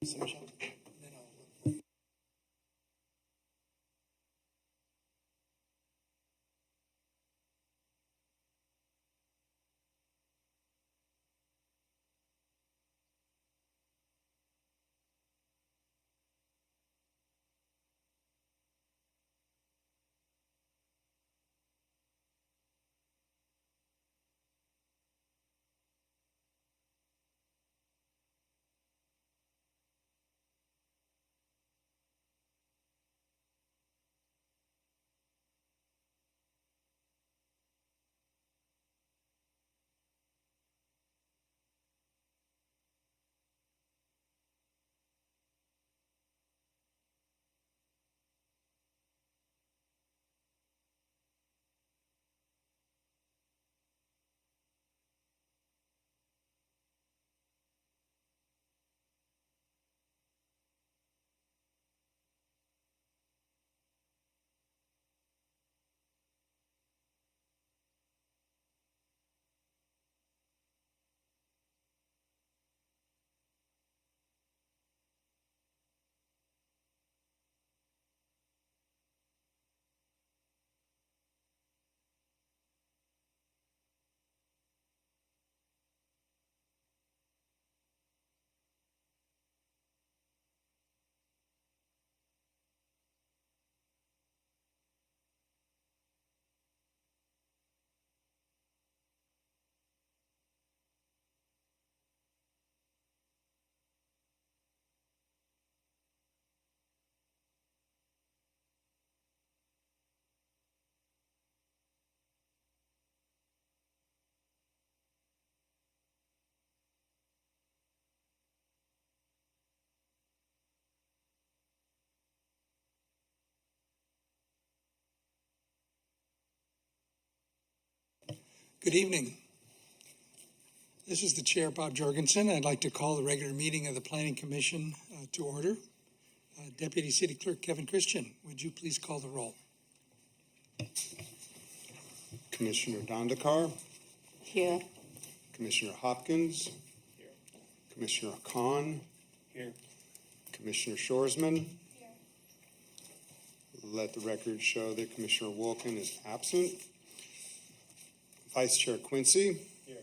session. Good evening. This is the Chair, Bob Jorgensen. I'd like to call the regular meeting of the Planning Commission to order. Deputy City Clerk Kevin Christian, would you please call the roll? Commissioner Dondekar. Here. Commissioner Hopkins. Here. Commissioner Khan. Here. Commissioner Shoresman. Here. Let the record show that Commissioner Wolkin is absent. Vice Chair Quincy. Here.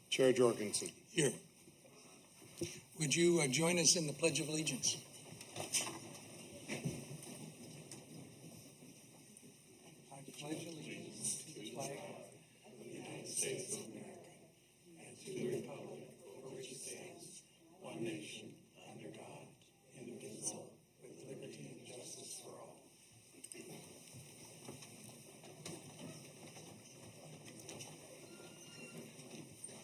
Chair Jorgensen. Here. Would you join us in the Pledge of Allegiance? I pledge allegiance to the flag of the United States of America and to the republic for which it stands, one nation, under God, indivisible, with liberty and justice for all.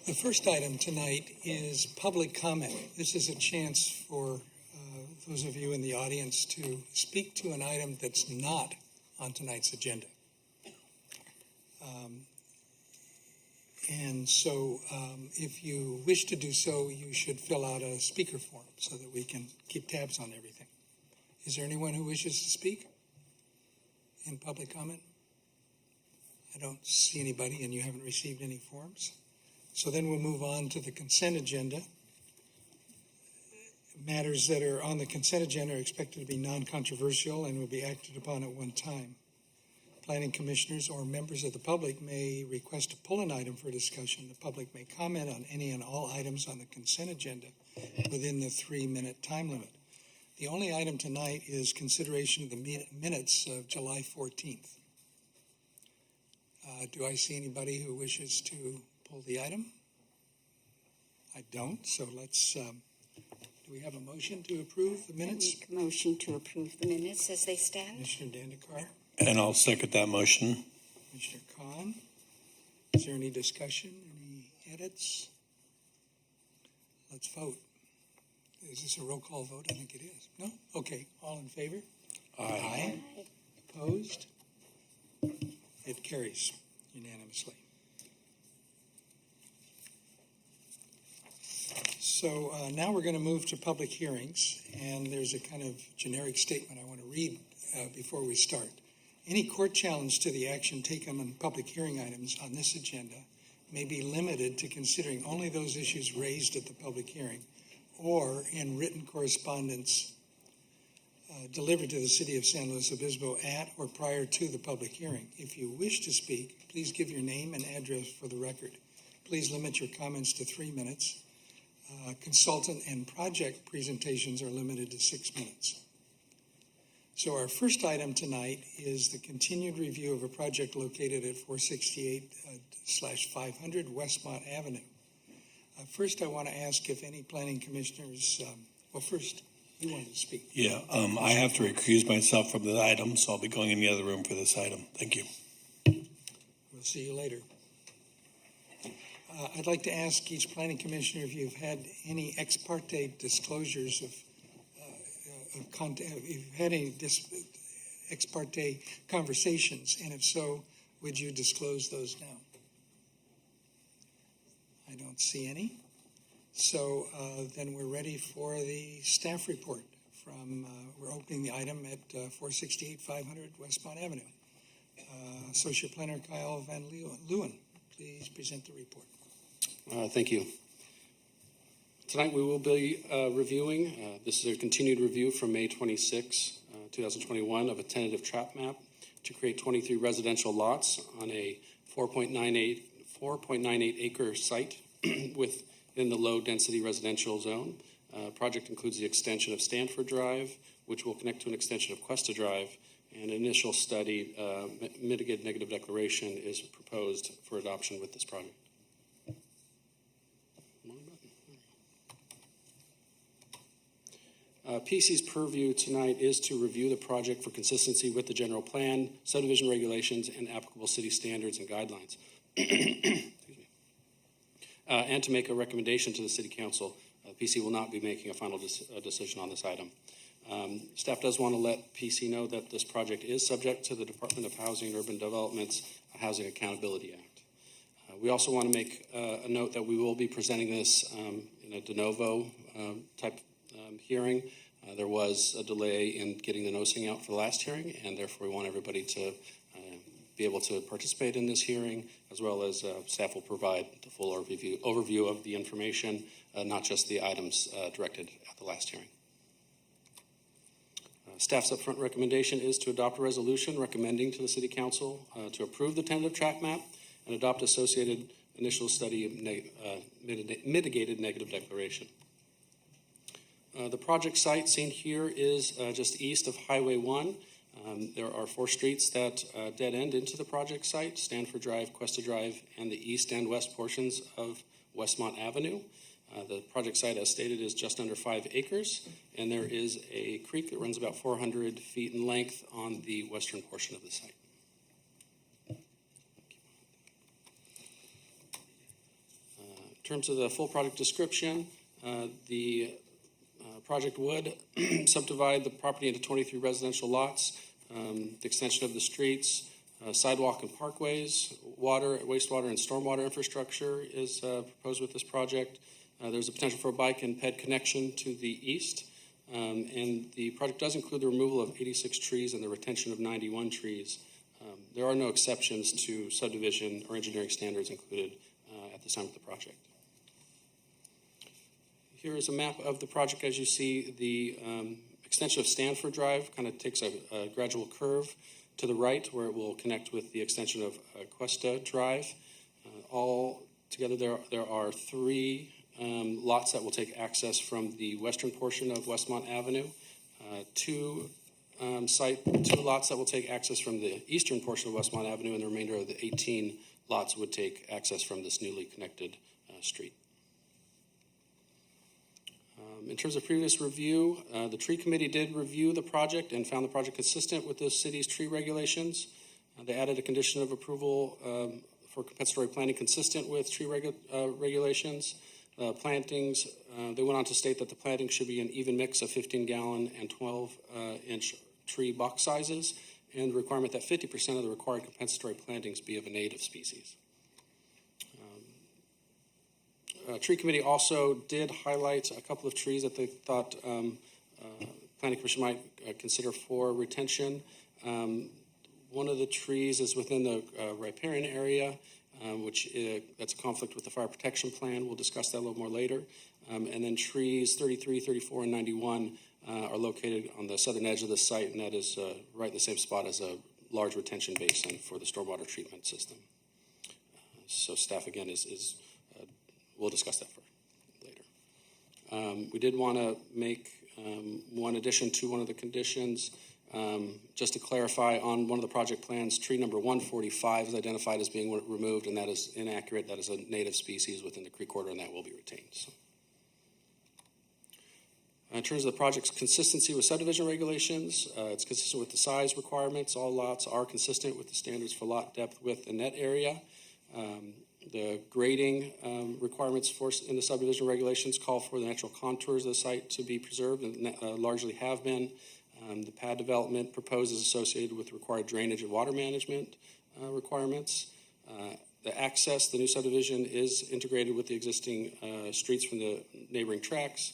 The first item tonight is public comment. This is a chance for those of you in the audience to speak to an item that's not on tonight's agenda. And so if you wish to do so, you should fill out a speaker form so that we can keep tabs on everything. Is there anyone who wishes to speak in public comment? I don't see anybody, and you haven't received any forms. So then we'll move on to the consent agenda. Matters that are on the consent agenda are expected to be non-controversial and will be acted upon at one time. Planning commissioners or members of the public may request to pull an item for discussion. The public may comment on any and all items on the consent agenda within the 3-minute time limit. The only item tonight is consideration of the minutes of July 14th. Do I see anybody who wishes to pull the item? I don't, so let's, do we have a motion to approve the minutes? I make a motion to approve the minutes as they stand. Commissioner Dondekar, And I'll second that motion. Commissioner Khan. Is there any discussion, any edits? Let's vote. Is this a roll call vote? I think it is. No? Okay, all in favor? Aye. Opposed? It carries unanimously. So now we're going to move to public hearings, and there's a kind of generic statement I want to read before we start. Any court challenge to the action taken on public hearing items on this agenda may be limited to considering only those issues raised at the public hearing or in written correspondence delivered to the City of San Luis Obispo at or prior to the public hearing. If you wish to speak, please give your name and address for the record. Please limit your comments to 3 minutes. Consultant and project presentations are limited to 6 minutes. So our first item tonight is the continued review of a project located at 468/500 Westmont Avenue. First, I want to ask if any planning commissioners, first, you wanted to speak. Yeah, I have to recuse myself from the item, so I'll be going in the other room for this item. Thank you. We'll see you later. I'd like to ask each planning commissioner if you've had any ex parte disclosures of content, if you've had any ex parte conversations, and if so, would you disclose those now? I don't see any. So then we're ready for the staff report from, we're opening the item at 468/500 Westmont Avenue. Associate Planner Kyle Van Leeuwen, please present the report. Thank you. Tonight we will be reviewing, this is a continued review from May 26, 2021 of a tentative trap map to create 23 residential lots on a 4.98 acre site within the low density residential zone. Project includes the extension of Stanford Drive, which will connect to an extension of Cuesta Drive, and an initial study, mitigated negative declaration is proposed for adoption with this project. PC's purview tonight is to review the project for consistency with the general plan, subdivision regulations, and applicable city standards and guidelines. And to make a recommendation to the City Council. PC will not be making a final decision on this item. Staff does want to let PC know that this project is subject to the Department of Housing and Urban Development's Housing Accountability Act. We also want to make a note that we will be presenting this in a de novo type hearing. There was a delay in getting the noticing out for the last hearing, and therefore we want everybody to be able to participate in this hearing, as well as staff will provide the full overview of the information, not just the items directed at the last hearing. Staff's upfront recommendation is to adopt a resolution recommending to the City Council to approve the tentative track map and adopt associated initial study of mitigated negative declaration. The project site seen here is just east of Highway 1. There are 4 streets that dead end into the project site: Stanford Drive, Cuesta Drive, and the east and west portions of Westmont Avenue. The project site, as stated, is just under 5 acres, and there is a creek that runs about 400 feet in length on the western portion of the site. In terms of the full project description, the project would subdivide the property into 23 residential lots, the extension of the streets, sidewalk and parkways, water, wastewater, and stormwater infrastructure is proposed with this project. There's a potential for a bike and ped connection to the east, and the project does include the removal of 86 trees and the retention of 91 trees. There are no exceptions to subdivision or engineering standards included at the time of the project. Here is a map of the project. As you see, the extension of Stanford Drive kind of takes a gradual curve to the right, where it will connect with the extension of Cuesta Drive. All together, there are 3 lots that will take access from the western portion of Westmont Avenue, 2 lots that will take access from the eastern portion of Westmont Avenue, and the remainder of the 18 lots would take access from this newly connected street. In terms of previous review, the tree committee did review the project and found the project consistent with the city's tree regulations. They added a condition of approval for compensatory planting consistent with tree regulations. Plantings, they went on to state that the planting should be an even mix of 15-gallon and 12-inch tree box sizes, and the requirement that 50% of the required compensatory plantings be of a native species. Tree committee also did highlight a couple of trees that they thought Planning Commission might consider for retention. One of the trees is within the riparian area, which that's a conflict with the fire protection plan. We'll discuss that a little more later. And then trees 33, 34, and 91 are located on the southern edge of the site, and that is right in the same spot as a large retention basin for the stormwater treatment system. So staff, again, we'll discuss that later. We did want to make one addition to one of the conditions. Just to clarify, on one of the project plans, tree number 145 is identified as being removed, and that is inaccurate. That is a native species within the creek corridor, and that will be retained. So. In terms of the project's consistency with subdivision regulations, it's consistent with the size requirements. All lots are consistent with the standards for lot depth, width, and net area. The grading requirements in the subdivision regulations call for the natural contours of the site to be preserved, and largely have been. The pad development proposed is associated with required drainage and water management requirements. The new subdivision is integrated with the existing streets from the neighboring tracts.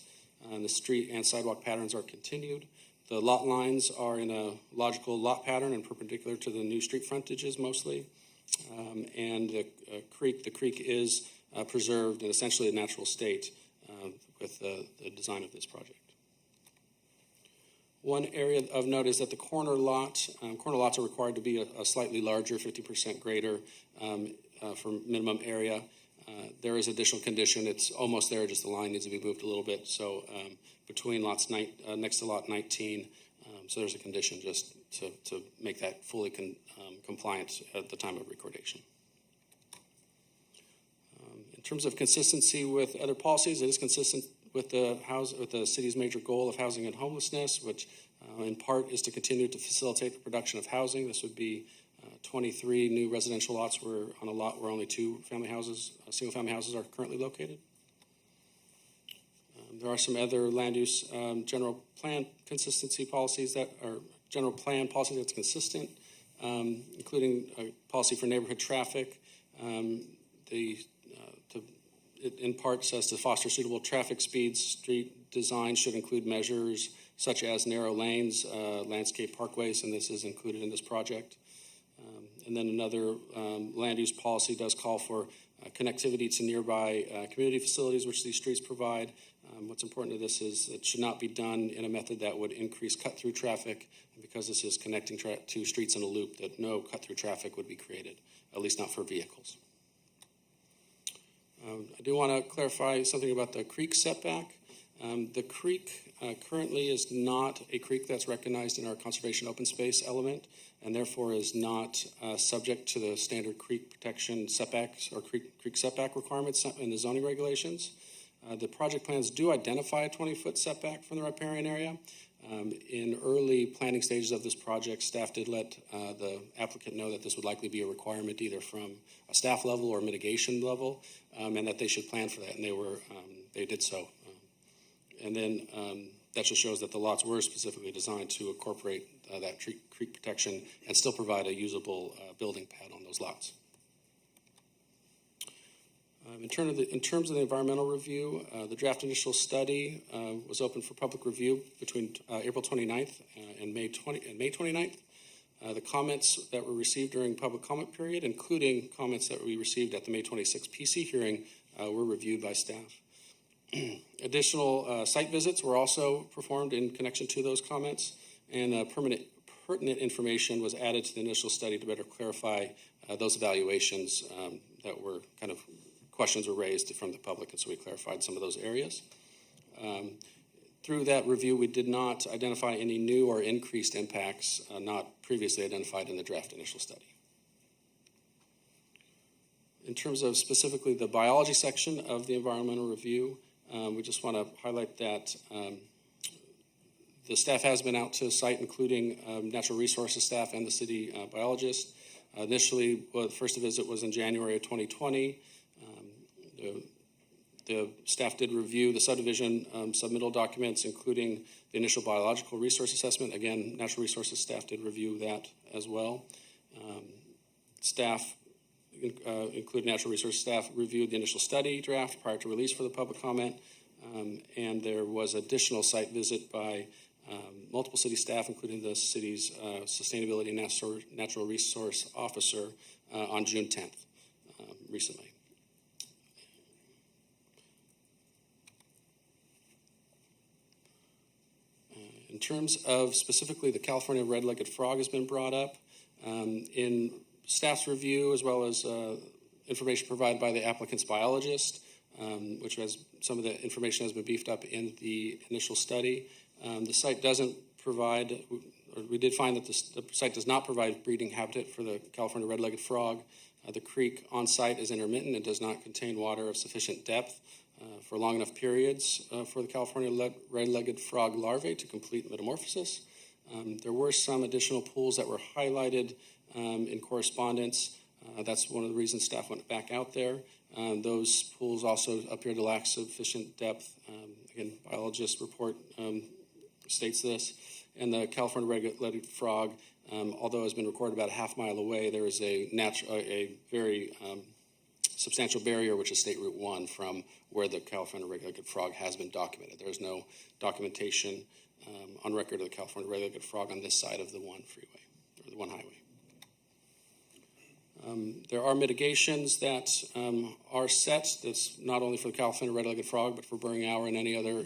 The street and sidewalk patterns are continued. The lot lines are in a logical lot pattern and perpendicular to the new street frontages mostly. And the creek is preserved in essentially a natural state with the design of this project. One area of note is that the corner lots are required to be a slightly larger, 50% greater for minimum area. There is additional condition. It's almost there, just the line needs to be moved a little bit. So between lots next to lot 19, so there's a condition just to make that fully compliant at the time of recordation. In terms of consistency with other policies, it is consistent with the city's major goal of housing and homelessness, which in part is to continue to facilitate the production of housing. This would be 23 new residential lots on a lot where only single-family houses are currently located. There are some other land use general plan consistency policies general plan policies that's consistent, including a policy for neighborhood traffic. It in part says to foster suitable traffic speeds, street design should include measures such as narrow lanes, landscape parkways, and this is included in this project. And then another land use policy does call for connectivity to nearby community facilities, which these streets provide. What's important to this is it should not be done in a method that would increase cut-through traffic. And because this is connecting two streets in a loop, that no cut-through traffic would be created, at least not for vehicles. I do want to clarify something about the creek setback. The creek currently is not a creek that's recognized in our conservation open space element, and therefore is not subject to the standard creek protection setbacks or creek setback requirements in the zoning regulations. The project plans do identify a 20-foot setback from the riparian area. In early planning stages of this project, staff did let the applicant know that this would likely be a requirement either from a staff level or mitigation level, and that they should plan for that, and they did so. And then that just shows that the lots were specifically designed to incorporate that creek protection and still provide a usable building pad on those lots. In terms of the environmental review, the draft initial study was open for public review between April 29th and May 29th. The comments that were received during public comment period, including comments that we received at the May 26th PC hearing, were reviewed by staff. Additional site visits were also performed in connection to those comments, and pertinent information was added to the initial study to better clarify those evaluations that were kind of questions were raised from the public, and so we clarified some of those areas. Through that review, we did not identify any new or increased impacts not previously identified in the draft initial study. In terms of specifically the biology section of the environmental review, we just want to highlight that the staff has been out to the site, including natural resources staff and the city biologist. Initially, the first visit was in January of 2020. The staff did review the subdivision submittal documents, including the initial biological resource assessment. Again, natural resources staff did review that as well. Staff, including natural resources staff, reviewed the initial study draft prior to release for the public comment. And there was additional site visit by multiple city staff, including the city's sustainability and natural resource officer on June 10th recently. In terms of specifically the California red-legged frog has been brought up. In staff's review, as well as information provided by the applicant's biologist, which has some of the information has been beefed up in the initial study. The site doesn't provide, or we did find that the site does not provide breeding habitat for the California red-legged frog. The creek on site is intermittent and does not contain water of sufficient depth for long enough periods for the California red-legged frog larvae to complete metamorphosis. There were some additional pools that were highlighted in correspondence. That's one of the reasons staff went back out there. Those pools also appear to lack sufficient depth. Again, biologist report states this. And the California red-legged frog, although has been recorded about a half mile away, there is a very substantial barrier, which is State Route 1, from where the California red-legged frog has been documented. There is no documentation on record of the California red-legged frog on this side of the 1 freeway, or the 1 highway. There are mitigations that are set. That's not only for the California red-legged frog, but for burning owl and any other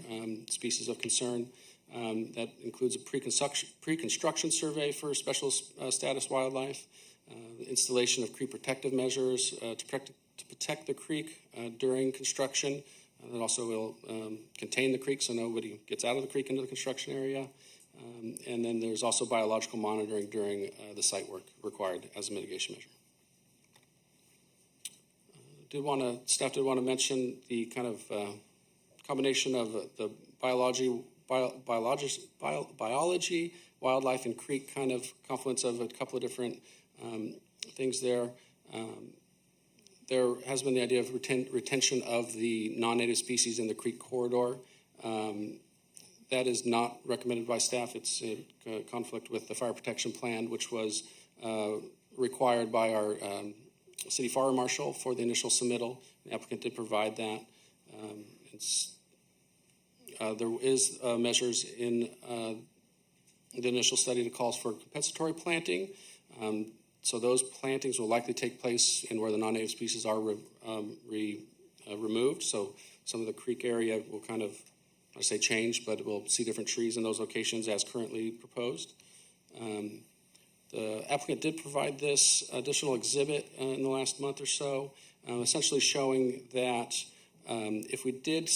species of concern. That includes a pre-construction survey for special status wildlife, the installation of creek protective measures to protect the creek during construction. That also will contain the creek so nobody gets out of the creek into the construction area. And then there's also biological monitoring during the site work required as a mitigation measure. Staff did want to mention the kind of combination of the biology, wildlife, and creek kind of confluence of a couple of different things there. There has been the idea of retention of the non-native species in the creek corridor. That is not recommended by staff. It's in conflict with the fire protection plan, which was required by our city fire marshal for the initial submittal. The applicant did provide that. There is measures in the initial study that calls for compensatory planting. So those plantings will likely take place in where the non-native species are removed. So some of the creek area will kind of, I say change, but we'll see different trees in those locations as currently proposed. The applicant did provide this additional exhibit in the last month or so, essentially showing that if we did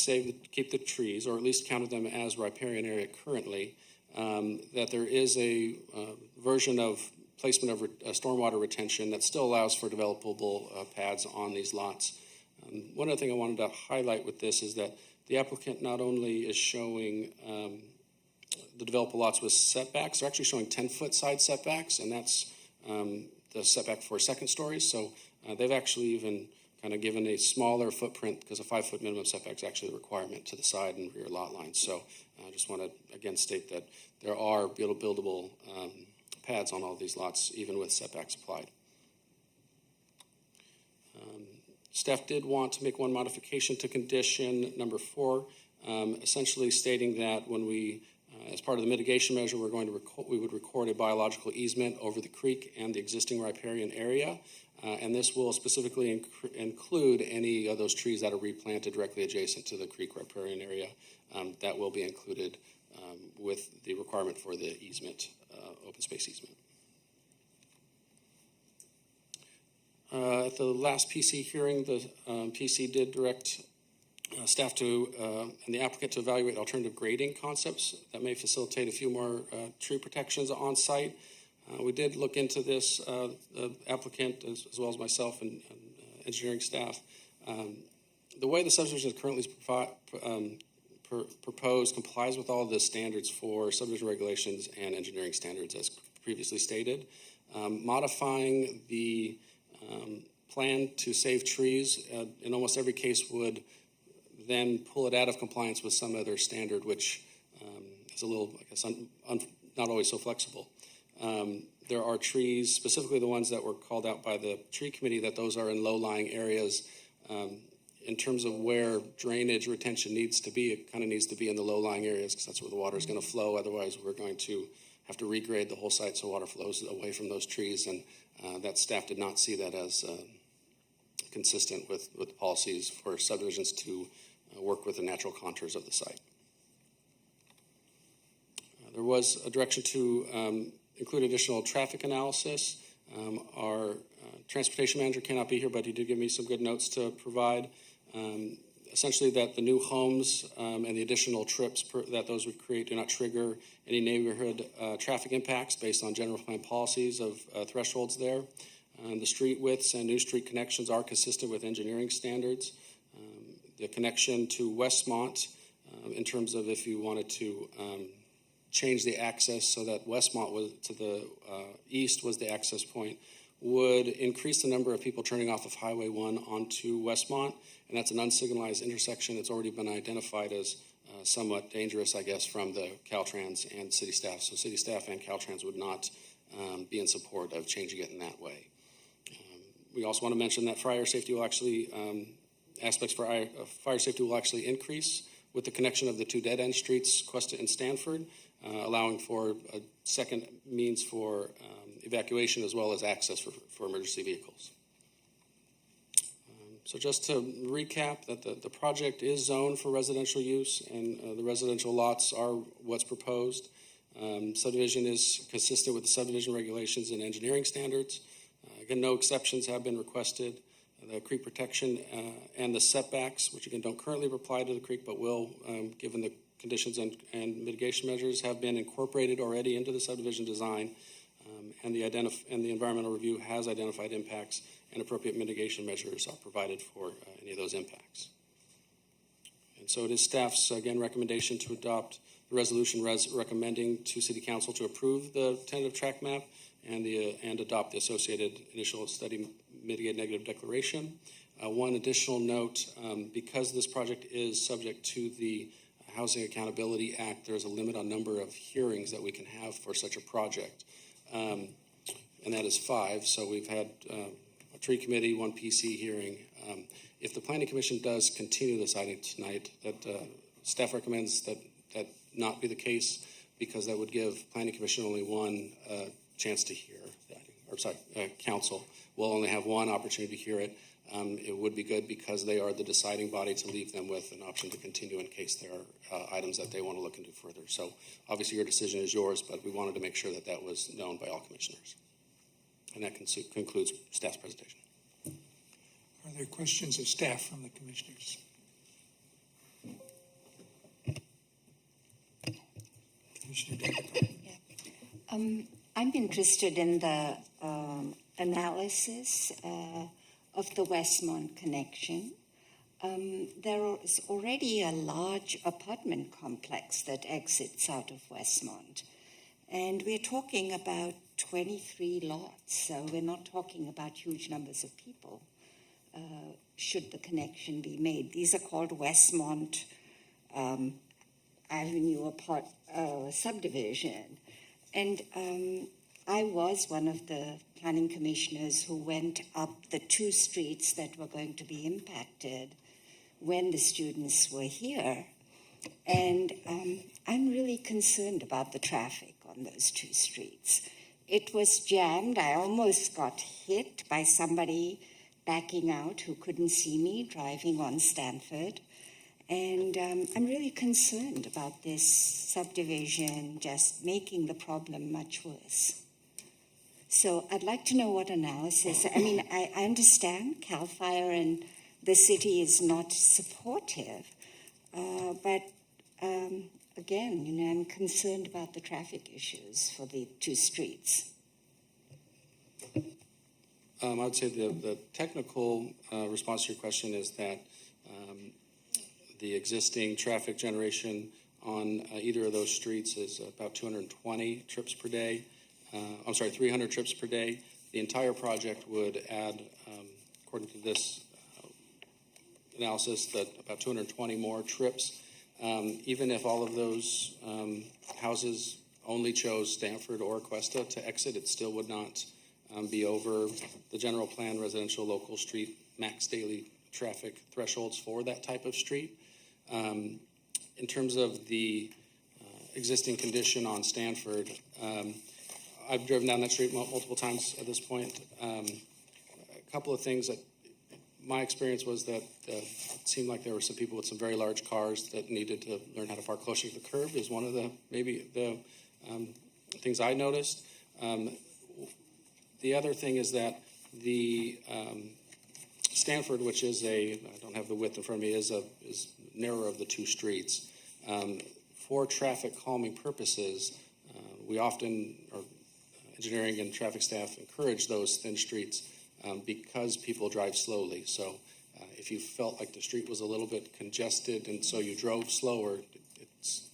keep the trees, or at least counted them as riparian area currently, that there is a version of placement of stormwater retention that still allows for developable pads on these lots. One other thing I wanted to highlight with this is that the applicant not only is showing the developable lots with setbacks, they're actually showing 10-foot side setbacks, and that's the setback for second stories. So they've actually even kind of given a smaller footprint because a 5-foot minimum setback is actually the requirement to the side and rear lot lines. So I just want to again state that there are buildable pads on all these lots, even with setbacks applied. Staff did want to make one modification to condition number 4, essentially stating that when we, as part of the mitigation measure, we would record a biological easement over the creek and the existing riparian area. And this will specifically include any of those trees that are replanted directly adjacent to the creek riparian area. That will be included with the requirement for the easement, open space easement. At the last PC hearing, the PC did direct staff to and the applicant to evaluate alternative grading concepts that may facilitate a few more tree protections on site. We did look into this, the applicant as well as myself and engineering staff. The way the subdivision is currently proposed complies with all of the standards for subdivision regulations and engineering standards as previously stated. Modifying the plan to save trees in almost every case would then pull it out of compliance with some other standard, which is a little, I guess, not always so flexible. There are trees, specifically the ones that were called out by the tree committee, that those are in low-lying areas. In terms of where drainage retention needs to be, it kind of needs to be in the low-lying areas because that's where the water is going to flow. Otherwise, we're going to have to regrade the whole site so water flows away from those trees, and that staff did not see that as consistent with policies for subdivisions to work with the natural contours of the site. There was a direction to include additional traffic analysis. Our transportation manager cannot be here, but he did give me some good notes to provide. Essentially that the new homes and the additional trips that those would create do not trigger any neighborhood traffic impacts based on general plan policies of thresholds there. The street widths and new street connections are consistent with engineering standards. The connection to Westmont, in terms of if you wanted to change the access so that Westmont was to the east was the access point, would increase the number of people turning off of Highway 1 onto Westmont, and that's an unsignalized intersection. It's already been identified as somewhat dangerous, I guess, from the Caltrans and city staff. So city staff and Caltrans would not be in support of changing it in that way. We also want to mention that fire safety will actually, aspects for fire safety will actually increase with the connection of the two dead-end streets, Cuesta and Stanford, allowing for a second means for evacuation as well as access for emergency vehicles. So just to recap, that the project is zoned for residential use, and the residential lots are what's proposed. Subdivision is consistent with the subdivision regulations and engineering standards. Again, no exceptions have been requested. The creek protection and the setbacks, which again don't currently apply to the creek, but will, given the conditions and mitigation measures, have been incorporated already into the subdivision design. And the environmental review has identified impacts, and appropriate mitigation measures are provided for any of those impacts. And so it is staff's, again, recommendation to adopt the resolution recommending to City Council to approve the tentative track map and adopt the associated initial study mitigate negative declaration. One additional note, because this project is subject to the Housing Accountability Act, there's a limit on number of hearings that we can have for such a project. And that is 5. So we've had a tree committee, 1 PC hearing. If the Planning Commission does continue this item tonight, that staff recommends that not be the case, because that would give Planning Commission only 1 chance to hear that. Or sorry, council will only have 1 opportunity to hear it. It would be good because they are the deciding body to leave them with an option to continue in case there are items that they want to look into further. So obviously your decision is yours, but we wanted to make sure that that was known by all commissioners. And that concludes staff's presentation. Are there questions of staff from the commissioners? Commissioner Davenport. Yeah. I'm interested in the analysis of the Westmont connection. There is already a large apartment complex that exits out of Westmont. And we're talking about 23 lots, so we're not talking about huge numbers of people should the connection be made. These are called Westmont Avenue subdivision. And I was one of the planning commissioners who went up the 2 streets that were going to be impacted when the students were here. And I'm really concerned about the traffic on those 2 streets. It was jammed. I almost got hit by somebody backing out who couldn't see me driving on Stanford. And I'm really concerned about this subdivision just making the problem much worse. So I'd like to know what analysis. I mean, I understand CAL FIRE and the city is not supportive, but again, I'm concerned about the traffic issues for the 2 streets. I would say the technical response to your question is that the existing traffic generation on either of those streets is about 220 trips per day. 300 trips per day. The entire project would add, according to this analysis, that about 220 more trips. Even if all of those houses only chose Stanford or Cuesta to exit, it still would not be over the general plan residential local street max daily traffic thresholds for that type of street. In terms of the existing condition on Stanford, I've driven down that street multiple times at this point. A couple of things that my experience was that it seemed like there were some people with some very large cars that needed to learn how to park closer to the curb is one of the, maybe the things I noticed. The other thing is that the Stanford, which is I don't have the width in front of me, is narrower of the two streets. For traffic calming purposes, we often, or engineering and traffic staff encourage those thin streets because people drive slowly. So if you felt like the street was a little bit congested and so you drove slower, it's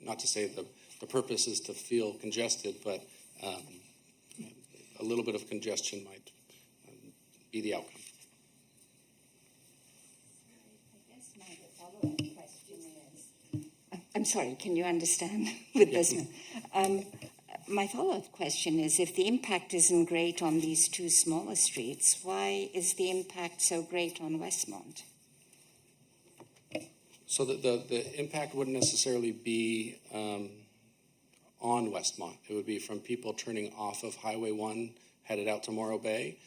not to say the purpose is to feel congested, but a little bit of congestion might be the outcome. I guess my follow-up question is, I'm sorry, can you understand with this one? My follow-up question is, if the impact isn't great on these two smaller streets, why is the impact so great on Westmont? So the impact wouldn't necessarily be on Westmont. It would be from people turning off of Highway 1 headed out to Morro Bay.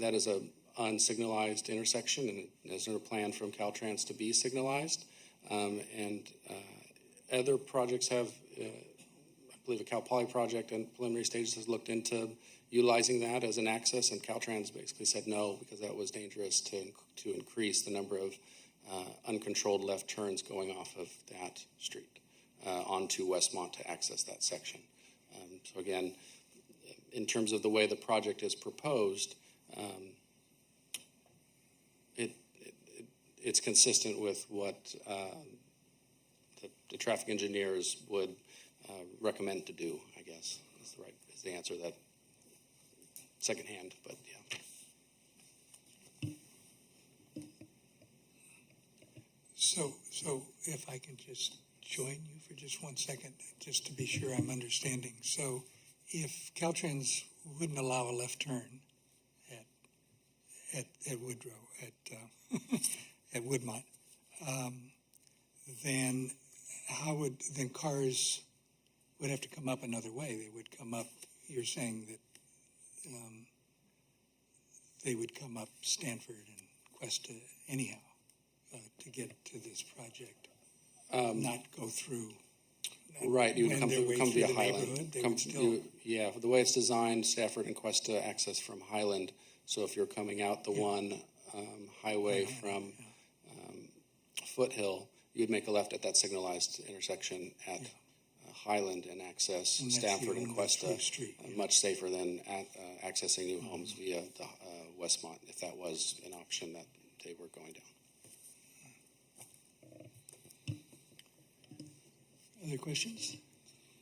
That is a unsignalized intersection, and there's no plan from Caltrans to be signalized. And other projects have, I believe a Cal Poly project and preliminary stages has looked into utilizing that as an access, and Caltrans basically said no because that was dangerous to increase the number of uncontrolled left turns going off of that street onto Westmont to access that section. So again, in terms of the way the project is proposed, it's consistent with what the traffic engineers would recommend to do, I guess, is the answer. That secondhand, but yeah. So if I can just join you for just 1 second, just to be sure I'm understanding. So if Caltrans wouldn't allow a left turn at Woodrow, at Woodmont, then then cars would have to come up another way. They would come up, you're saying that they would come up Stanford and Cuesta anyhow to get to this project, not go through. Right, you would come via Highland. Yeah, the way it's designed, Stafford and Cuesta access from Highland. So if you're coming out the one highway from Foothill, you'd make a left at that signalized intersection at Highland and access Stafford and Cuesta much safer than accessing new homes via the Westmont, if that was an option that they were going down. Other questions?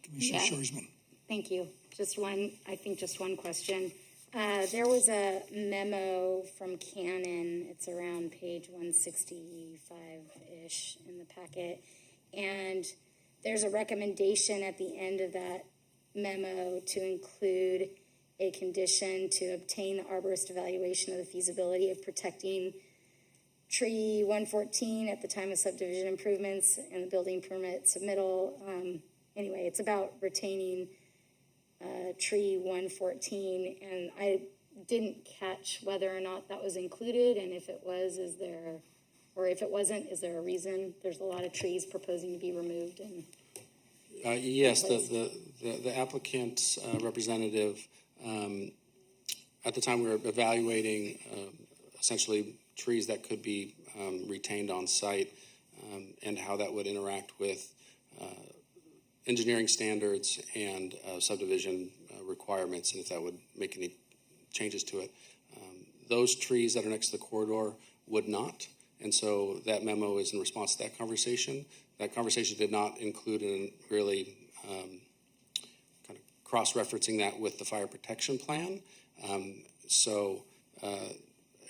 Commissioner Shoresman. Thank you. Just one question. There was a memo from Canon. It's around page 165-ish in the packet. And there's a recommendation at the end of that memo to include a condition to obtain the arborist evaluation of the feasibility of protecting tree 114 at the time of subdivision improvements and the building permit submittal. Anyway, it's about retaining tree 114, and I didn't catch whether or not that was included, and if it was, if it wasn't, is there a reason? There's a lot of trees proposing to be removed. And yes, the applicant's representative, at the time we were evaluating essentially trees that could be retained on site and how that would interact with engineering standards and subdivision requirements, and if that would make any changes to it. Those trees that are next to the corridor would not, and so that memo is in response to that conversation. That conversation did not include in really kind of cross-referencing that with the fire protection plan.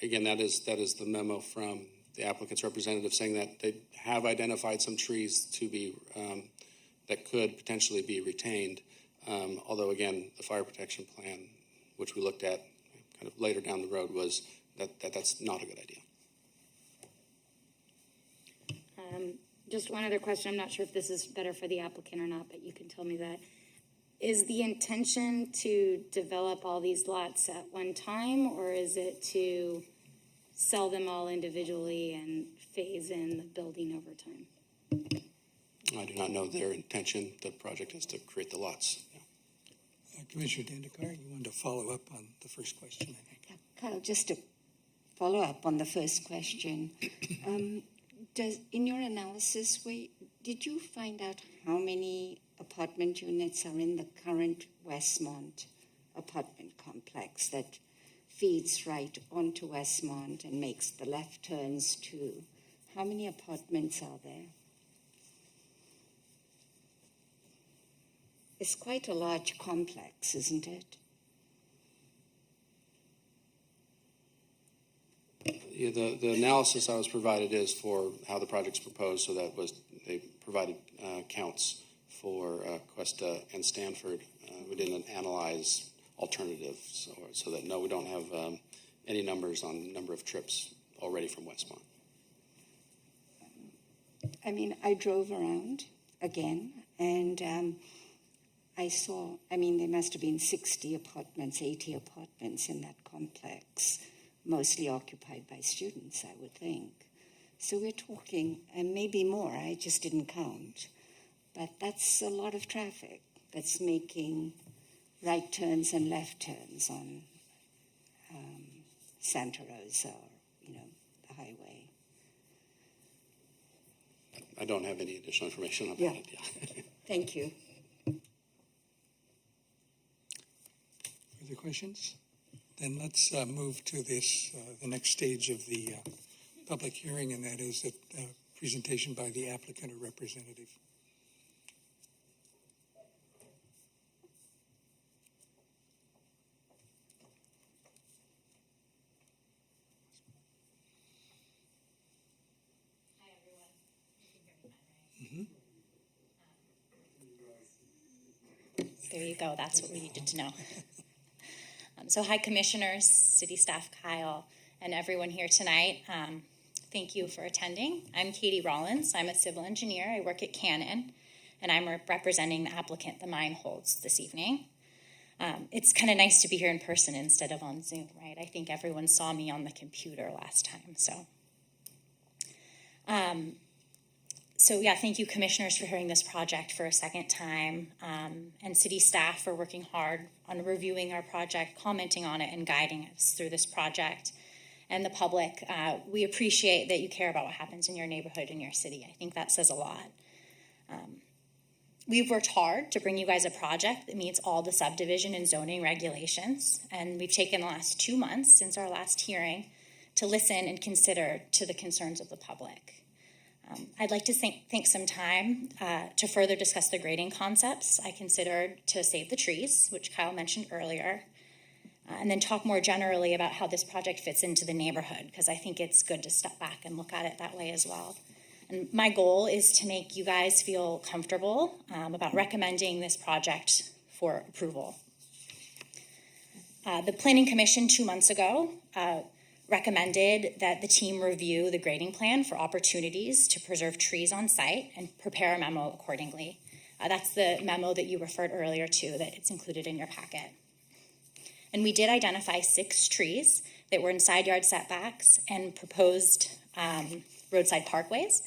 Again, that is the memo from the applicant's representative saying that they have identified some trees to be that could potentially be retained. Although again, the fire protection plan, which we looked at kind of later down the road, was that's not a good idea. Just one other question. I'm not sure if this is better for the applicant or not, but you can tell me that. Is the intention to develop all these lots at one time, or is it to sell them all individually and phase in the building over time. I do not know their intention. The project is to create the lots. Yeah. Commissioner Dandekar, you wanted to follow up on the first question, I think. Yeah, Kyle, just to follow up on the first question, in your analysis, did you find out how many apartment units are in the current Westmont apartment complex that feeds right onto Westmont and makes the left turns too? How many apartments are there? It's quite a large complex, isn't it? Yeah, the analysis I was provided is for how the project's proposed, so that was, they provided counts for Cuesta and Stanford. We didn't analyze alternatives, so that no, we don't have any numbers on number of trips already from Westmont. I mean, I drove around again, and I saw, there must have been 60 apartments, 80 apartments in that complex, mostly occupied by students, I would think. So we're talking, and maybe more, I just didn't count, but that's a lot of traffic that's making right turns and left turns on Santa Rosa or, the highway. I don't have any additional information on that. Yeah. Thank you. Further questions? Then let's move to this, the next stage of the public hearing, and that is a presentation by the applicant or representative. Hi, everyone. You can hear me fine, right? There you go. That's what we needed to know. So hi, commissioners, city staff, Kyle, and everyone here tonight. Thank you for attending. I'm Katie Rollins. I'm a civil engineer. I work at Canon, and I'm representing the applicant the mine holds this evening. It's kind of nice to be here in person instead of on Zoom, right? I think everyone saw me on the computer last time, so. So yeah, thank you, commissioners, for hearing this project for a second time, and city staff for working hard on reviewing our project, commenting on it, and guiding us through this project. And the public, we appreciate that you care about what happens in your neighborhood and your city. I think that says a lot. We've worked hard to bring you guys a project that meets all the subdivision and zoning regulations, and we've taken the last 2 months since our last hearing to listen and consider to the concerns of the public. I'd like to take some time to further discuss the grading concepts I considered to save the trees, which Kyle mentioned earlier, and then talk more generally about how this project fits into the neighborhood, because I think it's good to step back and look at it that way as well. And my goal is to make you guys feel comfortable about recommending this project for approval. The Planning Commission 2 months ago recommended that the team review the grading plan for opportunities to preserve trees on site and prepare a memo accordingly. That's the memo that you referred earlier to, that it's included in your packet. And we did identify 6 trees that were in side yard setbacks and proposed roadside parkways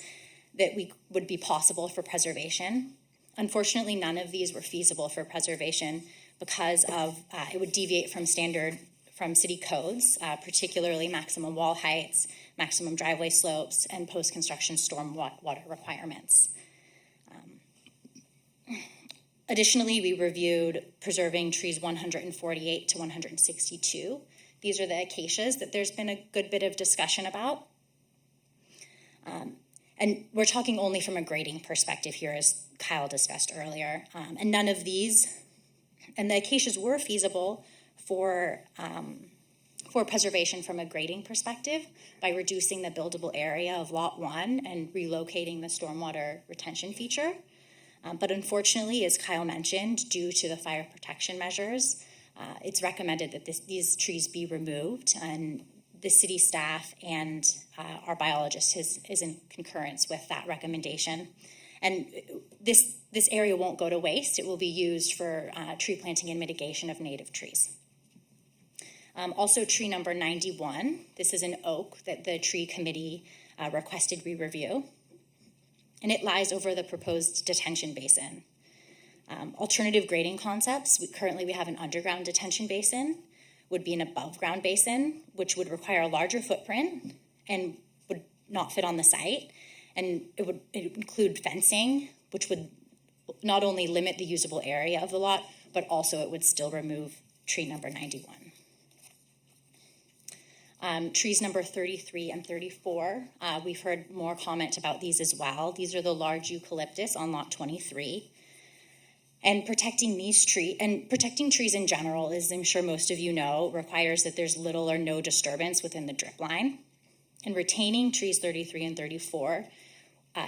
that would be possible for preservation. Unfortunately, none of these were feasible for preservation because of it would deviate from city codes, particularly maximum wall heights, maximum driveway slopes, and post-construction storm water requirements. Additionally, we reviewed preserving trees 148 to 162. These are the acacias that there's been a good bit of discussion about. And we're talking only from a grading perspective here, as Kyle discussed earlier. And none of these, and the acacias were feasible for preservation from a grading perspective by reducing the buildable area of Lot 1 and relocating the stormwater retention feature. But unfortunately, as Kyle mentioned, due to the fire protection measures, it's recommended that these trees be removed, and the city staff and our biologist is in concurrence with that recommendation. And this area won't go to waste. It will be used for tree planting and mitigation of native trees. Also tree number 91, this is an oak that the tree committee requested we review, and it lies over the proposed detention basin. Alternative grading concepts, currently we have an underground detention basin, would be an above ground basin, which would require a larger footprint and would not fit on the site. And it would include fencing, which would not only limit the usable area of the lot, but also it would still remove tree number 91. Trees number 33 and 34, we've heard more comment about these as well. These are the large eucalyptus on lot 23. And protecting trees in general, as I'm sure most of you know, requires that there's little or no disturbance within the drip line. And retaining trees 33 and 34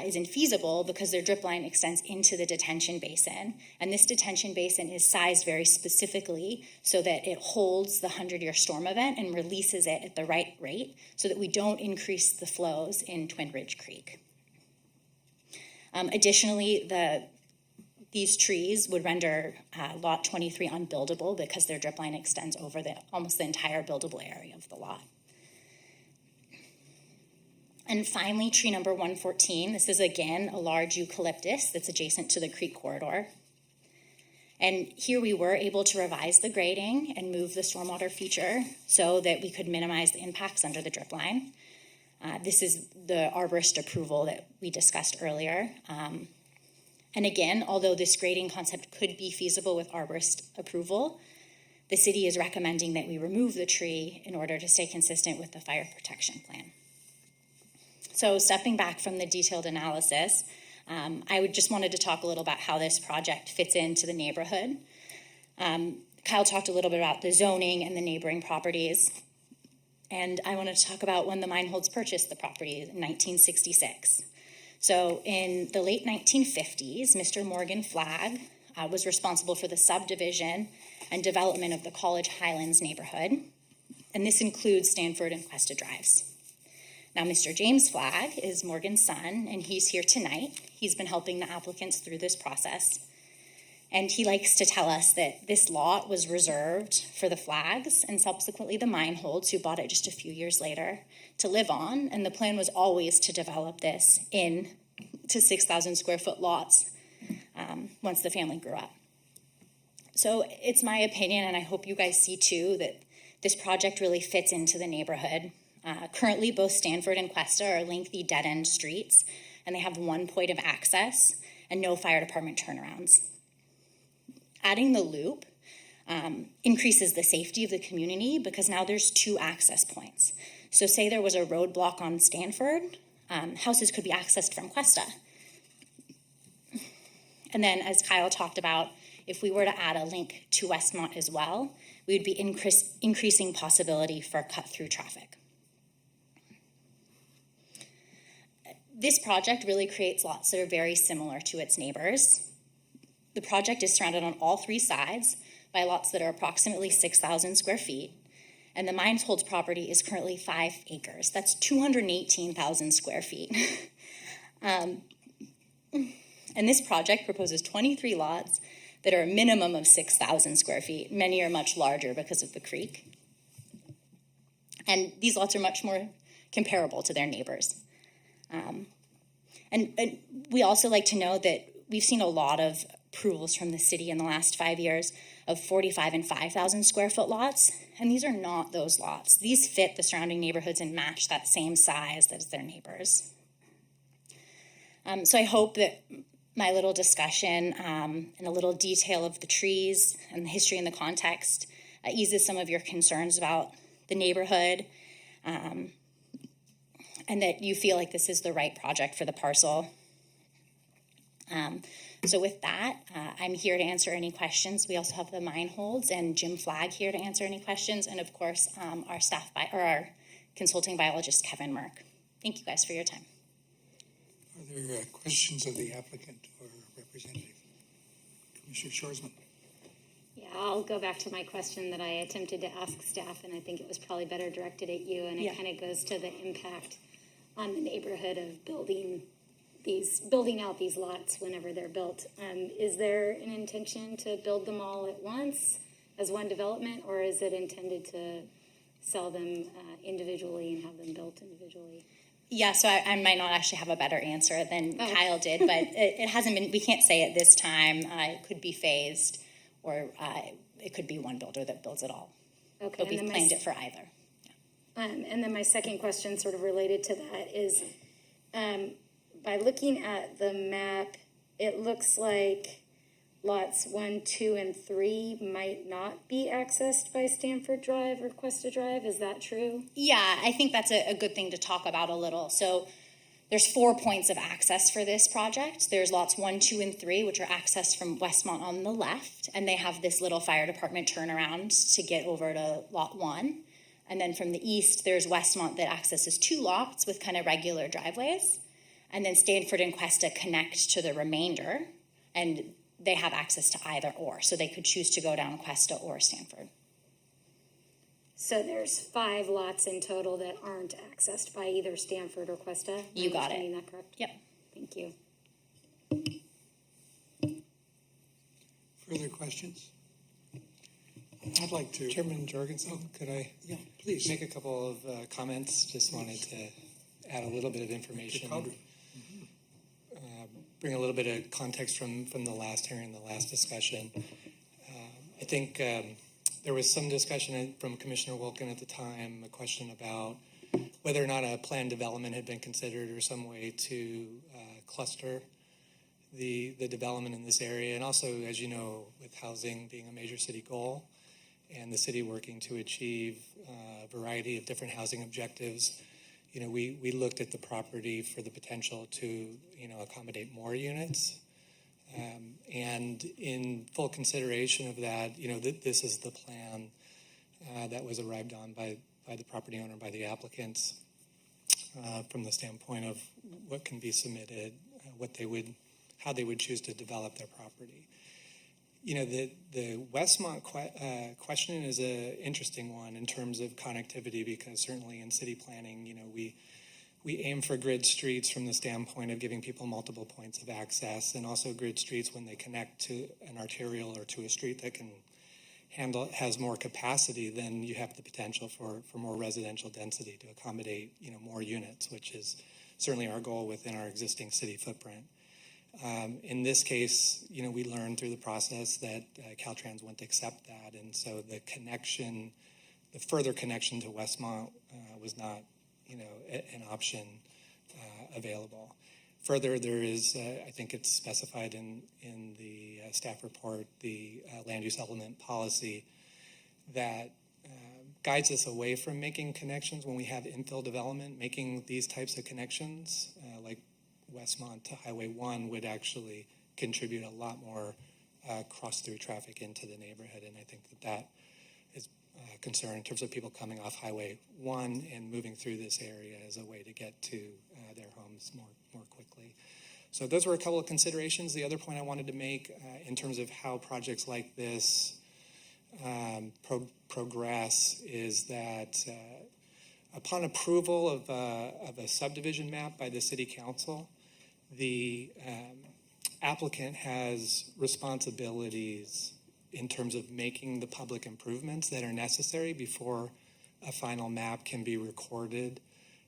is infeasible because their drip line extends into the detention basin. And this detention basin is sized very specifically so that it holds the 100-year storm event and releases it at the right rate so that we don't increase the flows in Twin Ridge Creek. Additionally, these trees would render lot 23 unbuildable because their drip line extends over almost the entire buildable area of the lot. And finally, tree number 114, this is again a large eucalyptus that's adjacent to the creek corridor. And here we were able to revise the grading and move the stormwater feature so that we could minimize the impacts under the drip line. This is the arborist approval that we discussed earlier. And again, although this grading concept could be feasible with arborist approval, the city is recommending that we remove the tree in order to stay consistent with the fire protection plan. So stepping back from the detailed analysis, I just wanted to talk a little about how this project fits into the neighborhood. Kyle talked a little bit about the zoning and the neighboring properties. And I wanted to talk about when the Meinholds purchased the property in 1966. So in the late 1950s, Mr. Morgan Flagg was responsible for the subdivision and development of the College Highlands neighborhood. And this includes Stanford and Cuesta Drives. Now, Mr. James Flagg is Morgan's son, and he's here tonight. He's been helping the applicants through this process. And he likes to tell us that this lot was reserved for the Flaggs and subsequently the Meinholds, who bought it just a few years later, to live on. And the plan was always to develop this into 6,000 square foot lots once the family grew up. So it's my opinion, and I hope you guys see too, that this project really fits into the neighborhood. Currently, both Stanford and Cuesta are lengthy dead-end streets, and they have one point of access and no fire department turnarounds. Adding the loop increases the safety of the community because now there's two access points. So say there was a roadblock on Stanford, houses could be accessed from Cuesta. And then, as Kyle talked about, if we were to add a link to Westmont as well, we would be increasing possibility for cut-through traffic. This project really creates lots that are very similar to its neighbors. The project is surrounded on all three sides by lots that are approximately 6,000 square feet, and the Meinholds property is currently 5 acres. That's 218,000 square feet. And this project proposes 23 lots that are a minimum of 6,000 square feet. Many are much larger because of the creek. And these lots are much more comparable to their neighbors. And we also like to know that we've seen a lot of approvals from the city in the last 5 years of 45 and 5,000 square foot lots, and these are not those lots. These fit the surrounding neighborhoods and match that same size as their neighbors. So I hope that my little discussion and a little detail of the trees and the history and the context eases some of your concerns about the neighborhood, and that you feel like this is the right project for the parcel. So with that, I'm here to answer any questions. We also have the Meinholds and Jim Flagg here to answer any questions, and of course, our consulting biologist, Kevin Merck. Thank you guys for your time. Are there questions of the applicant or representative? Commissioner Shoresman. Yeah, I'll go back to my question that I attempted to ask staff, and I think it was probably better directed at you, and it kind of goes to the impact on the neighborhood of building out these lots whenever they're built. Is there an intention to build them all at once as one development, or is it intended to sell them individually and have them built individually? Yeah, so I might not actually have a better answer than Kyle did, but it hasn't been, we can't say at this time. It could be phased, or it could be one builder that builds it all. Okay. But we've planned it for either. And then my second question, sort of related to that, is by looking at the map, it looks like lots 1, 2, and 3 might not be accessed by Stanford Drive or Cuesta Drive. Is that true? Yeah, I think that's a good thing to talk about a little. So there's 4 points of access for this project. There's lots 1, 2, and 3, which are accessed from Westmont on the left, and they have this little fire department turnaround to get over to lot 1. And then from the east, there's Westmont that accesses 2 lots with kind of regular driveways. And then Stanford and Cuesta connect to the remainder, and they have access to either or. So they could choose to go down Cuesta or Stanford. So there's 5 lots in total that aren't accessed by either Stanford or Cuesta? You got it. Am I understanding that correct? Yep. Thank you. Further questions? I'd like to. Chairman Jorgensen, could I Yeah, please. make a couple of comments? Just wanted to add a little bit of information. Bring a little bit of context from the last hearing, the last discussion. I think there was some discussion from Commissioner Wilkin at the time, a question about whether or not a planned development had been considered or some way to cluster the development in this area. And also, as you know, with housing being a major city goal and the city working to achieve a variety of different housing objectives, you know, we looked at the property for the potential to, you know, accommodate more units. And in full consideration of that, you know, this is the plan that was arrived on by the property owner, by the applicants, from the standpoint of what can be submitted, how they would choose to develop their property. You know, the Westmont question is an interesting one in terms of connectivity, because certainly in city planning, you know, we aim for grid streets from the standpoint of giving people multiple points of access, and also grid streets when they connect to an arterial or to a street that has more capacity, then you have the potential for more residential density to accommodate, you know, more units, which is certainly our goal within our existing city footprint. In this case, you know, we learned through the process that Caltrans wouldn't accept that, and so the further connection to Westmont was not, you know, an option available. Further, there is, I think it's specified in the staff report, the land use element policy that guides us away from making connections when we have infill development. Making these types of connections, like Westmont to Highway 1, would actually contribute a lot more cross-through traffic into the neighborhood, and I think that is a concern in terms of people coming off Highway 1 and moving through this area as a way to get to their homes more quickly. So those were a couple of considerations. The other point I wanted to make in terms of how projects like this progress is that upon approval of a subdivision map by the City Council, the applicant has responsibilities in terms of making the public improvements that are necessary before a final map can be recorded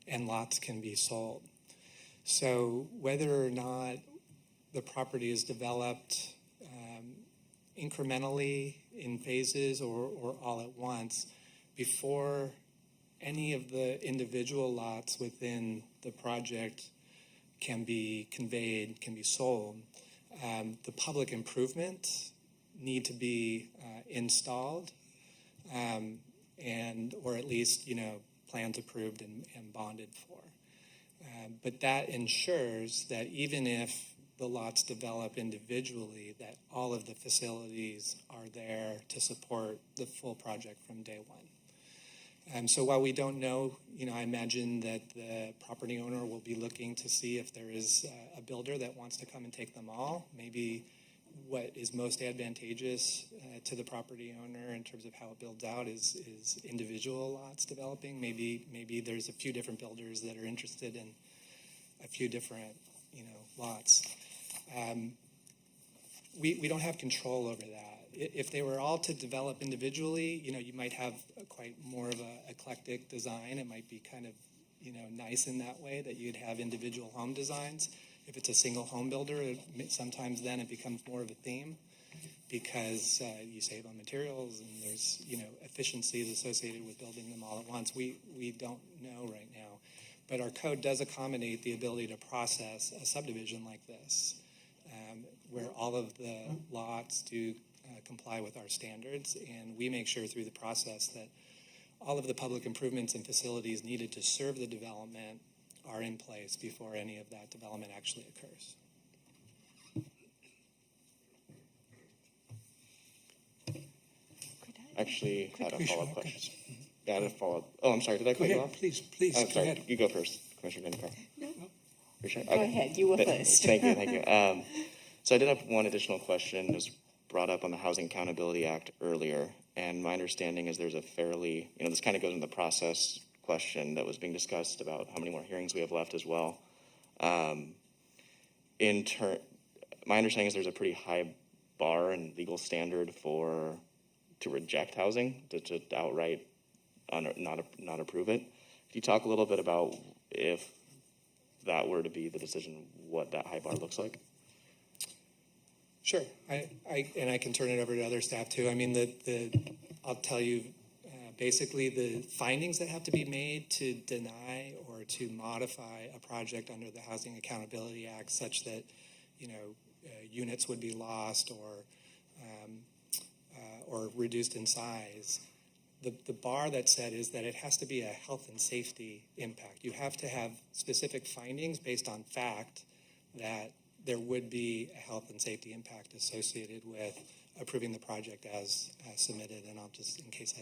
and lots can be sold. So whether or not the property is developed incrementally in phases or all at once, before any of the individual lots within the project can be conveyed, can be sold, the public improvements need to be installed or at least, you know, plans approved and bonded for. But that ensures that even if the lots develop individually, that all of the facilities are there to support the full project from day one. So while we don't know, you know, I imagine that the property owner will be looking to see if there is a builder that wants to come and take them all. Maybe what is most advantageous to the property owner in terms of how it builds out is individual lots developing. Maybe there's a few different builders that are interested in a few different, you know, lots. We don't have control over that. if they were all to develop individually, you might have quite more of a eclectic design. It might be kind of, nice in that way that you'd have individual home designs. If it's a single home builder, sometimes then it becomes more of a theme because you save on materials and there's, efficiencies associated with building them all at once. We don't know right now. But our code does accommodate the ability to process a subdivision like this, where all of the lots do comply with our standards, and we make sure through the process that all of the public improvements and facilities needed to serve the development are in place before any of that development actually occurs. Actually, had a follow-up question. Yeah, I had a follow-up. Oh, I'm sorry. Did I cut you off? Please, Oh, go sorry. ahead. You go first, Commissioner Denker. No. You're sure? Go ahead, you were first. Thank you. So I did have one additional question. It was brought up on the Housing Accountability Act earlier, and my understanding is there's a fairly, this kind of goes in the process question that was being discussed about how many more hearings we have left as well. My understanding is there's a pretty high bar and legal standard to reject housing, to outright not approve it. Could you talk a little bit about if that were to be the decision, what that high bar looks like? Sure, I can turn it over to other staff too. I mean, I'll tell you, basically the findings that have to be made to deny or to modify a project under the Housing Accountability Act such that, units would be lost or reduced in size. The bar that's set is that it has to be a health and safety impact. You have to have specific findings based on fact that there would be a health and safety impact associated with approving the project as submitted. And I'll just, in case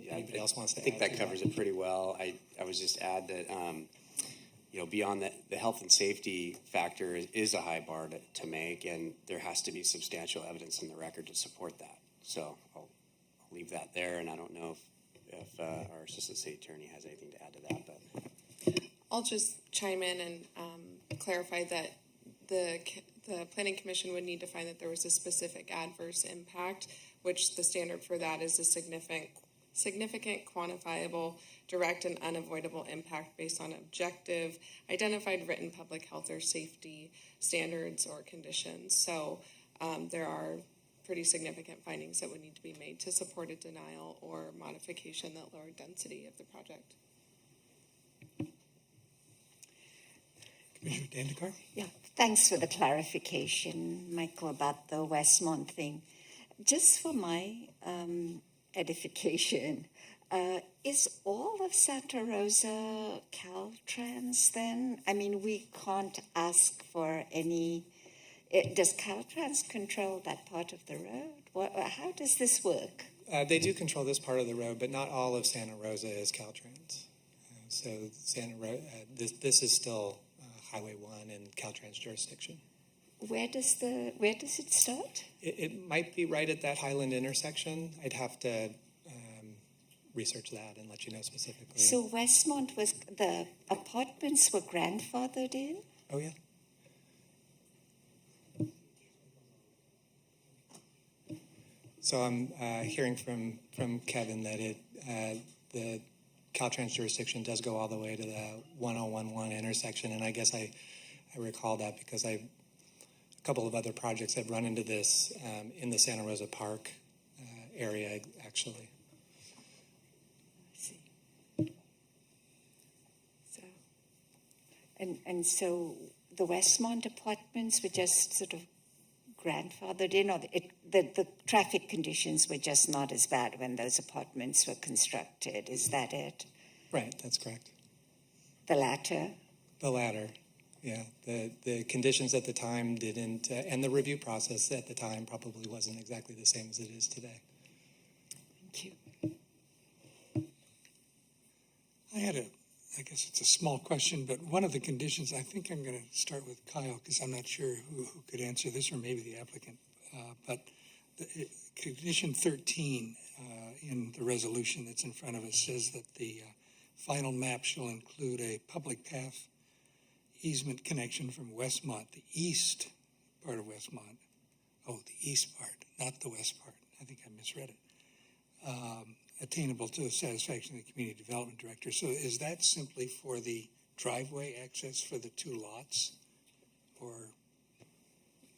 anybody else wants to add. I think that covers it pretty well. I would just add that, beyond the health and safety factor is a high bar to make, and there has to be substantial evidence in the record to support that. So I'll leave that there, and I don't know if our Assistant City Attorney has anything to add to that. But I'll just chime in and clarify that the Planning Commission would need to find that there was a specific adverse impact, which the standard for that is a significant, quantifiable, direct, and unavoidable impact based on objective, identified written public health or safety standards or conditions. So there are pretty significant findings that would need to be made to support a denial or modification that lowered density of the project. Commissioner Dandekar? Yeah, thanks for the clarification, Michael, about the Westmont thing. Just for my edification, is all of Santa Rosa Caltrans then? I mean, we can't ask for any. Does Caltrans control that part of the road? How does this work? They do control this part of the road, but not all of Santa Rosa is Caltrans. So this is still Highway 1 in Caltrans jurisdiction. Where does it start? It might be right at that Highland intersection. I'd have to research that and let you know specifically. So Westmont the apartments were grandfathered in? Oh, yeah. So I'm hearing from Kevin that the Caltrans jurisdiction does go all the way to the 1011 intersection, and I guess I recall that because a couple of other projects have run into this in the Santa Rosa Park area, actually. I see. So, and so the Westmont apartments were just sort of grandfathered in, or the traffic conditions were just not as bad when those apartments were constructed. Is that it? Right, that's correct. The latter? The latter, yeah. The conditions at the time didn't, and the review process at the time probably wasn't exactly the same as it is today. Thank you. I guess it's a small question, but one of the conditions, I think I'm going to start with Kyle because I'm not sure who could answer this, or maybe the applicant. But condition 13 in the resolution that's in front of us says that the final map shall include a public path easement connection from Westmont, the east part of Westmont, the east part, not the west part. I think I misread it. Attainable to the satisfaction of the community development director. So is that simply for the driveway access for the two lots? Or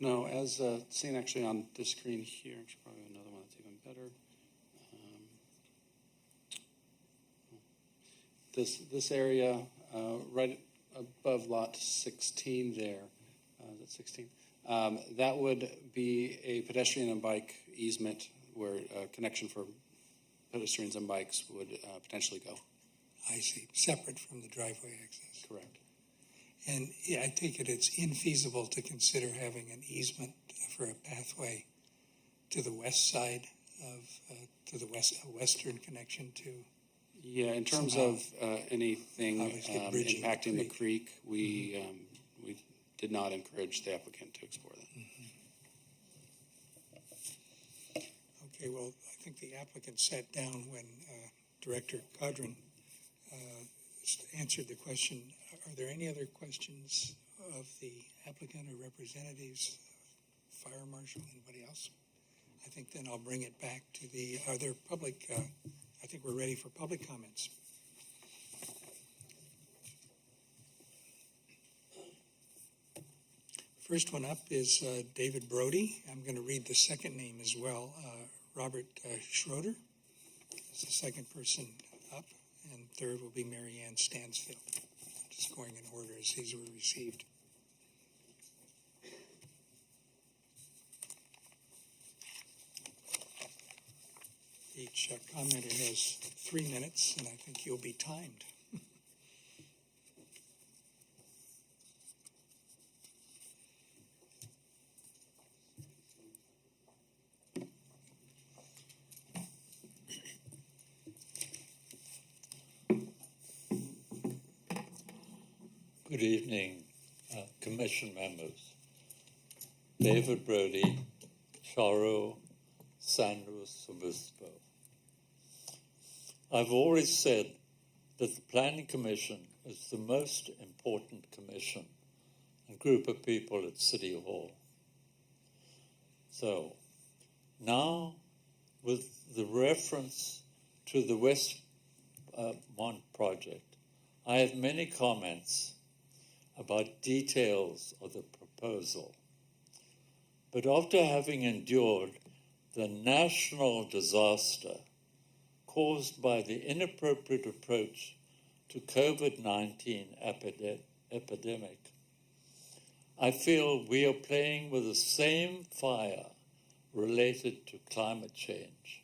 No, as seen actually on this screen here, there's probably another one that's even better. This area right above lot 16 there, is it 16? That would be a pedestrian and bike easement where a connection for pedestrians and bikes would potentially go. I see, separate from the driveway access. Correct. And yeah, I take it it's infeasible to consider having an easement for a pathway to the west side of, to the western connection to. Yeah, in terms Somehow, of anything obviously bridging the impacting the creek. creek, we did not encourage the applicant to explore that. Okay, well, I think the applicant sat down when Director Cadron answered the question. Are there any other questions of the applicant or representatives, fire marshal, anybody else? I think then I'll bring it back to the other public. I think we're ready for public comments. First one up is David Brody. I'm going to read the second name as well. Robert Schroeder is the second person up, and third will be Mary Ann Stansfield. Just going in order as these were received. Each commenter has 3 minutes, and I think you'll be timed. Good evening, Commission members. David Brody, Charo, San Luis Obispo. I've always said that the Planning Commission is the most important commission and group of people at City Hall. So now, with the reference to the Westmont project, I have many comments about details of the proposal. But after having endured the national disaster caused by the inappropriate approach to COVID-19 epidemic, I feel we are playing with the same fire related to climate change.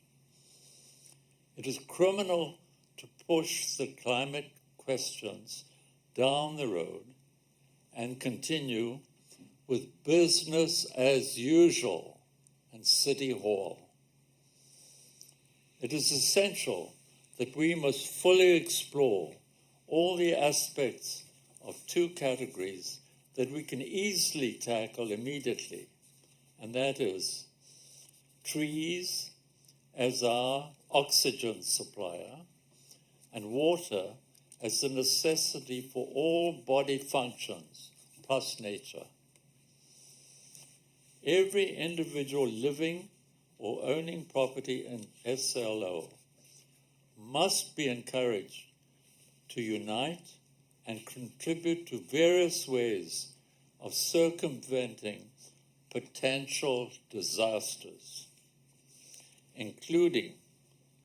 It is criminal to push the climate questions down the road and continue with business as usual in City Hall. It is essential that we must fully explore all the aspects of two categories that we can easily tackle immediately, and that is trees as our oxygen supplier and water as a necessity for all body functions plus nature. Every individual living or owning property in SLO must be encouraged to unite and contribute to various ways of circumventing potential disasters, including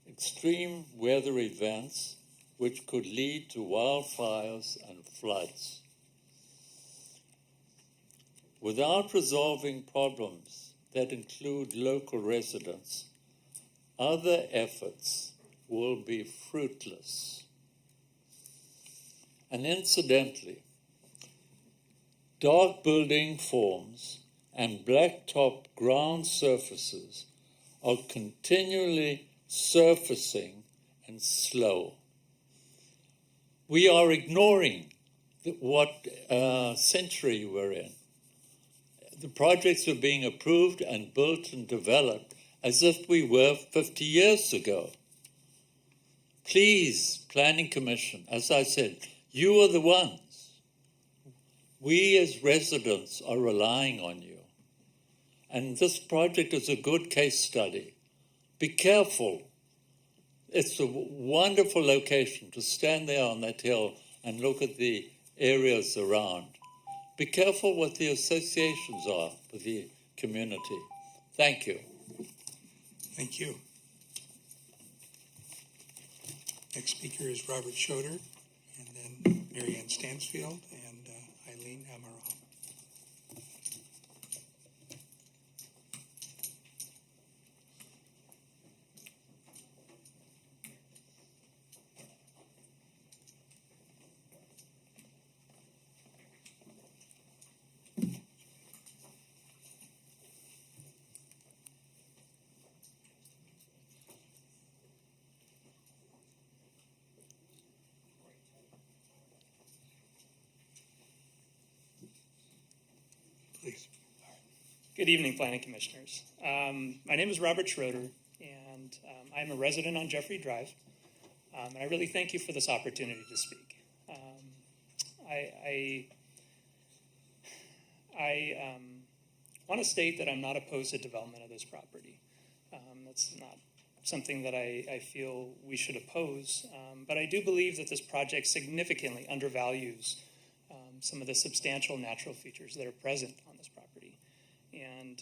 extreme weather events which could lead to wildfires and floods. Without resolving problems that include local residents, other efforts will be fruitless. And incidentally, dark building forms and blacktop ground surfaces are continually surfacing and slow. We are ignoring what century we're in. The projects are being approved and built and developed as if we were 50 years ago. Please, Planning Commission, as I said, you are the ones. We as residents are relying on you. And this project is a good case study. Be careful. It's a wonderful location to stand there on that hill and look at the areas around. Be careful what the associations are with the community. Thank you. Thank you. Next speaker is Robert Schroeder, and then Mary Ann Stansfield and Eileen Amaral. Please. Good evening, Planning Commissioners. My name is Robert Schroeder, and I'm a resident on Jeffrey Drive. And I really thank you for this opportunity to speak. I want to state that I'm not opposed to development of this property. That's not something that I feel we should oppose, but I do believe that this project significantly undervalues some of the substantial natural features that are present on this property. And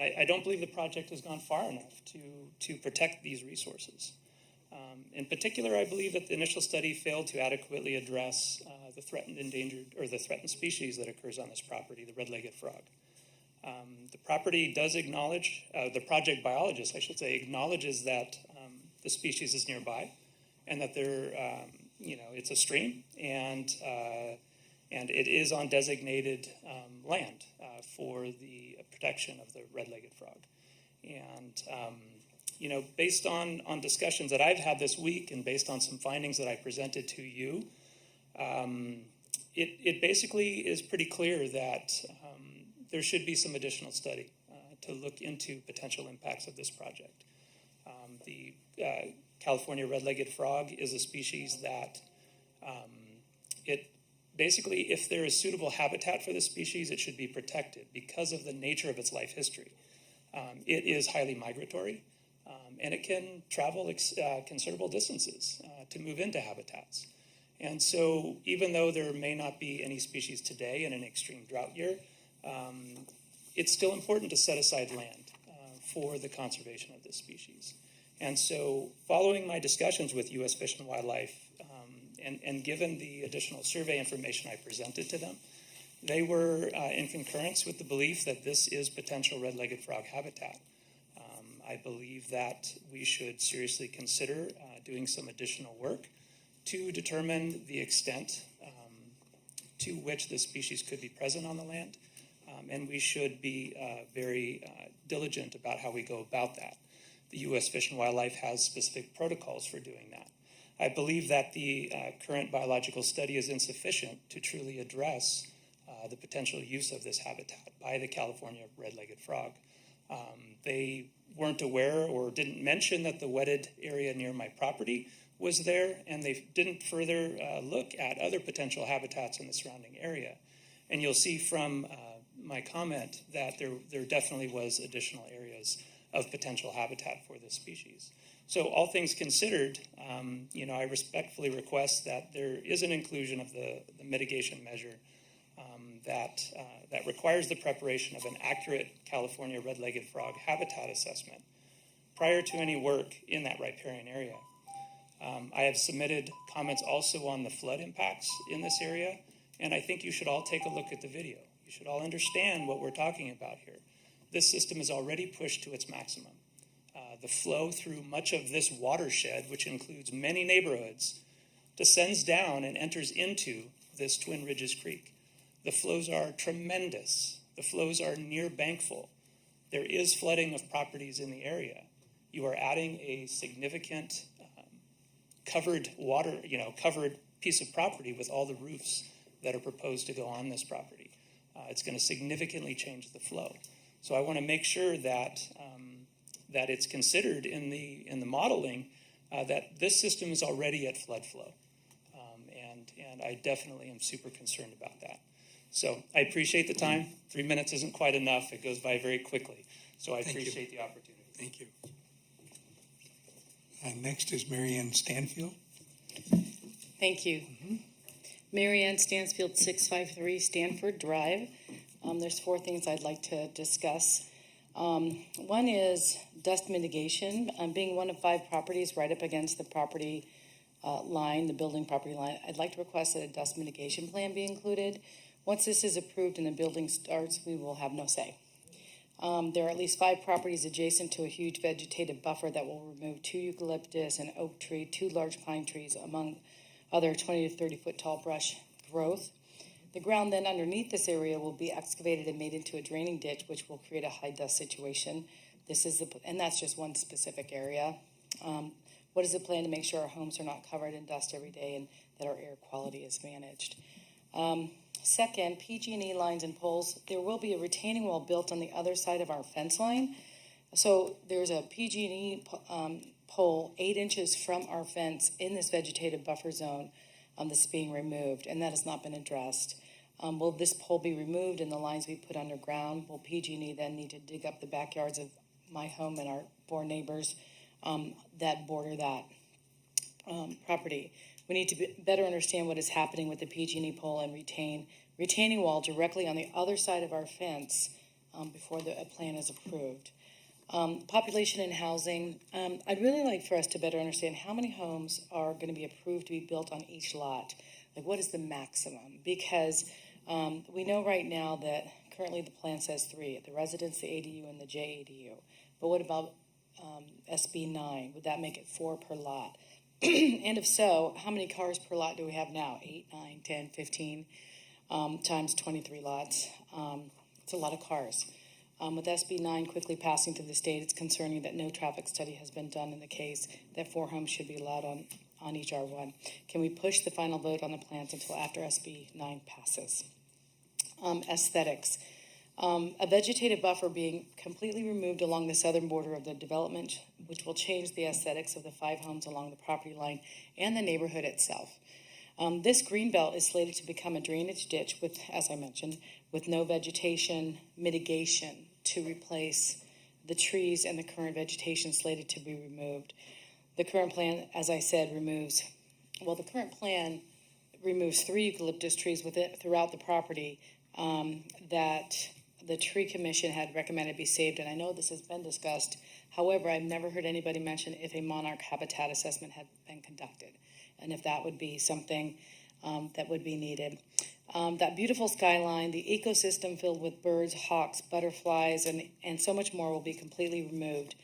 I don't believe the project has gone far enough to protect these resources. In particular, I believe that the initial study failed to adequately address the threatened endangered or the threatened species that occurs on this property, the red-legged frog. The property does acknowledge, the project biologist, I should say, acknowledges that the species is nearby and that it's a stream and it is on designated land for the protection of the red-legged frog. And, based on discussions that I've had this week and based on some findings that I presented to you, it basically is pretty clear that there should be some additional study to look into potential impacts of this project. The California red-legged frog is a species that basically, if there is suitable habitat for the species, it should be protected because of the nature of its life history. It is highly migratory, and it can travel considerable distances to move into habitats. And so even though there may not be any species today in an extreme drought year, it's still important to set aside land for the conservation of this species. And so following my discussions with U.S. Fish and Wildlife, and given the additional survey information I presented to them, they were in concurrence with the belief that this is potential red-legged frog habitat. I believe that we should seriously consider doing some additional work to determine the extent to which this species could be present on the land, and we should be very diligent about how we go about that. The U.S. Fish and Wildlife has specific protocols for doing that. I believe that the current biological study is insufficient to truly address the potential use of this habitat by the California red-legged frog. They weren't aware or didn't mention that the wetted area near my property was there, and they didn't further look at other potential habitats in the surrounding area. And you'll see from my comment that there definitely was additional areas of potential habitat for this species. So all things considered, I respectfully request that there is an inclusion of the mitigation measure that requires the preparation of an accurate California red-legged frog habitat assessment prior to any work in that riparian area. I have submitted comments also on the flood impacts in this area, and I think you should all take a look at the video. You should all understand what we're talking about here. This system is already pushed to its maximum. The flow through much of this watershed, which includes many neighborhoods, descends down and enters into this Twin Ridges Creek. The flows are tremendous. The flows are near bankful. There is flooding of properties in the area. You are adding a significant covered piece of property with all the roofs that are proposed to go on this property. It's going to significantly change the flow. So I want to make sure that it's considered in the modeling that this system is already at flood flow. And I definitely am super concerned about that. So I appreciate the time. 3 minutes isn't quite enough. It goes by very quickly. So I Thank you. appreciate the opportunity. Thank you. Next is Mary Ann Stanfield. Thank you. Mary Ann Stansfield, 653 Stanford Drive. There's 4 things I'd like to discuss. One is dust mitigation. Being one of 5 properties right up against the property line, the building property line, I'd like to request that a dust mitigation plan be included. Once this is approved and the building starts, we will have no say. There are at least 5 properties adjacent to a huge vegetative buffer that will remove 2 eucalyptus and oak tree, 2 large pine trees, among other 20 to 30 foot tall brush growth. The ground then underneath this area will be excavated and made into a draining ditch, which will create a high dust situation. And that's just one specific area. What is the plan to make sure our homes are not covered in dust every day and that our air quality is managed? Second, PG&E lines and poles. There will be a retaining wall built on the other side of our fence line. So there's a PG&E pole 8 inches from our fence in this vegetative buffer zone that's being removed, and that has not been addressed. Will this pole be removed and the lines be put underground? Will PG&E then need to dig up the backyards of my home and our 4 neighbors that border that property? We need to better understand what is happening with the PG&E pole and retaining wall directly on the other side of our fence before a plan is approved. Population and housing. I'd really like for us to better understand how many homes are going to be approved to be built on each lot. Like, what is the maximum? Because we know right now that currently the plan says 3, the residence, the ADU, and the JADU. But what about SB 9? Would that make it 4 per lot? And if so, how many cars per lot do we have now? 8, 9, 10, 15 times 23 lots. It's a lot of cars. With SB 9 quickly passing through the state, it's concerning that no traffic study has been done in the case that 4 homes should be allowed on each R1. Can we push the final vote on the plans until after SB 9 passes? Aesthetics. A vegetative buffer being completely removed along the southern border of the development, which will change the aesthetics of the 5 homes along the property line and the neighborhood itself. This green belt is slated to become a drainage ditch with, as I mentioned, with no vegetation mitigation to replace the trees and the current vegetation slated to be removed. The current plan, as I said, removes 3 eucalyptus trees throughout the property that the tree commission had recommended be saved, and I know this has been discussed. However, I've never heard anybody mention if a monarch habitat assessment had been conducted, and if that would be something that would be needed. That beautiful skyline, the ecosystem filled with birds, hawks, butterflies, and so much more will be completely removed.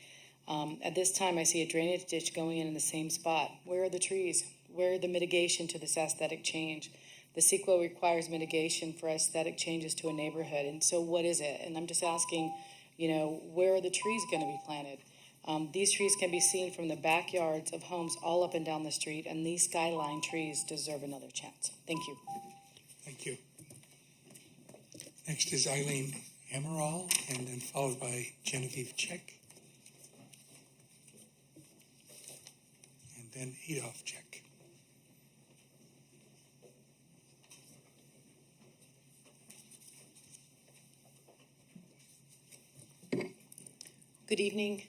At this time, I see a drainage ditch going in the same spot. Where are the trees? Where are the mitigation to this aesthetic change? The CEQA requires mitigation for aesthetic changes to a neighborhood, and so what is it? And I'm just asking, where are the trees going to be planted? These trees can be seen from the backyards of homes all up and down the street, and these skyline trees deserve another chance. Thank you. Thank you. Next is Eileen Amaral, and then followed by Genevieve Check, and then Adolph Check. Good evening.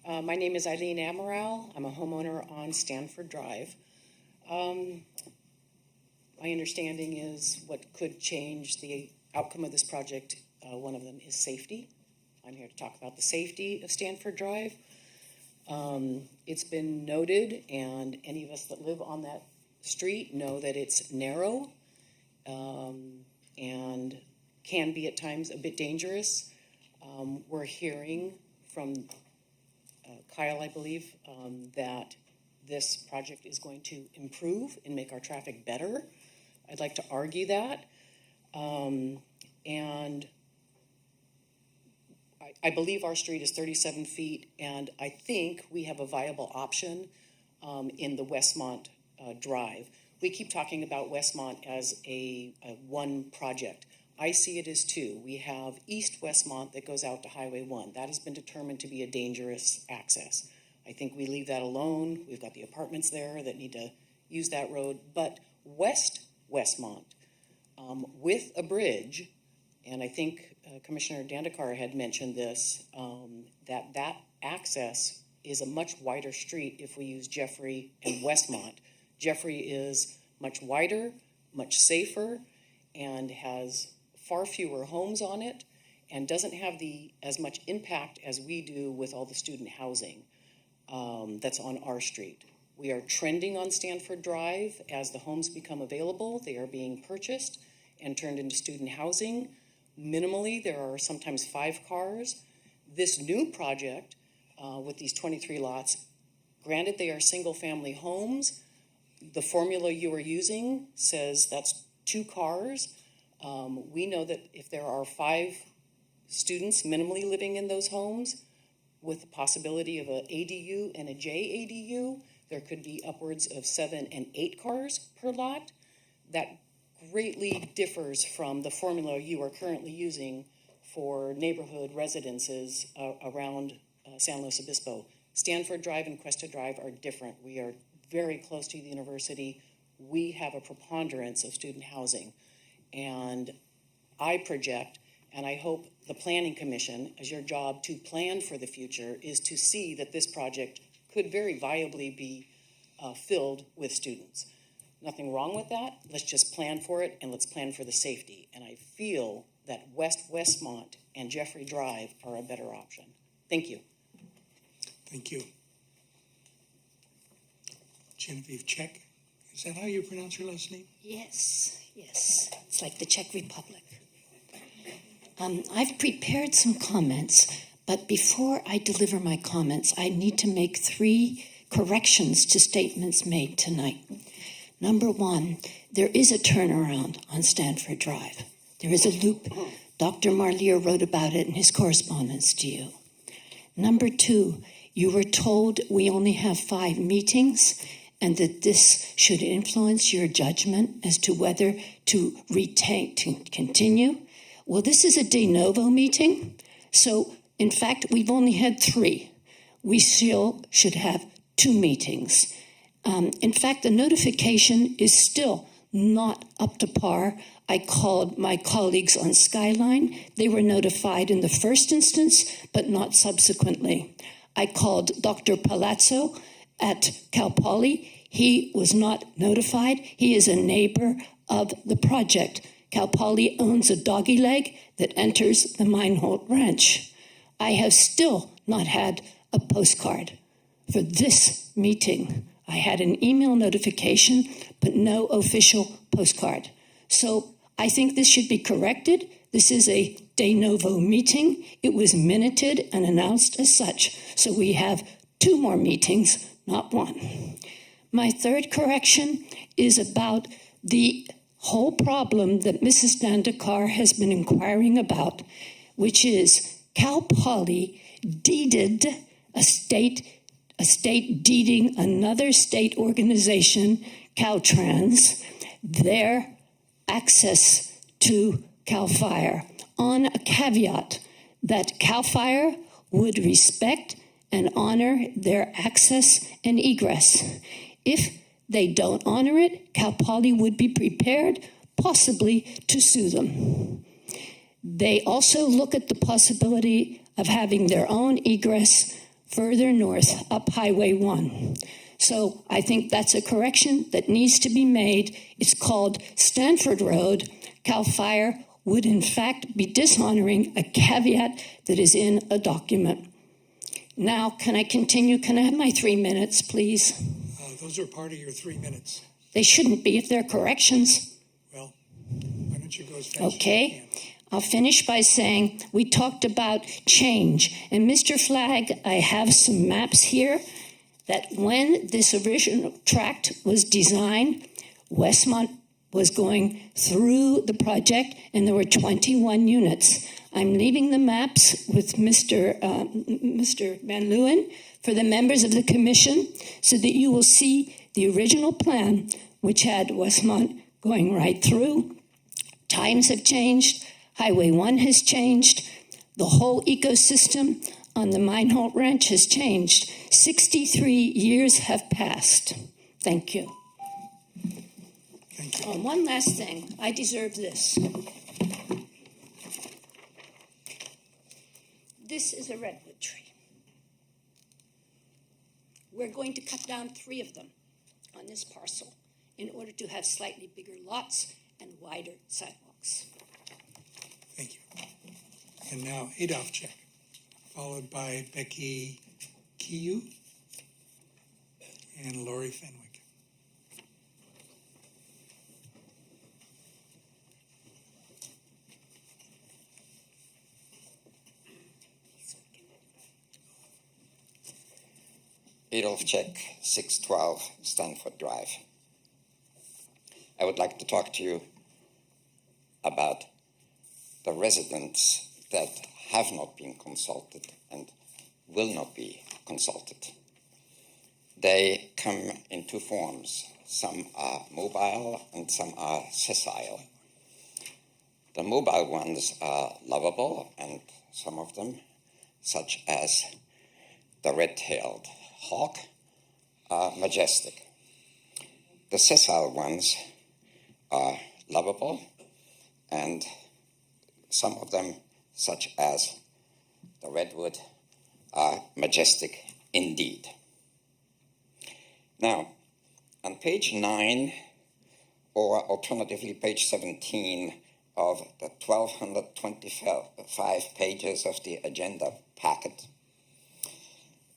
My name is Eileen Amaral. I'm a homeowner on Stanford Drive. My understanding is what could change the outcome of this project. One of them is safety. I'm here to talk about the safety of Stanford Drive. It's been noted, and any of us that live on that street know that it's narrow and can be at times a bit dangerous. We're hearing from Kyle, I believe, that this project is going to improve and make our traffic better. I'd like to argue that. And I believe our street is 37 feet, and I think we have a viable option in the Westmont Drive. We keep talking about Westmont as a one project. I see it as 2. We have East Westmont that goes out to Highway 1. That has been determined to be a dangerous access. I think we leave that alone. We've got the apartments there that need to use that road. But West Westmont with a bridge, and I think Commissioner Dandekar had mentioned this, that access is a much wider street if we use Jeffrey and Westmont. Jeffrey is much wider, much safer, and has far fewer homes on it, and doesn't have as much impact as we do with all the student housing that's on our street. We are trending on Stanford Drive. As the homes become available, they are being purchased and turned into student housing. Minimally, there are sometimes 5 cars. This new project with these 23 lots, granted they are single-family homes, the formula you are using says that's 2 cars. We know that if there are 5 students minimally living in those homes, with the possibility of an ADU and a JADU, there could be upwards of 7 and 8 cars per lot. That greatly differs from the formula you are currently using for neighborhood residences around San Luis Obispo. Stanford Drive and Cuesta Drive are different. We are very close to the university. We have a preponderance of student housing. And I project, and I hope the Planning Commission, as your job to plan for the future, is to see that this project could very viably be filled with students. Nothing wrong with that. Let's just plan for it, and let's plan for the safety. And I feel that Westmont and Jeffrey Drive are a better option. Thank you. Thank you. Genevieve Czech, is that how you pronounce your last name? Yes. It's like the Czech Republic. I've prepared some comments, but before I deliver my comments, I need to make 3 corrections to statements made tonight. Number 1, there is a turnaround on Stanford Drive. There is a loop. Dr. Marlier wrote about it in his correspondence to you. Number 2, you were told we only have 5 meetings and that this should influence your judgment as to whether to continue. Well, this is a de novo meeting, so in fact, we've only had 3. We still should have 2 meetings. In fact, the notification is still not up to par. I called my colleagues on Skyline. They were notified in the first instance, but not subsequently. I called Dr. Palazzo at Cal Poly. He was not notified. He is a neighbor of the project. Cal Poly owns a doggy leg that enters the Meinholt Ranch. I have still not had a postcard for this meeting. I had an email notification, but no official postcard. So I think this should be corrected. This is a de novo meeting. It was minuted and announced as such. So we have 2 more meetings, not 1. My third correction is about the whole problem that Mrs. Dandekar has been inquiring about, which is Cal Poly deeded a state deeding another state organization, Caltrans, their access to Cal Fire on a caveat that Cal Fire would respect and honor their access and egress. If they don't honor it, Cal Poly would be prepared, possibly, to sue them. They also look at the possibility of having their own egress further north up Highway 1. So I think that's a correction that needs to be made. It's called Stanford Road. Cal Fire would in fact be dishonoring a caveat that is in a document. Now, can I continue? Can I have my 3 minutes, please? Those are part of your 3 minutes. They shouldn't be if they're corrections. Well, why don't you go as fast Okay. as you can? I'll finish by saying we talked about change. And Mr. Flagg, I have some maps here that when this original tract was designed, Westmont was going through the project and there were 21 units. I'm leaving the maps with Mr. Van Leeuwen for the members of the commission so that you will see the original plan, which had Westmont going right through. Times have changed. Highway 1 has changed. The whole ecosystem on the Meinholt Ranch has changed. 63 years have passed. Thank you. Thank you. Oh, one last thing. I deserve this. This is a redwood tree. We're going to cut down 3 of them on this parcel in order to have slightly bigger lots and wider sidewalks. Thank you. And now Adolf, followed by Becky Kiyu and Laurie Fenwick. Adolf Check, 612 Stanford Drive. I would like to talk to you about the residents that have not been consulted and will not be consulted. They come in 2 forms. Some are mobile and some are sessile. The mobile ones are lovable, and some of them, such as the red-tailed hawk, are majestic. The sessile ones are lovable, and some of them, such as the redwood, are majestic indeed. Now, on page 9, or alternatively page 17 of the 1,225 pages of the agenda packet,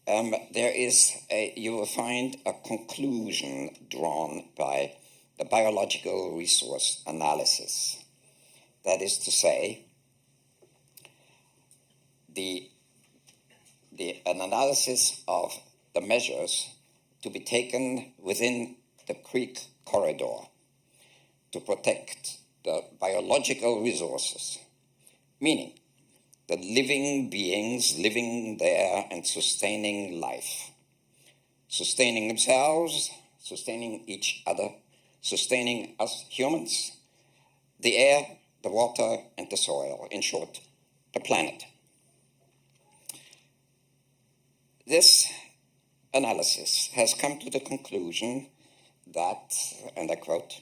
you will find a conclusion drawn by the biological resource analysis. That is to say, an analysis of the measures to be taken within the creek corridor to protect the biological resources, meaning the living beings living there and sustaining life, sustaining themselves, sustaining each other, sustaining us humans, the air, the water, and the soil, in short, the planet. This analysis has come to the conclusion that, and I quote,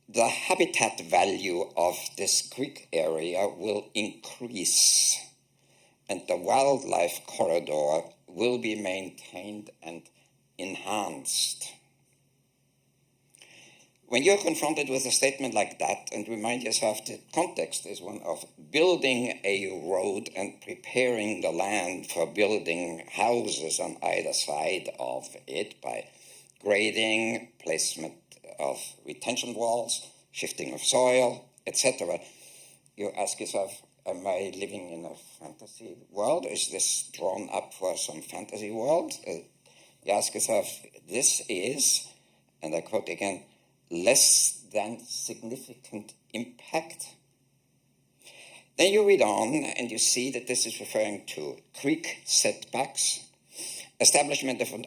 the habitat value of this creek area will increase and the wildlife corridor will be maintained and enhanced. When you're confronted with a statement like that, and remind yourself the context is one of building a road and preparing the land for building houses on either side of it by grading, placement of retention walls, shifting of soil, etc., you ask yourself, am I living in a fantasy world? Is this drawn up for some fantasy world? You ask yourself, this is, and I quote again, less than significant impact. Then you read on and you see that this is referring to creek setbacks, establishment of an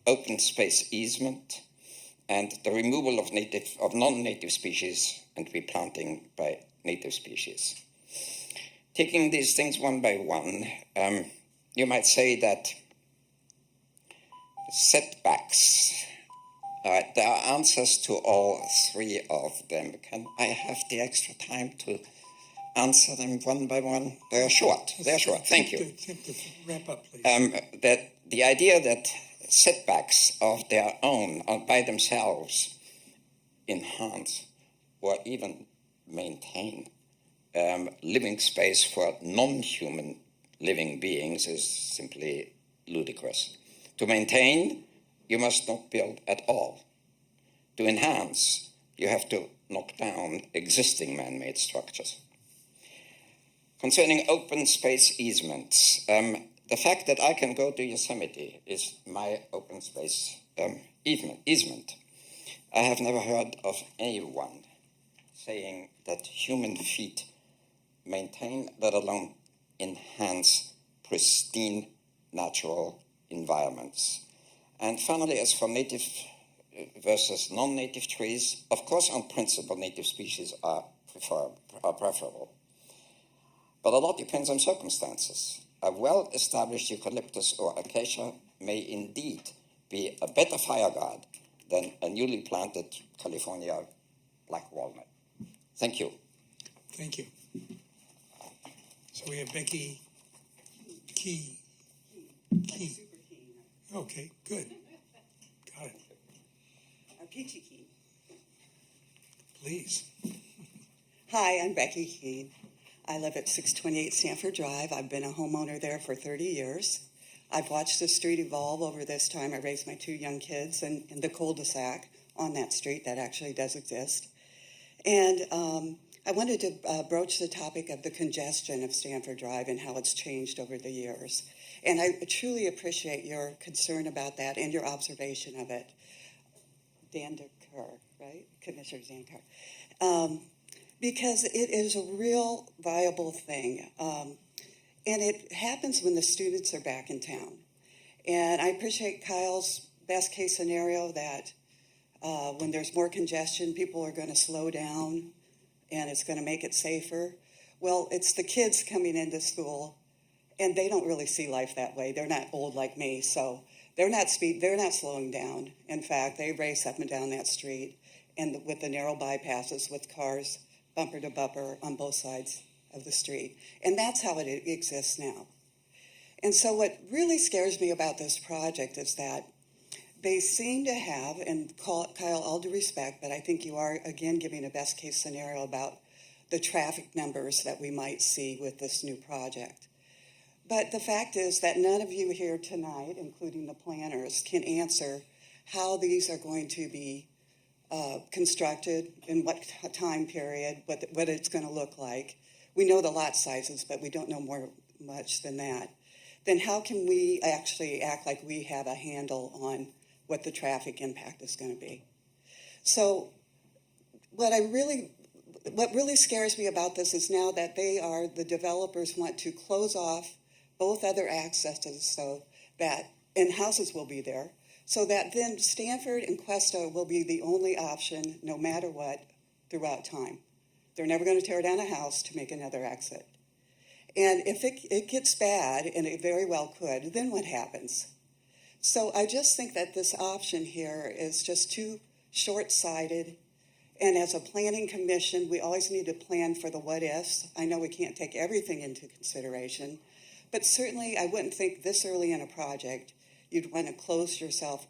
open space easement, and the removal of non-native species and replanting by native species. Taking these things one by one, you might say that setbacks, there are answers to all 3 of them. Can I have the extra time to answer them one by one? They're short. Thank you. Wrap up, please. That the idea that setbacks of their own, by themselves, enhance or even maintain living space for non-human living beings is simply ludicrous. To maintain, you must not build at all. To enhance, you have to knock down existing man-made structures. Concerning open space easements, the fact that I can go to Yosemite is my open space easement. I have never heard of anyone saying that human feet maintain, let alone enhance, pristine natural environments. And finally, as for native versus non-native trees, of course, on principle, native species are preferable. But a lot depends on circumstances. A well-established eucalyptus or acacia may indeed be a better fire guard than a newly planted California Black Walnut. Thank you. Thank you. So we have Becky Key. Okay, good. Got it. Peachy Keen. Please. Hi, I'm Becky Keen. I live at 628 Stanford Drive. I've been a homeowner there for 30 years. I've watched the street evolve over this time. I raised my 2 young kids in the cul-de-sac on that street that actually does exist. And I wanted to broach the topic of the congestion of Stanford Drive and how it's changed over the years. And I truly appreciate your concern about that and your observation of it. Dan Kerr, right? Commissioner Dan Kerr. Because it is a real viable thing. And it happens when the students are back in town. And I appreciate Kyle's best case scenario that when there's more congestion, people are going to slow down and it's going to make it safer. Well, it's the kids coming into school and they don't really see life that way. They're not old like me, so they're not slowing down. In fact, they race up and down that street and with the narrow bypasses with cars bumper to bumper on both sides of the street. And that's how it exists now. And so what really scares me about this project is that they seem to have, and Kyle, all due respect, but I think you are, again, giving a best case scenario about the traffic numbers that we might see with this new project. But the fact is that none of you here tonight, including the planners, can answer how these are going to be constructed, in what time period, what it's going to look like. We know the lot sizes, but we don't know much than that. Then how can we actually act like we have a handle on what the traffic impact is going to be? So what really scares me about this is now that the developers want to close off both other accesses so that, and houses will be there, so that then Stanford and Cuesta will be the only option no matter what throughout time. They're never going to tear down a house to make another exit. And if it gets bad, and it very well could, then what happens? So I just think that this option here is just too short-sighted. And as a planning commission, we always need to plan for the what-ifs. I know we can't take everything into consideration, but certainly I wouldn't think this early in a project you'd want to close yourself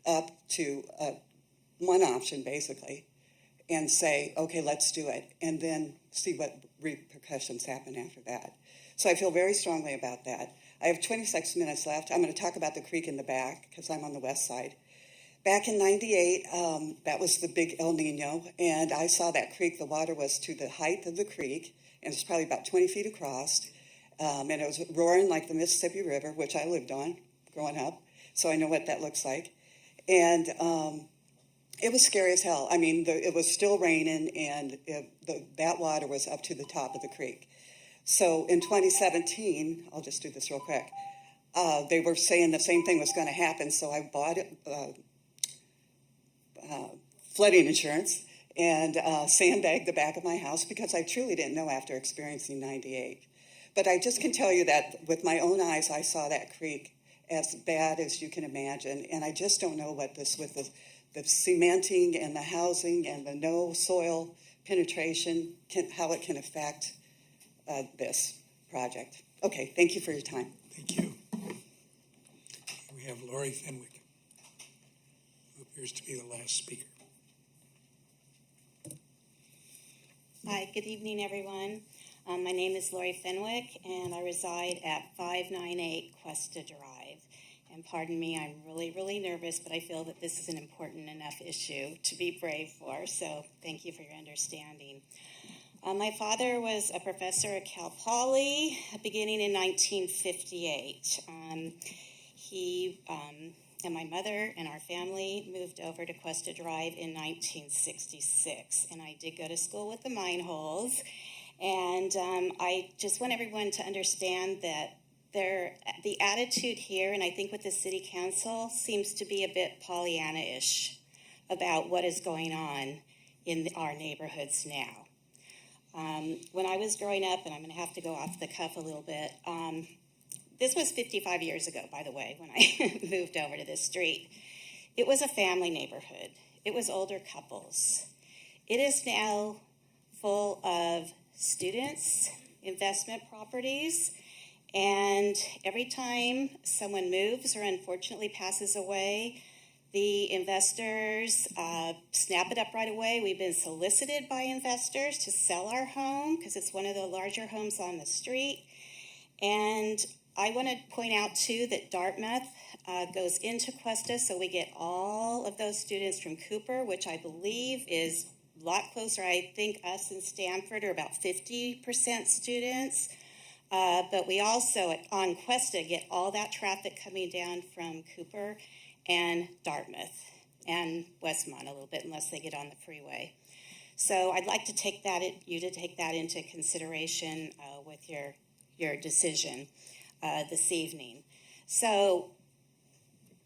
up to one option, basically, and say, okay, let's do it, and then see what repercussions happen after that. So I feel very strongly about that. I have 26 minutes left. I'm going to talk about the creek in the back because I'm on the west side. Back in 98, that was the big El Nino, and I saw that creek. The water was to the height of the creek, and it's probably about 20 feet across, and it was roaring like the Mississippi River, which I lived on growing up, so I know what that looks like. And it was scary as hell. I mean, it was still raining, and that water was up to the top of the creek. So in 2017, I'll just do this real quick, they were saying the same thing was going to happen, so I bought flooding insurance and sandbagged the back of my house because I truly didn't know after experiencing 98. But I just can tell you that with my own eyes, I saw that creek as bad as you can imagine, and I just don't know what this, with the cementing and the housing and the no soil penetration, how it can affect this project. Okay, thank you for your time. Thank you. We have Laurie Fenwick, who appears to be the last speaker. Hi, good evening, everyone. My name is Laurie Fenwick, and I reside at 598 Cuesta Drive. And pardon me, I'm really, really nervous, but I feel that this is an important enough issue to be brave for, so thank you for your understanding. My father was a professor at Cal Poly beginning in 1958. He and my mother and our family moved over to Cuesta Drive in 1966, and I did go to school with the mine holes. And I just want everyone to understand that the attitude here, and I think with the city council, seems to be a bit Pollyanna-ish about what is going on in our neighborhoods now. When I was growing up, and I'm going to have to go off the cuff a little bit, this was 55 years ago, by the way, when I moved over to this street. It was a family neighborhood. It was older couples. It is now full of students, investment properties, and every time someone moves or unfortunately passes away, the investors snap it up right away. We've been solicited by investors to sell our home because it's one of the larger homes on the street. And I want to point out, too, that Dartmouth goes into Cuesta, so we get all of those students from Cooper, which I believe is a lot closer. I think us and Stanford are about 50% students. But we also, on Cuesta, get all that traffic coming down from Cooper and Dartmouth and Westmont a little bit, unless they get on the freeway. So I'd like to take you to take that into consideration with your decision this evening. So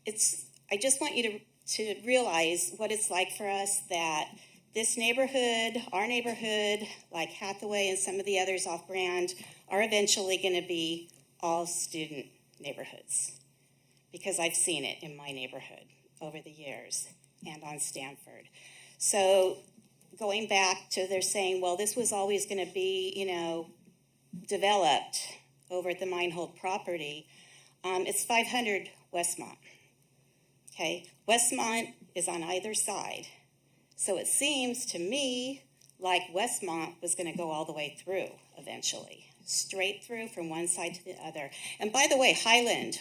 I just want you to realize what it's like for us that this neighborhood, our neighborhood, like Hathaway and some of the others off-brand, are eventually going to be all student neighborhoods, because I've seen it in my neighborhood over the years and on Stanford. So going back to they're saying, well, this was always going to be, developed over at the Minehold property. It's 500 Westmont. Okay, Westmont is on either side. So it seems to me like Westmont was going to go all the way through eventually, straight through from one side to the other. And by the way, Highland,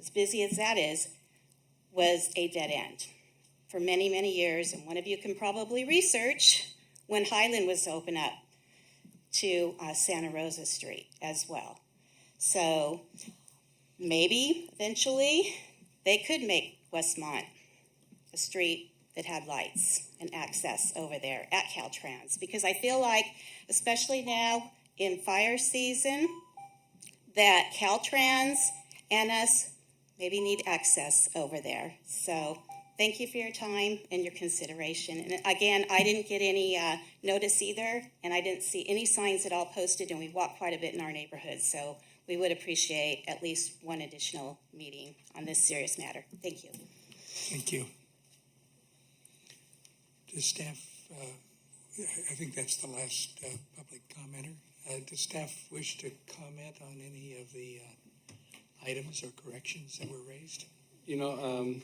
as busy as that is, was a dead end for many, many years. And one of you can probably research when Highland was opened up to Santa Rosa Street as well. So maybe eventually they could make Westmont a street that had lights and access over there at Caltrans, because I feel like, especially now in fire season, that Caltrans and us maybe need access over there. So thank you for your time and your consideration. And again, I didn't get any notice either, and I didn't see any signs at all posted, and we walk quite a bit in our neighborhood. So we would appreciate at least one additional meeting on this serious matter. Thank you. Thank you. Does staff, I think that's the last public commenter. Does staff wish to comment on any of the items or corrections that were raised? The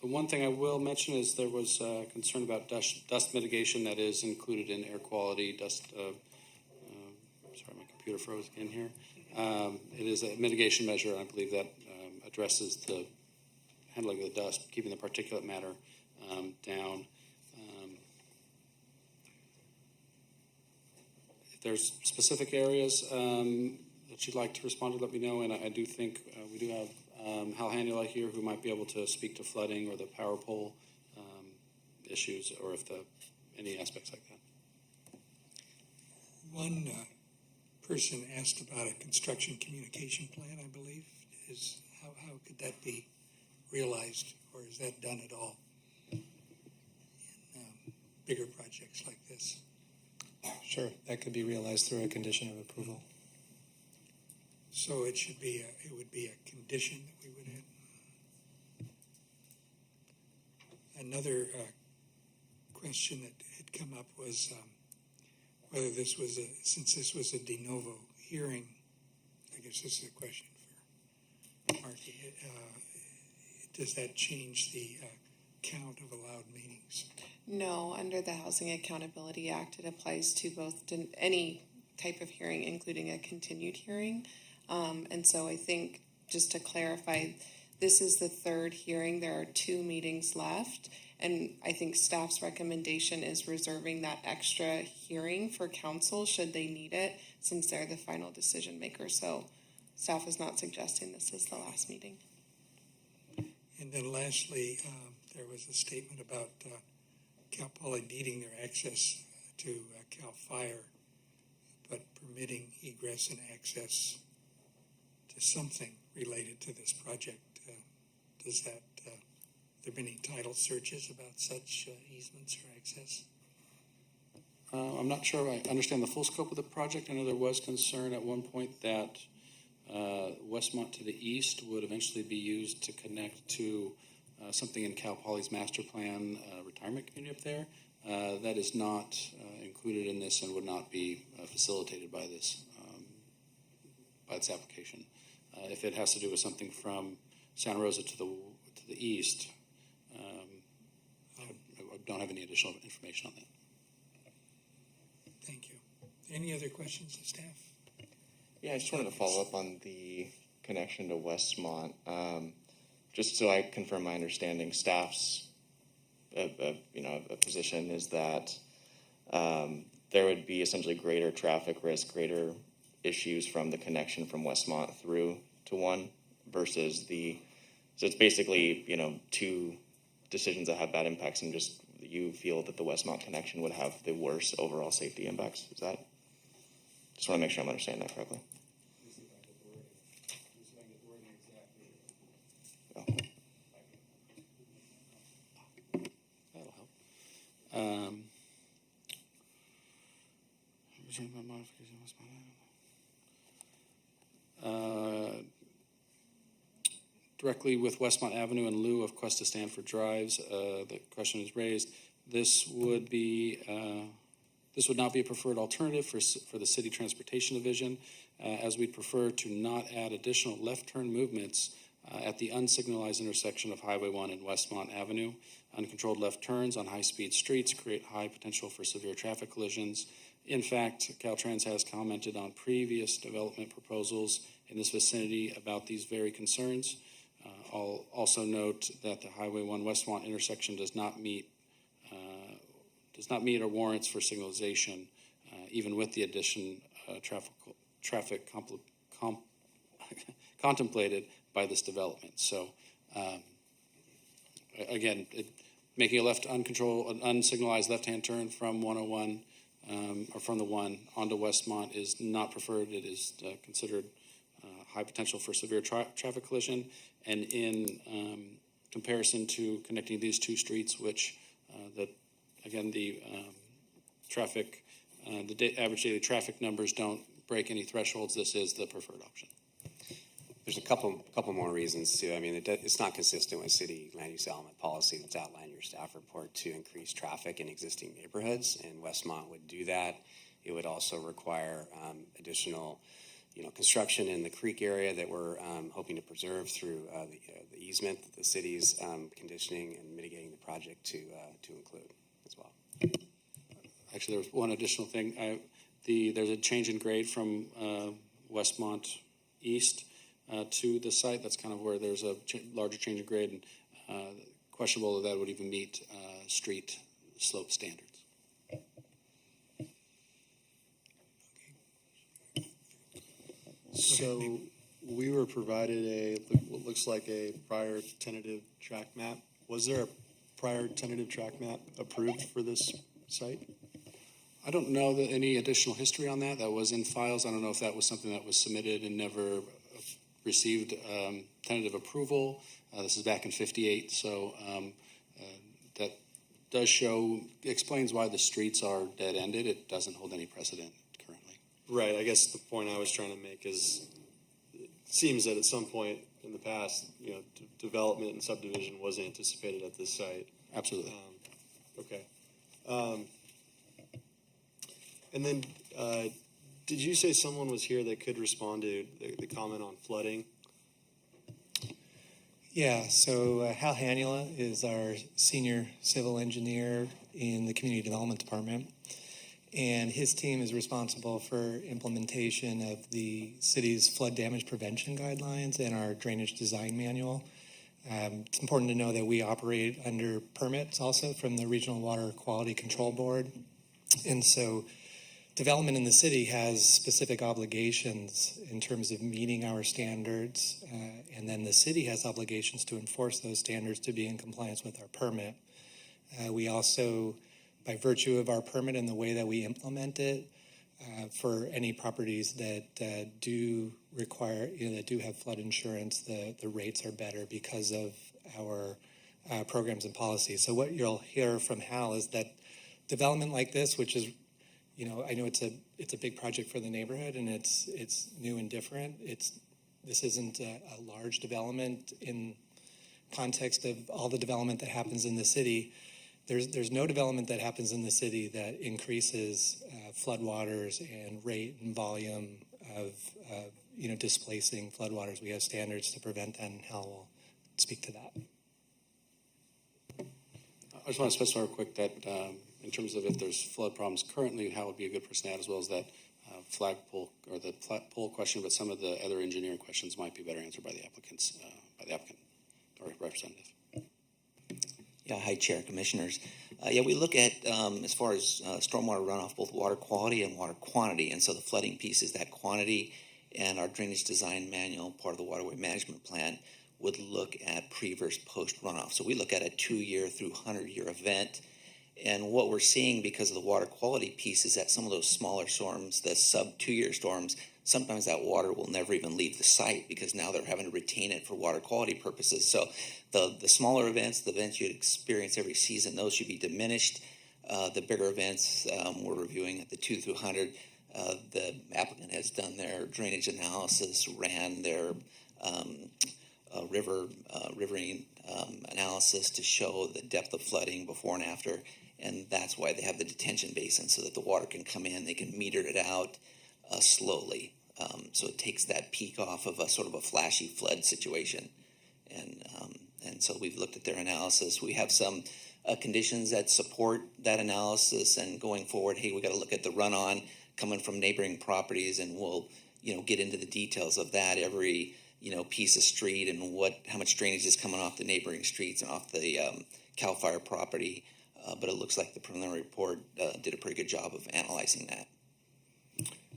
one thing I will mention is there was concern about dust mitigation that is included in air quality dust. Sorry, my computer froze again here. It is a mitigation measure, and I believe that addresses the handling of the dust, keeping the particulate matter down. If there's specific areas that you'd like to respond to, let me know. And I do think we do have Hal Hanula here, who might be able to speak to flooding or the power pole issues, or if any aspects like that. One person asked about a construction communication plan, I believe. How could that be realized, or is that done at all in bigger projects like this? Sure, that could be realized through a condition of approval. So it would be a condition that we would have. Another question that had come up was whether this was since this was a de novo hearing, I guess this is a question for Marky, does that change the count of allowed meetings? No, under the Housing Accountability Act, it applies to both any type of hearing, including a continued hearing. And so I think, just to clarify, this is the third hearing. There are 2 meetings left. And I think staff's recommendation is reserving that extra hearing for council should they need it, since they're the final decision maker. So staff is not suggesting this is the last meeting. And then lastly, there was a statement about Cal Poly needing their access to Cal Fire, but permitting egress and access to something related to this project. Does that, have there been any title searches about such easements or access? I'm not sure I understand the full scope of the project. I know there was concern at one point that Westmont to the east would eventually be used to connect to something in Cal Poly's master plan retirement community up there. That is not included in this and would not be facilitated by this application. If it has to do with something from Santa Rosa to the east, I don't have any additional information on that. Thank you. Any other questions of staff? Yeah, I just wanted to follow up on the connection to Westmont. Just so I confirm my understanding, staff's a position is that there would be essentially greater traffic risk, greater issues from the connection from Westmont through to 1 versus so it's basically, two decisions that have bad impacts, and just you feel that the Westmont connection would have the worst overall safety impacts. Is that? Just want to make sure I'm understanding that correctly. That'll help. Directly with Westmont Avenue in lieu of Cuesta Stanford Drives, the question is raised. This would not be a preferred alternative for the City Transportation Division, as we'd prefer to not add additional left turn movements at the unsignalized intersection of Highway 1 and Westmont Avenue. Uncontrolled left turns on high-speed streets create high potential for severe traffic collisions. In fact, Caltrans has commented on previous development proposals in this vicinity about these very concerns. I'll also note that the Highway 1 Westmont intersection does not meet or warrants for signalization, even with the addition traffic contemplated by this development. So, again, making an unsignalized left-hand turn from 101 or from the 1 onto Westmont is not preferred. It is considered high potential for severe traffic collision, and in comparison to connecting these two streets, which the average daily traffic numbers don't break any thresholds, this is the preferred option. There's a couple more reasons too. I mean, it's not consistent with city land use element policy that's outlined in your staff report to increase traffic in existing neighborhoods, and Westmont would do that. It would also require additional construction in the creek area that we're hoping to preserve through the easement that the city's conditioning and mitigating the project to include as well. Actually, there was one additional thing. There's a change in grade from Westmont East to the site. That's kind of where there's a larger change in grade, and questionable that would even meet street slope standards. So we were provided what looks like a prior tentative track map. Was there a prior tentative track map approved for this site? I don't know that any additional history on that. That was in files. I don't know if that was something that was submitted and never received tentative approval. This is back in '58, so that does explains why the streets are dead-ended. It doesn't hold any precedent currently. Right. I guess the point I was trying to make is it seems that at some point in the past, development and subdivision was anticipated at this site. Absolutely. Okay. And then did you say someone was here that could respond to the comment on flooding? Yeah, so Hal Hanula is our senior civil engineer in the Community Development Department, and his team is responsible for implementation of the city's flood damage prevention guidelines and our drainage design manual. It's important to know that we operate under permits also from the Regional Water Quality Control Board, and so development in the city has specific obligations in terms of meeting our standards, and then the city has obligations to enforce those standards to be in compliance with our permit. We also, by virtue of our permit and the way that we implement it, for any properties that do require, that do have flood insurance, the rates are better because of our programs and policies. So what you'll hear from Hal is that development like this, which is I know it's a big project for the neighborhood, and it's new and different. This isn't a large development in context of all the development that happens in the city, there's no development that happens in the city that increases floodwaters and rate and volume of displacing floodwaters. We have standards to prevent that, and Hal will speak to that. I just want to specify real quick that in terms of if there's flood problems currently, Hal would be a good person to add, as well as that flagpole or the pole question, but some of the other engineering questions might be better answered by the applicant or representative. Yeah, hi, Chair, Commissioners. We look at, as far as stormwater runoff, both water quality and water quantity. And so the flooding piece is that quantity, and our drainage design manual, part of the waterway management plan, would look at pre versus post runoff. So we look at a 2-year through 100-year event. And what we're seeing because of the water quality piece is that some of those smaller storms, the sub 2-year storms, sometimes that water will never even leave the site because now they're having to retain it for water quality purposes. So the smaller events, the events you'd experience every season, those should be diminished. The bigger events we're reviewing at the 2 through 100. The applicant has done their drainage analysis, ran their riverine analysis to show the depth of flooding before and after. And that's why they have the detention basin, so that the water can come in, they can meter it out slowly. So it takes that peak off of a sort of a flashy flood situation. And so we've looked at their analysis. We have some conditions that support that analysis, and going forward, hey, we got to look at the run-on coming from neighboring properties, and we'll get into the details of that every piece of street and how much drainage is coming off the neighboring streets and off the CAL FIRE property. But it looks like the preliminary report did a pretty good job of analyzing that.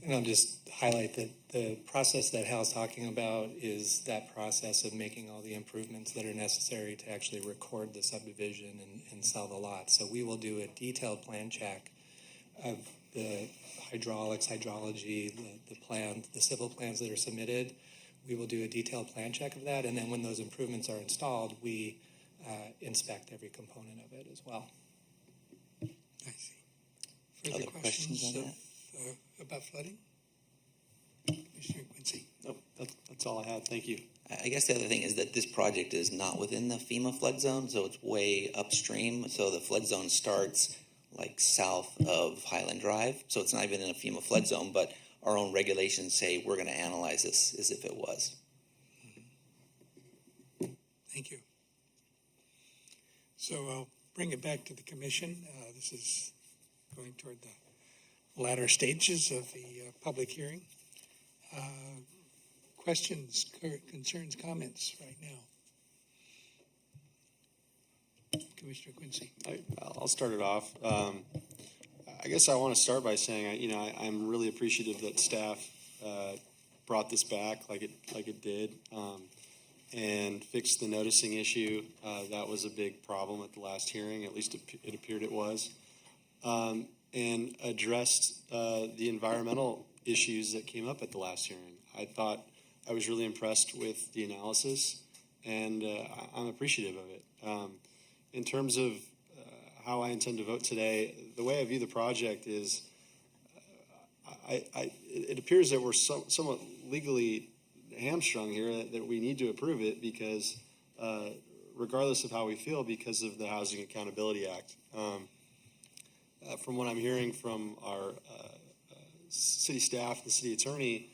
And I'll just highlight that the process that Hal's talking about is that process of making all the improvements that are necessary to actually record the subdivision and sell the lot. So we will do a detailed plan check of the hydraulics, hydrology, the plan, the civil plans that are submitted. We will do a detailed plan check of that, and then when those improvements are installed, we inspect every component of it as well. I see. Further questions on that? About flooding? Commissioner Quincy? Nope, that's all I have. Thank you. I guess the other thing is that this project is not within the FEMA flood zone, so it's way upstream. So the flood zone starts like south of Highland Drive. So it's not even in a FEMA flood zone, but our own regulations say we're going to analyze this as if it was. Thank you. So I'll bring it back to the commission. This is going toward the latter stages of the public hearing. Questions, concerns, comments right now? Commissioner Quincy. I'll start it off. I guess I want to start by saying, I'm really appreciative that staff brought this back like it did, and fixed the noticing issue. That was a big problem at the last hearing, at least it appeared it was, and addressed the environmental issues that came up at the last hearing. I was really impressed with the analysis, and I'm appreciative of it. In terms of how I intend to vote today, the way I view the project is it appears that we're somewhat legally hamstrung here, that we need to approve it because regardless of how we feel, because of the Housing Accountability Act. From what I'm hearing from our city staff, the city attorney,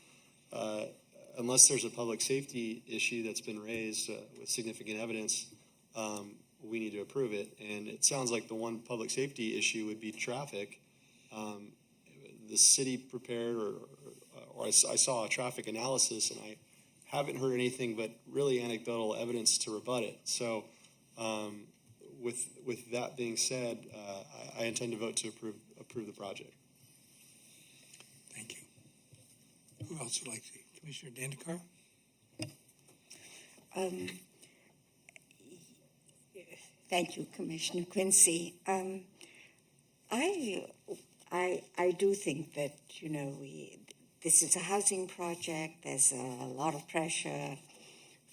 unless there's a public safety issue that's been raised with significant evidence, we need to approve it. And it sounds like the one public safety issue would be traffic. The city prepared, or I saw a traffic analysis, and I haven't heard anything but really anecdotal evidence to rebut it. So with that being said, I intend to vote to approve the project. Thank you. Who else would like to? Commissioner Dandekar? Thank you, Commissioner Quincy. I do think that, this is a housing project. There's a lot of pressure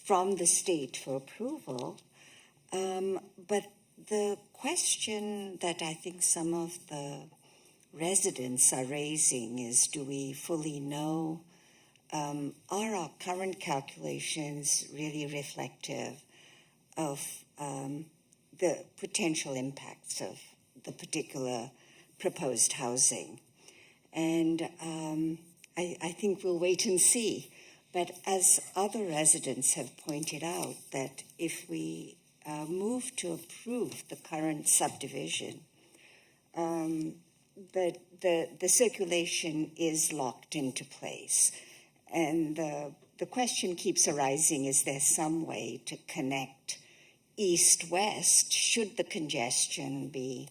from the state for approval. But the question that I think some of the residents are raising is, do we fully know, are our current calculations really reflective of the potential impacts of the particular proposed housing. And I think we'll wait and see. But as other residents have pointed out, that if we move to approve the current subdivision, the circulation is locked into place. And the question keeps arising, is there some way to connect east-west should the congestion be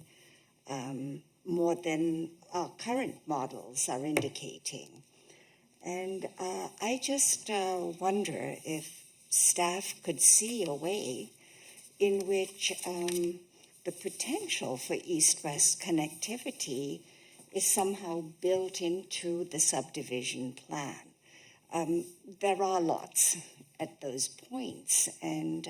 more than our current models are indicating? And I just wonder if staff could see a way in which the potential for east-west connectivity is somehow built into the subdivision plan. There are lots at those points, and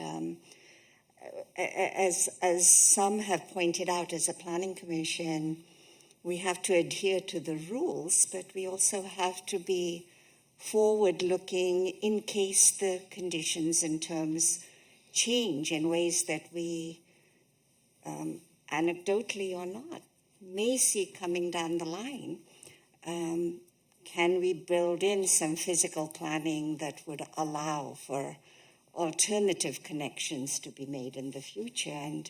as some have pointed out, as a planning commission, we have to adhere to the rules, but we also have to be forward-looking in case the conditions and terms change in ways that we, anecdotally or not, may see coming down the line. Can we build in some physical planning that would allow for alternative connections to be made in the future? And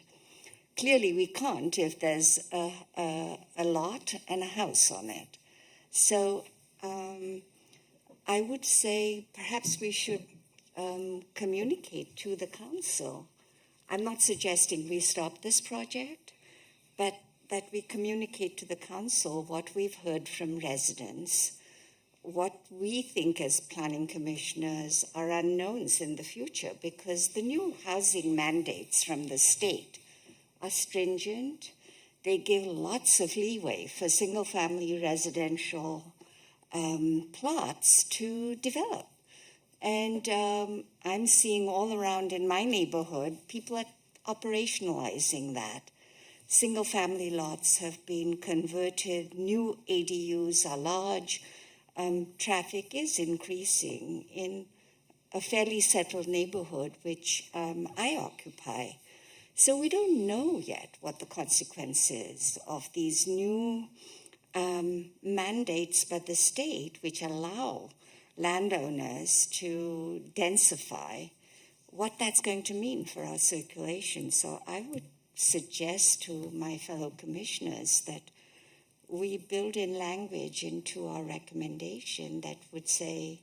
clearly we can't if there's a lot and a house on it. So I would say perhaps we should communicate to the council. I'm not suggesting we stop this project, but that we communicate to the council what we've heard from residents, what we think as planning commissioners are unknowns in the future, because the new housing mandates from the state are stringent. They give lots of leeway for single-family residential plots to develop. And I'm seeing all around in my neighborhood, people are operationalizing that. Single-family lots have been converted, new ADUs are large, traffic is increasing in a fairly settled neighborhood, which I occupy. So we don't know yet what the consequences of these new mandates by the state, which allow landowners to densify, what that's going to mean for our circulation. So I would suggest to my fellow commissioners that we build in language into our recommendation that would say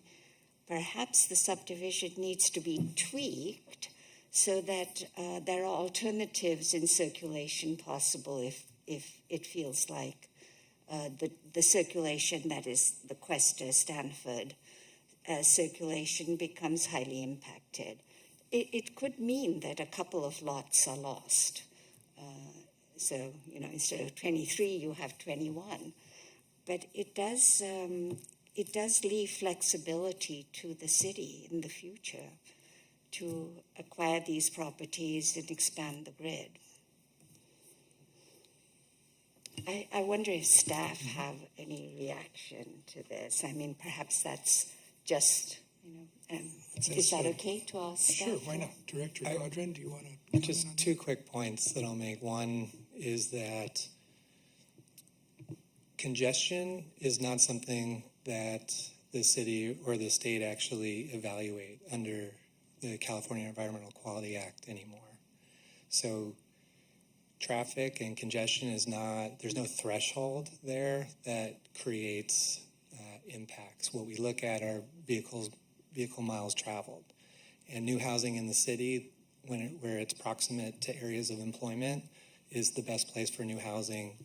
perhaps the subdivision needs to be tweaked so that there are alternatives in circulation possible if it feels like the circulation that is the Questa Stanford circulation becomes highly impacted. It could mean that a couple of lots are lost. So, instead of 23, you have 21. But it does leave flexibility to the city in the future to acquire these properties and expand the grid. I wonder if staff have any reaction to this. I mean, perhaps that's just, is that okay to ask staff? Sure, why not? Director Godrin, do you want to? Just two quick points that I'll make. One is that congestion is not something that the city or the state actually evaluate under the California Environmental Quality Act anymore. So traffic and congestion is not, there's no threshold there that creates impacts. What we look at are vehicle miles traveled. And new housing in the city, where it's proximate to areas of employment, is the best place for new housing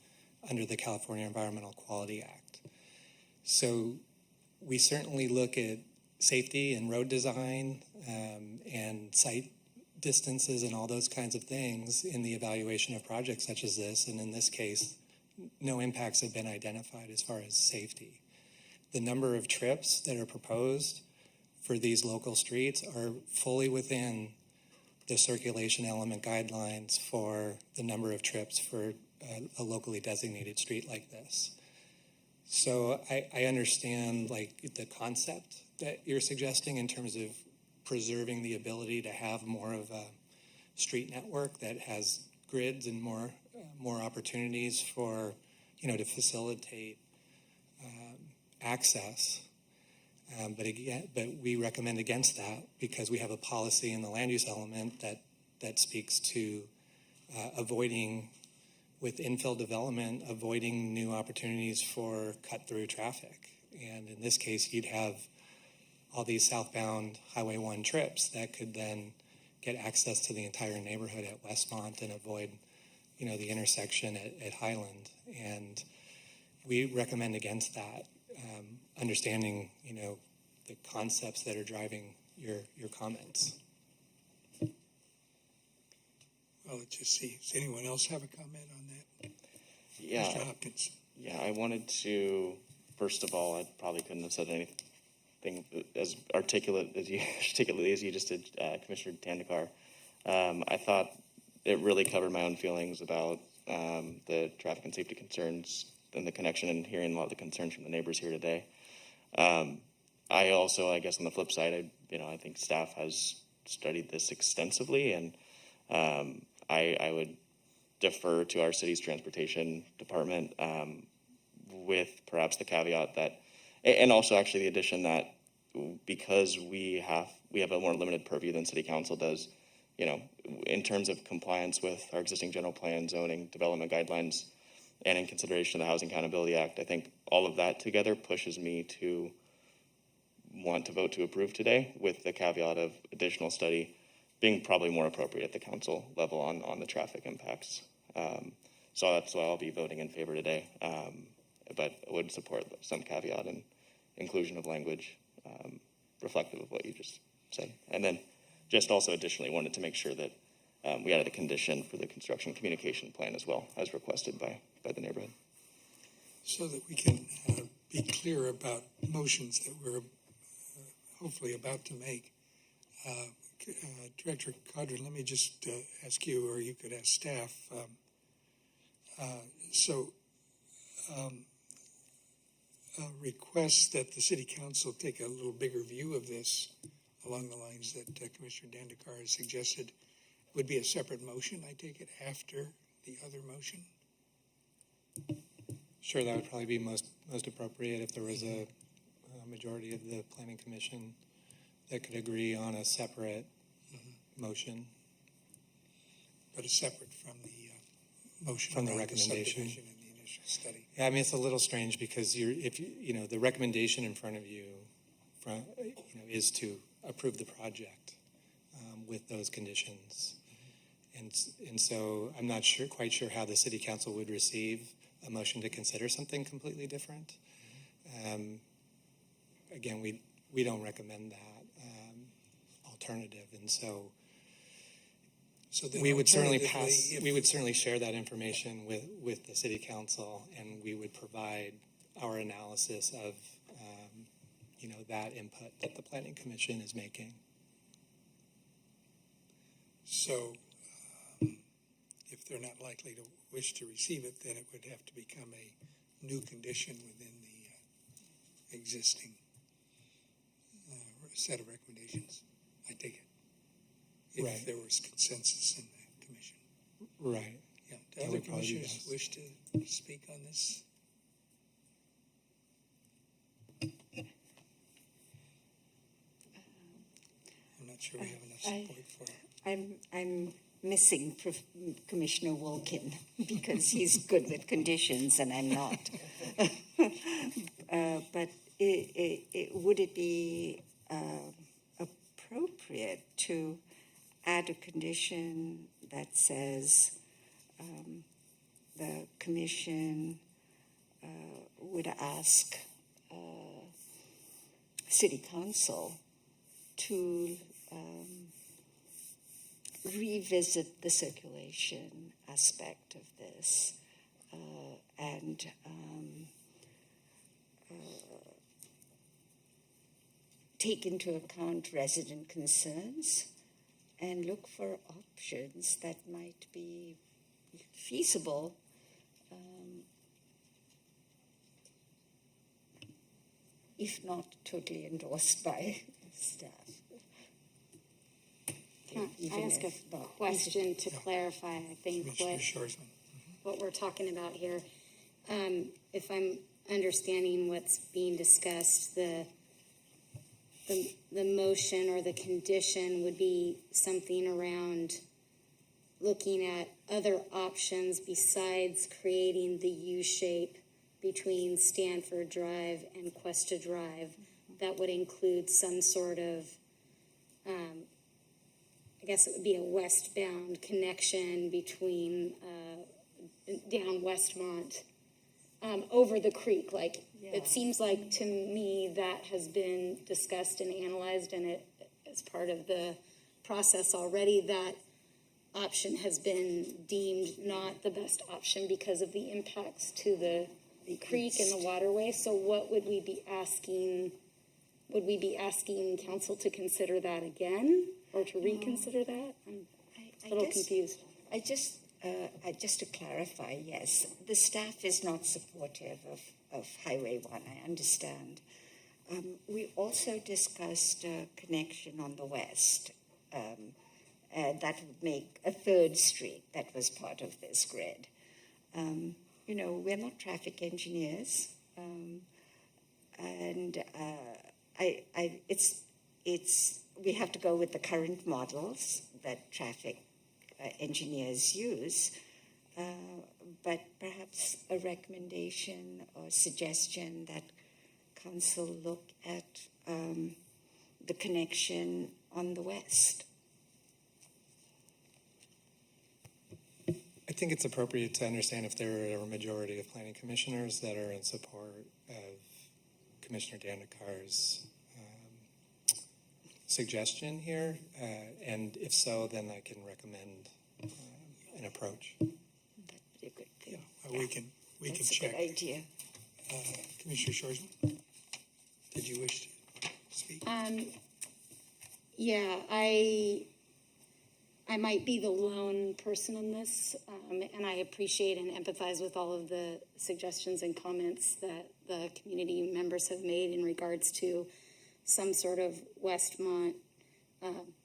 under the California Environmental Quality Act. So we certainly look at safety and road design and site distances and all those kinds of things in the evaluation of projects such as this. And in this case, no impacts have been identified as far as safety. The number of trips that are proposed for these local streets are fully within the circulation element guidelines for the number of trips for a locally designated street like this. So I understand the concept that you're suggesting in terms of preserving the ability to have more of a street network that has grids and more opportunities for, to facilitate access. But we recommend against that because we have a policy in the land use element that speaks to avoiding, with infill development, avoiding new opportunities for cut-through traffic. And in this case, you'd have all these southbound Highway 1 trips that could then get access to the entire neighborhood at Westmont and avoid, the intersection at Highland. And we recommend against that, understanding, the concepts that are driving your comments. Well, let's just see. Does anyone else have a comment on that? Yeah. Mr. Hopkins. Yeah, I wanted to, first of all, I probably couldn't have said anything as articulately as you just did, Commissioner Tandikar. I thought it really covered my own feelings about the traffic and safety concerns and the connection, and hearing a lot of the concerns from the neighbors here today. I also, I guess on the flip side, I think staff has studied this extensively, and I would defer to our city's transportation department with perhaps the caveat that, and also actually the addition that because we have a more limited purview than city council does, in terms of compliance with our existing general plan, zoning, development guidelines, and in consideration of the Housing Accountability Act, I think all of that together pushes me to want to vote to approve today, with the caveat of additional study being probably more appropriate at the council level on the traffic impacts. So that's why I'll be voting in favor today, but I would support some caveat and inclusion of language reflective of what you just said. And then just also additionally wanted to make sure that we added a condition for the construction communication plan as well, as requested by the neighborhood. So that we can be clear about motions that we're hopefully about to make. Director Codron, let me just ask you, or you could ask staff. A request that the City Council take a little bigger view of this along the lines that Commissioner Dandekar has suggested would be a separate motion, I take it, after the other motion? Sure, that would probably be most appropriate if there was a majority of the Planning Commission that could agree on a separate motion. But it's separate from the motion from the around recommendation subdivision and the initial study. Yeah, I mean, it's a little strange because the recommendation in front of you, is to approve the project with those conditions, and so I'm not quite sure how the City Council would receive a motion to consider something completely different. Again, we don't recommend that alternative, and so we would certainly share that information with the City Council, and we would provide our analysis of that input that the Planning Commission is making. So if they're not likely to wish to receive it, then it would have to become a new condition within the existing set of recommendations, I take it. If Right. there was consensus in the commission. Right. Yeah. Do other commissioners wish to speak on this? I'm not sure we have enough support for it. I'm missing Commissioner Wolkin because he's good with conditions and I'm not. But would it be appropriate to add a condition that says the commission would ask City Council to revisit the circulation aspect of this and take into account resident concerns and look for options that might be feasible if not totally endorsed by staff. you. I ask a question to clarify, I think, what we're talking about here. If I'm understanding what's being discussed, the motion or the condition would be something around looking at other options besides creating the U shape between Stanford Drive and Cuesta Drive. That would include some sort of, I guess it would be a westbound connection between down Westmont over the creek. Like, it seems like to me that has been discussed and analyzed, and it as part of the process already. That option has been deemed not the best option because of the impacts to the creek and the waterway. So what would we be asking? Would we be asking council to consider that again or to reconsider that? I'm a little confused. Just to clarify, yes, the staff is not supportive of Highway 1, I understand. We also discussed a connection on the west that would make a third street that was part of this grid. We're not traffic engineers, and we have to go with the current models that traffic engineers use, but perhaps a recommendation or suggestion that council look at the connection on the west. I think it's appropriate to understand if there are a majority of planning commissioners that are in support of Commissioner Dandikar's suggestion here, and if so, then I can recommend an approach. That'd be a good thing. We can check. That's a good idea. Commissioner Shorsman, did you wish to speak? Yeah, I might be the lone person in this, and I appreciate and empathize with all of the suggestions and comments that the community members have made in regards to some sort of Westmont,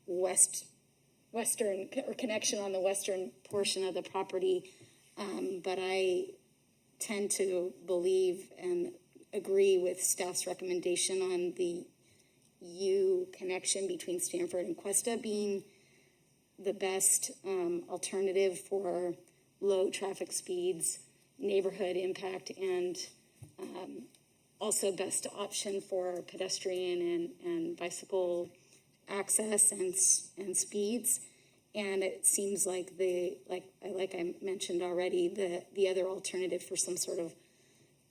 western or connection on the western portion of the property. But I tend to believe and agree with staff's recommendation on the U connection between Stanford and Cuesta being the best alternative for low traffic speeds, neighborhood impact, and also best option for pedestrian and bicycle access and speeds. And it seems like like I mentioned already, the other alternative for some sort of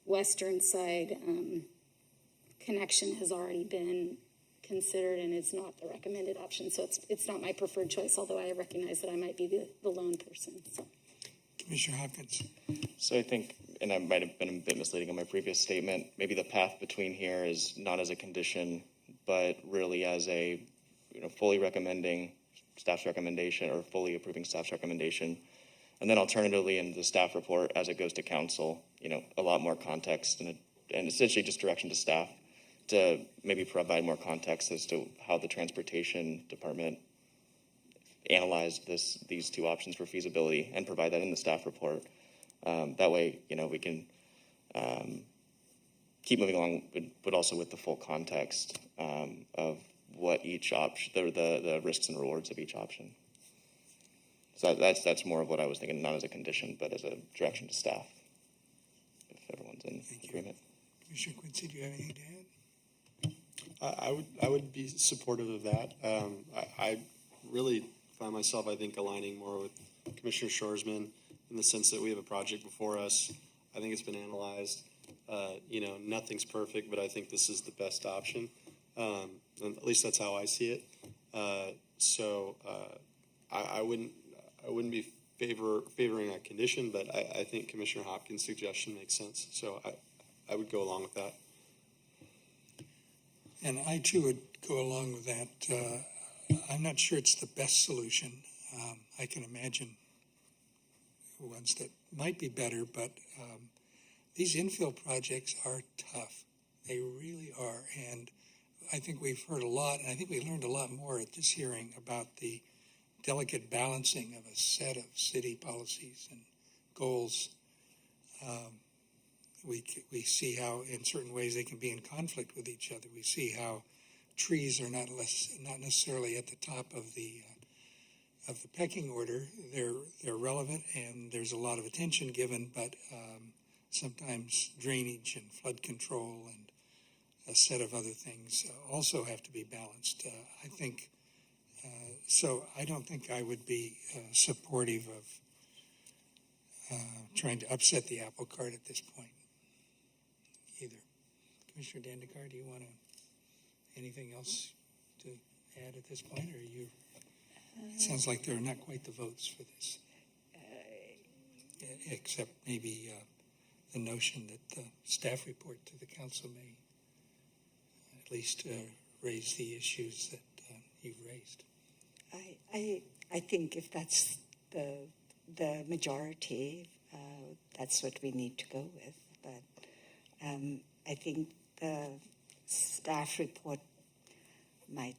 western side connection has already been considered and is not the recommended option. So it's not my preferred choice, although I recognize that I might be the lone person. So. Commissioner Hopkins. So I think, and I might have been a bit misleading in my previous statement, maybe the path between here is not as a condition, but really as a, fully recommending staff's recommendation or fully approving staff's recommendation. And then alternatively in the staff report as it goes to council, a lot more context and essentially just direction to staff to maybe provide more context as to how the transportation department analyzed these two options for feasibility and provide that in the staff report. That way, we can keep moving along, but also with the full context of what each option, the risks and rewards of each option. So that's more of what I was thinking, not as a condition, but as a direction to staff, if everyone's in agreement. Commissioner Quincy, do you have anything to add? I would be supportive of that. I really find myself, I think, aligning more with Commissioner Shorsman in the sense that we have a project before us. I think it's been analyzed. Nothing's perfect, but I think this is the best option. And at least that's how I see it. So I wouldn't be favoring a condition, but I think Commissioner Hopkins' suggestion makes sense. So I would go along with that. And I too would go along with that. I'm not sure it's the best solution. I can imagine ones that might be better, but these infill projects are tough. They really are. And I think we've heard a lot, and I think we learned a lot more at this hearing about the delicate balancing of a set of city policies and goals. We see how in certain ways they can be in conflict with each other. We see how trees are not necessarily at the top of the pecking order. They're relevant and there's a lot of attention given, but sometimes drainage and flood control and a set of other things also have to be balanced. I think so. I don't think I would be supportive of trying to upset the apple cart at this point either. Commissioner Dandekar, do you want anything else to add at this point, or you? It sounds like there are not quite the votes for this, except maybe the notion that the staff report to the council may at least raise the issues that you've raised. I think if that's the majority, that's what we need to go with. But I think the staff report might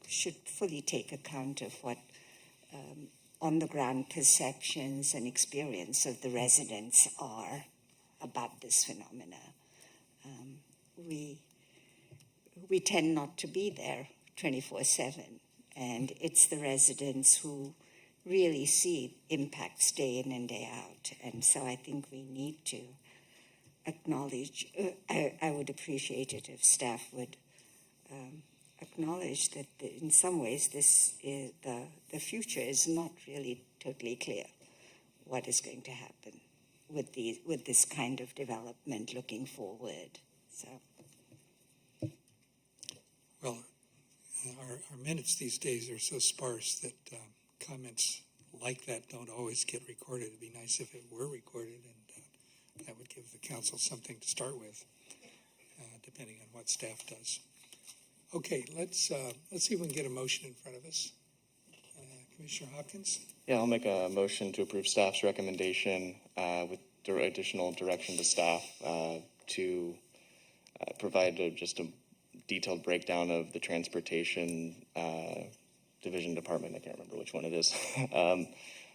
should fully take account of what on-the-ground perceptions and experience of the residents are about this phenomena. We tend not to be there 24/7, and it's the residents who really see impacts day in and day out. And so I think we need to acknowledge, I would appreciate it if staff would acknowledge that in some ways this is the future is not really totally clear what is going to happen with this kind of development looking forward. So. Well, our minutes these days are so sparse that comments like that don't always get recorded. It'd be nice if it were recorded, and that would give the council something to start with, depending on what staff does. Okay, let's see if we can get a motion in front of us. Commissioner Hopkins? Yeah, I'll make a motion to approve staff's recommendation with additional direction to staff to provide just a detailed breakdown of the transportation division department, I can't remember which one it is,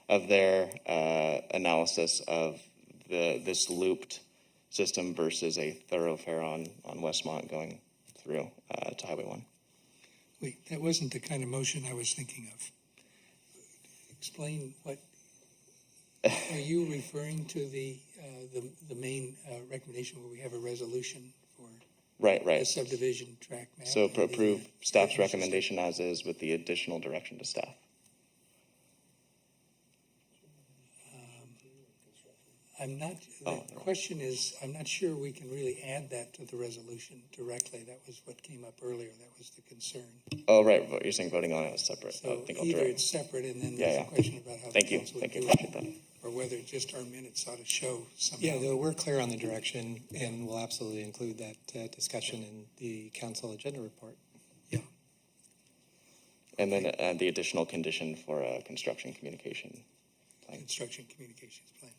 of their analysis of this looped system versus a thoroughfare on Westmont going through to Highway 1. Wait, that wasn't the kind of motion I was thinking of. Explain what, are you referring to the main recommendation where we have a resolution for Right. the subdivision track map? So approve staff's recommendation as is with the additional direction to staff. The question is, I'm not sure we can really add that to the resolution directly. That was what came up earlier. That was the concern. Oh, right. You're saying voting on it as separate. So I think I'll either direct. it's separate and then there's a question about how Thank the you. council Thank would you. do Appreciate it, that. or whether just our minutes ought to show somehow. Yeah, though we're clear on the direction, and we'll absolutely include that discussion in the council agenda report. Yeah. And then the additional condition for a construction communication plan. Construction communications plan.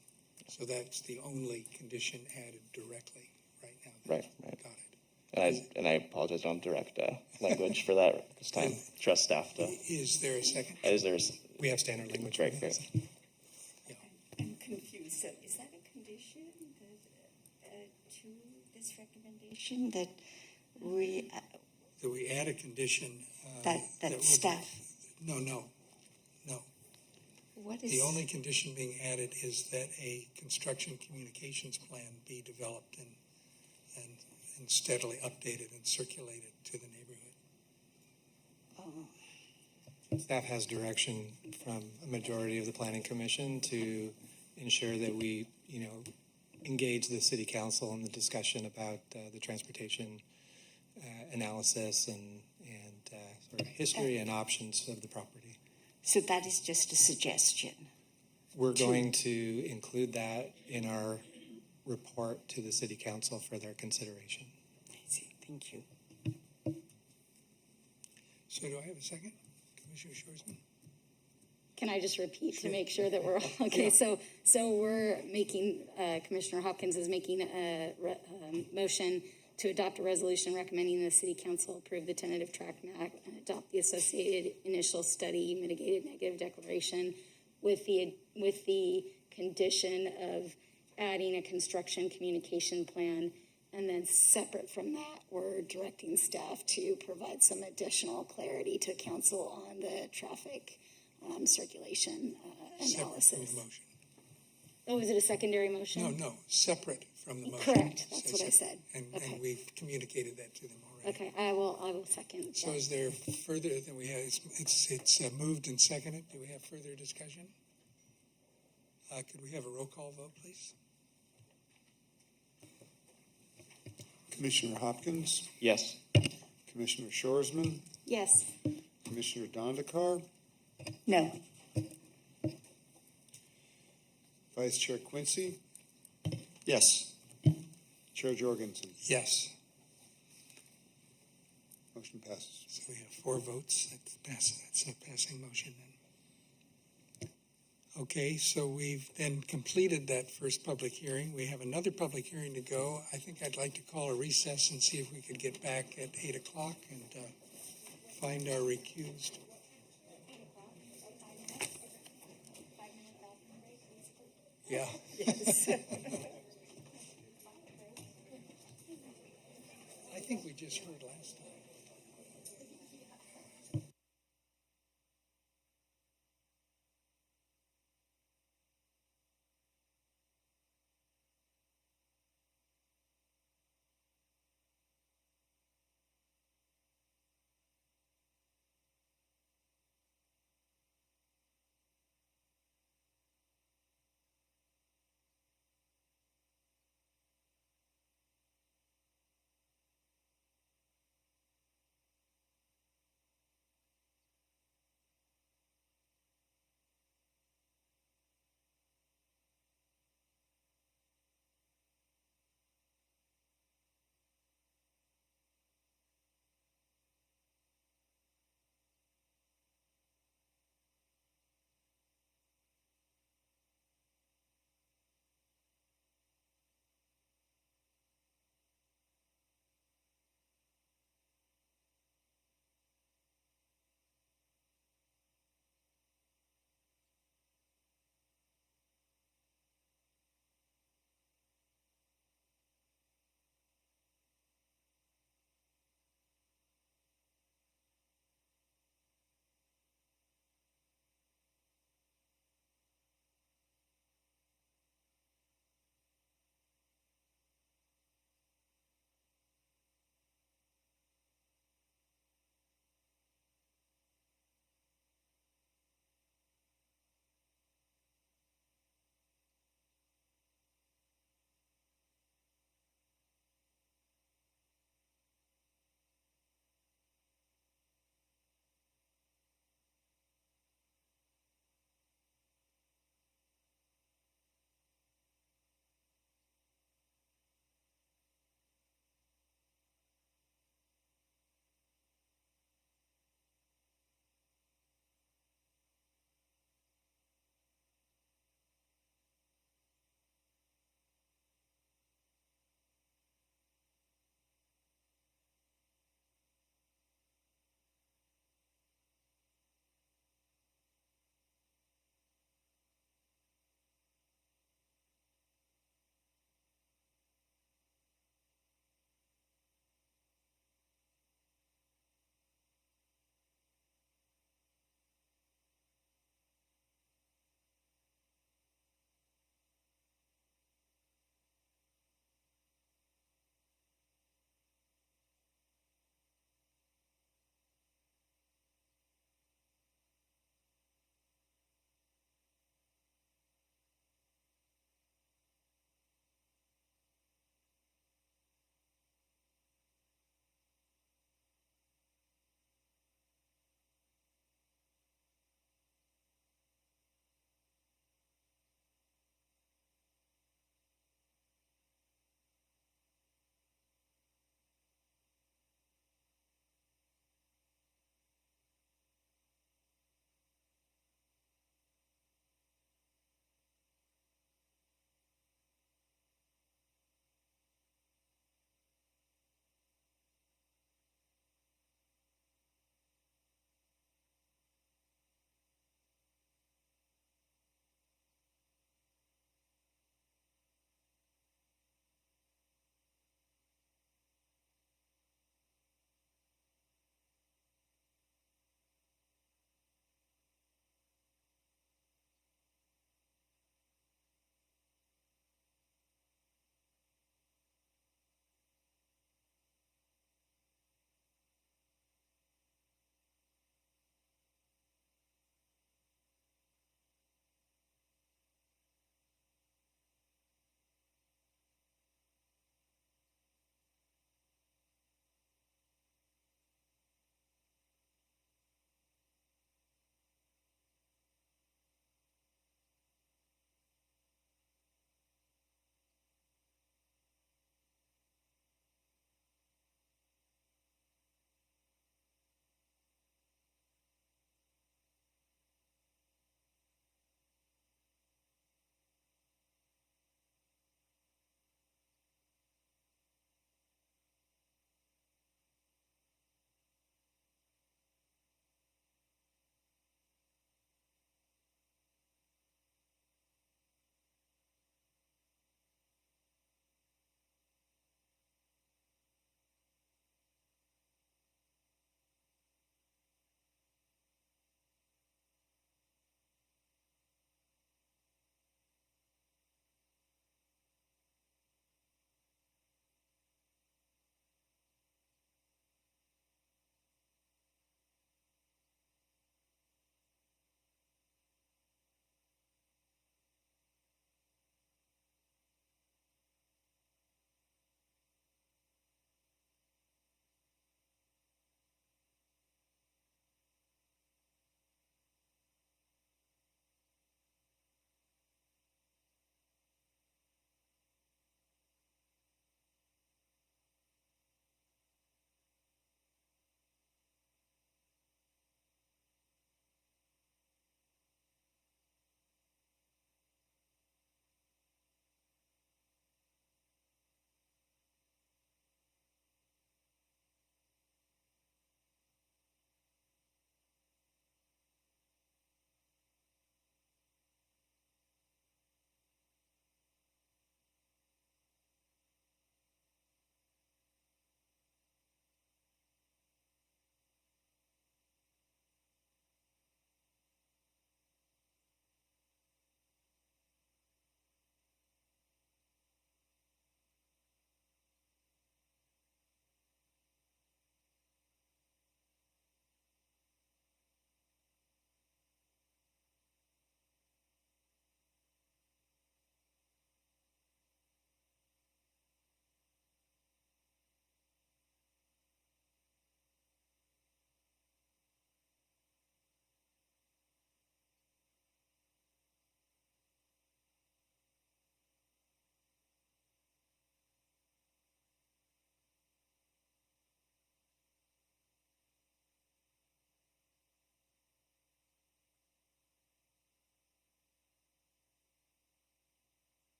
So that's the only condition added directly right now. Right. Got it. And I apologize on direct language for that this time. Trust staff to. Is there a second? We have standard language. Great. I'm confused. So is that a condition to this recommendation that we add a condition that staff? No. What is the only condition being added is that a construction communications plan be developed and steadily updated and circulated to the neighborhood. Staff has direction from a majority of the Planning Commission to ensure that we, engage the City Council in the discussion about the transportation analysis and sort of history and options of the property. So that is just a suggestion. We're going to include that in our report to the City Council for their consideration. I see. Thank you. So do I have a second? Commissioner Shoresman? Can I just repeat to make sure that we're all okay? Yeah. So we're making, Commissioner Hopkins is making a motion to adopt a resolution recommending the City Council approve the tentative tract map and adopt the associated initial study mitigated negative declaration with the condition of adding a construction communication plan. And then separate from that, we're directing staff to provide some additional clarity to council on the traffic circulation Separate from analysis. the motion. Oh, is it a secondary motion? No, separate from the motion. Correct, that's what I said. And Okay. we've communicated that to them already. Okay, I will second. So that. is there further, than we have, it's moved and seconded. Do we have further discussion? Could we have a roll call vote, please? Commissioner Hopkins, Yes. Commissioner Shoresman, Yes. Commissioner Dondekar, No. Vice Chair Quincy, Yes. Chair Jorgensen. Yes. Motion passes. So we have 4 votes. That's a passing motion then. Okay, so we've then completed that first public hearing. We have another public hearing to go. I think I'd like to call a recess and see if we could get back at 8 o'clock and find our recused. Yeah. Yes. I think we just heard last time.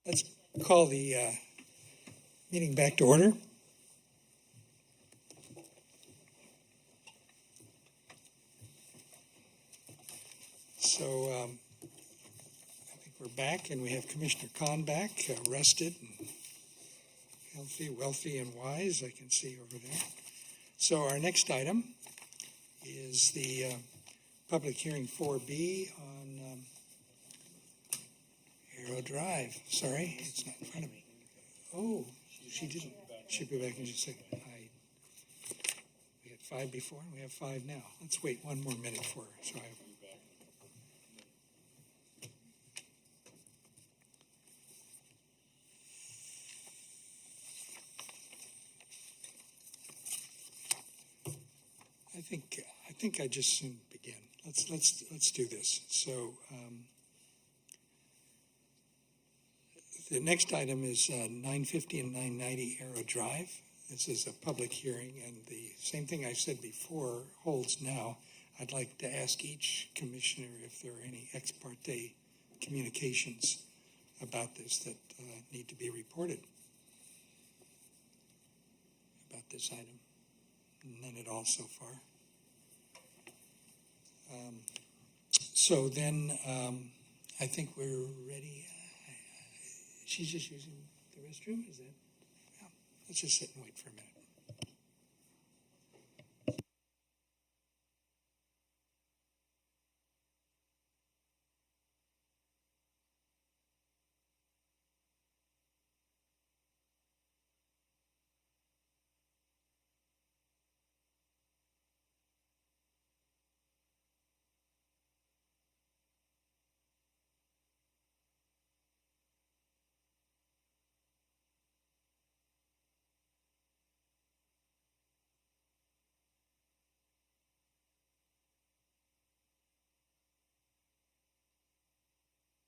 Let's call the meeting back to order. So I think we're back, and we have Commissioner Khan back, rested and healthy, wealthy, and wise, I can see over there. So our next item is the public hearing 4B on Aerodrive. Sorry, it's not in front of me. Oh, she didn't. She'll be back in just a second. We had 5 before, and we have 5 now. Let's wait one more minute for her. So I think I just soon begin. Let's do this. So the next item is 950 and 990 Aerodrive. This is a public hearing, and the same thing I said before holds now. I'd like to ask each commissioner if there are any ex parte communications about this that need to be reported about this item. None at all so far. So then I think we're ready. She's just using the restroom? Is that? Yeah. Let's just sit and wait for a minute.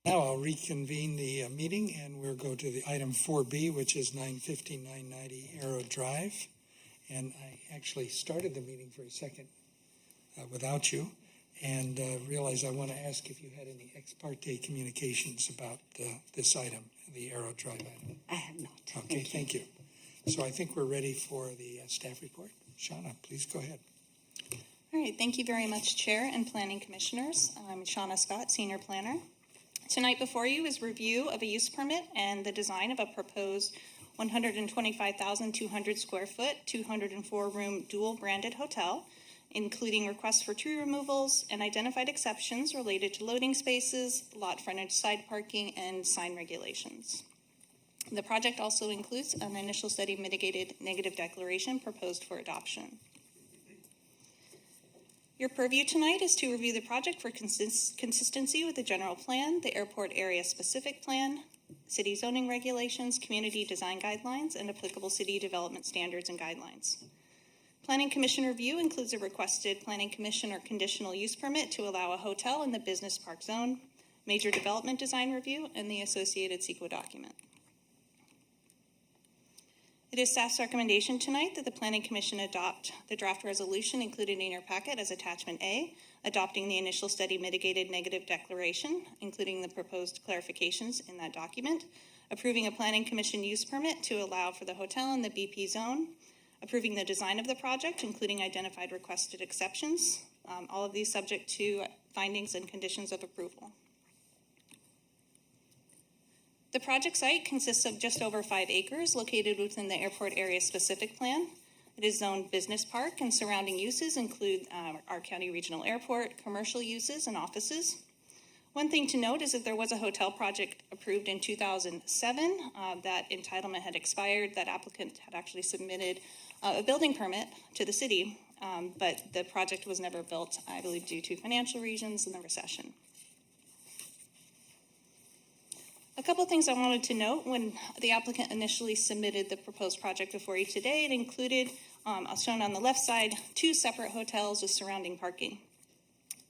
Now I'll reconvene the meeting, and we'll go to the item 4B, which is 950, 990 Aerodrive. And I actually started the meeting for a second without you, and realized I want to ask if you had any ex parte communications about this item, the Aerodrive item. I have not. Okay, thank you. So I think we're ready for the staff report. Shauna, please go ahead. All right, thank you very much, Chair and Planning Commissioners. I'm Shauna Scott, Senior Planner. Tonight before you is review of a use permit and the design of a proposed 125,200 square foot, 204-room dual-branded hotel, including requests for tree removals and identified exceptions related to loading spaces, lot frontage side parking, and sign regulations. The project also includes an initial study mitigated negative declaration proposed for adoption. Your purview tonight is to review the project for consistency with the general plan, the airport area specific plan, city zoning regulations, community design guidelines, and applicable city development standards and guidelines. Planning Commission review includes a requested Planning Commission or conditional use permit to allow a hotel in the business park zone, major development design review, and the associated CEQA document. It is staff's recommendation tonight that the Planning Commission adopt the draft resolution included in your packet as Attachment A, adopting the initial study mitigated negative declaration, including the proposed clarifications in that document, approving a Planning Commission use permit to allow for the hotel in the BP zone, approving the design of the project, including identified requested exceptions, all of these subject to findings and conditions of approval. The project site consists of just over 5 acres located within the airport area specific plan. It is zoned business park, and surrounding uses include our county regional airport, commercial uses, and offices. One thing to note is that there was a hotel project approved in 2007. That entitlement had expired. That applicant had actually submitted a building permit to the city, but the project was never built, I believe, due to financial reasons and the recession. A couple of things I wanted to note when the applicant initially submitted the proposed project before you today. It included, shown on the left side, 2 separate hotels with surrounding parking.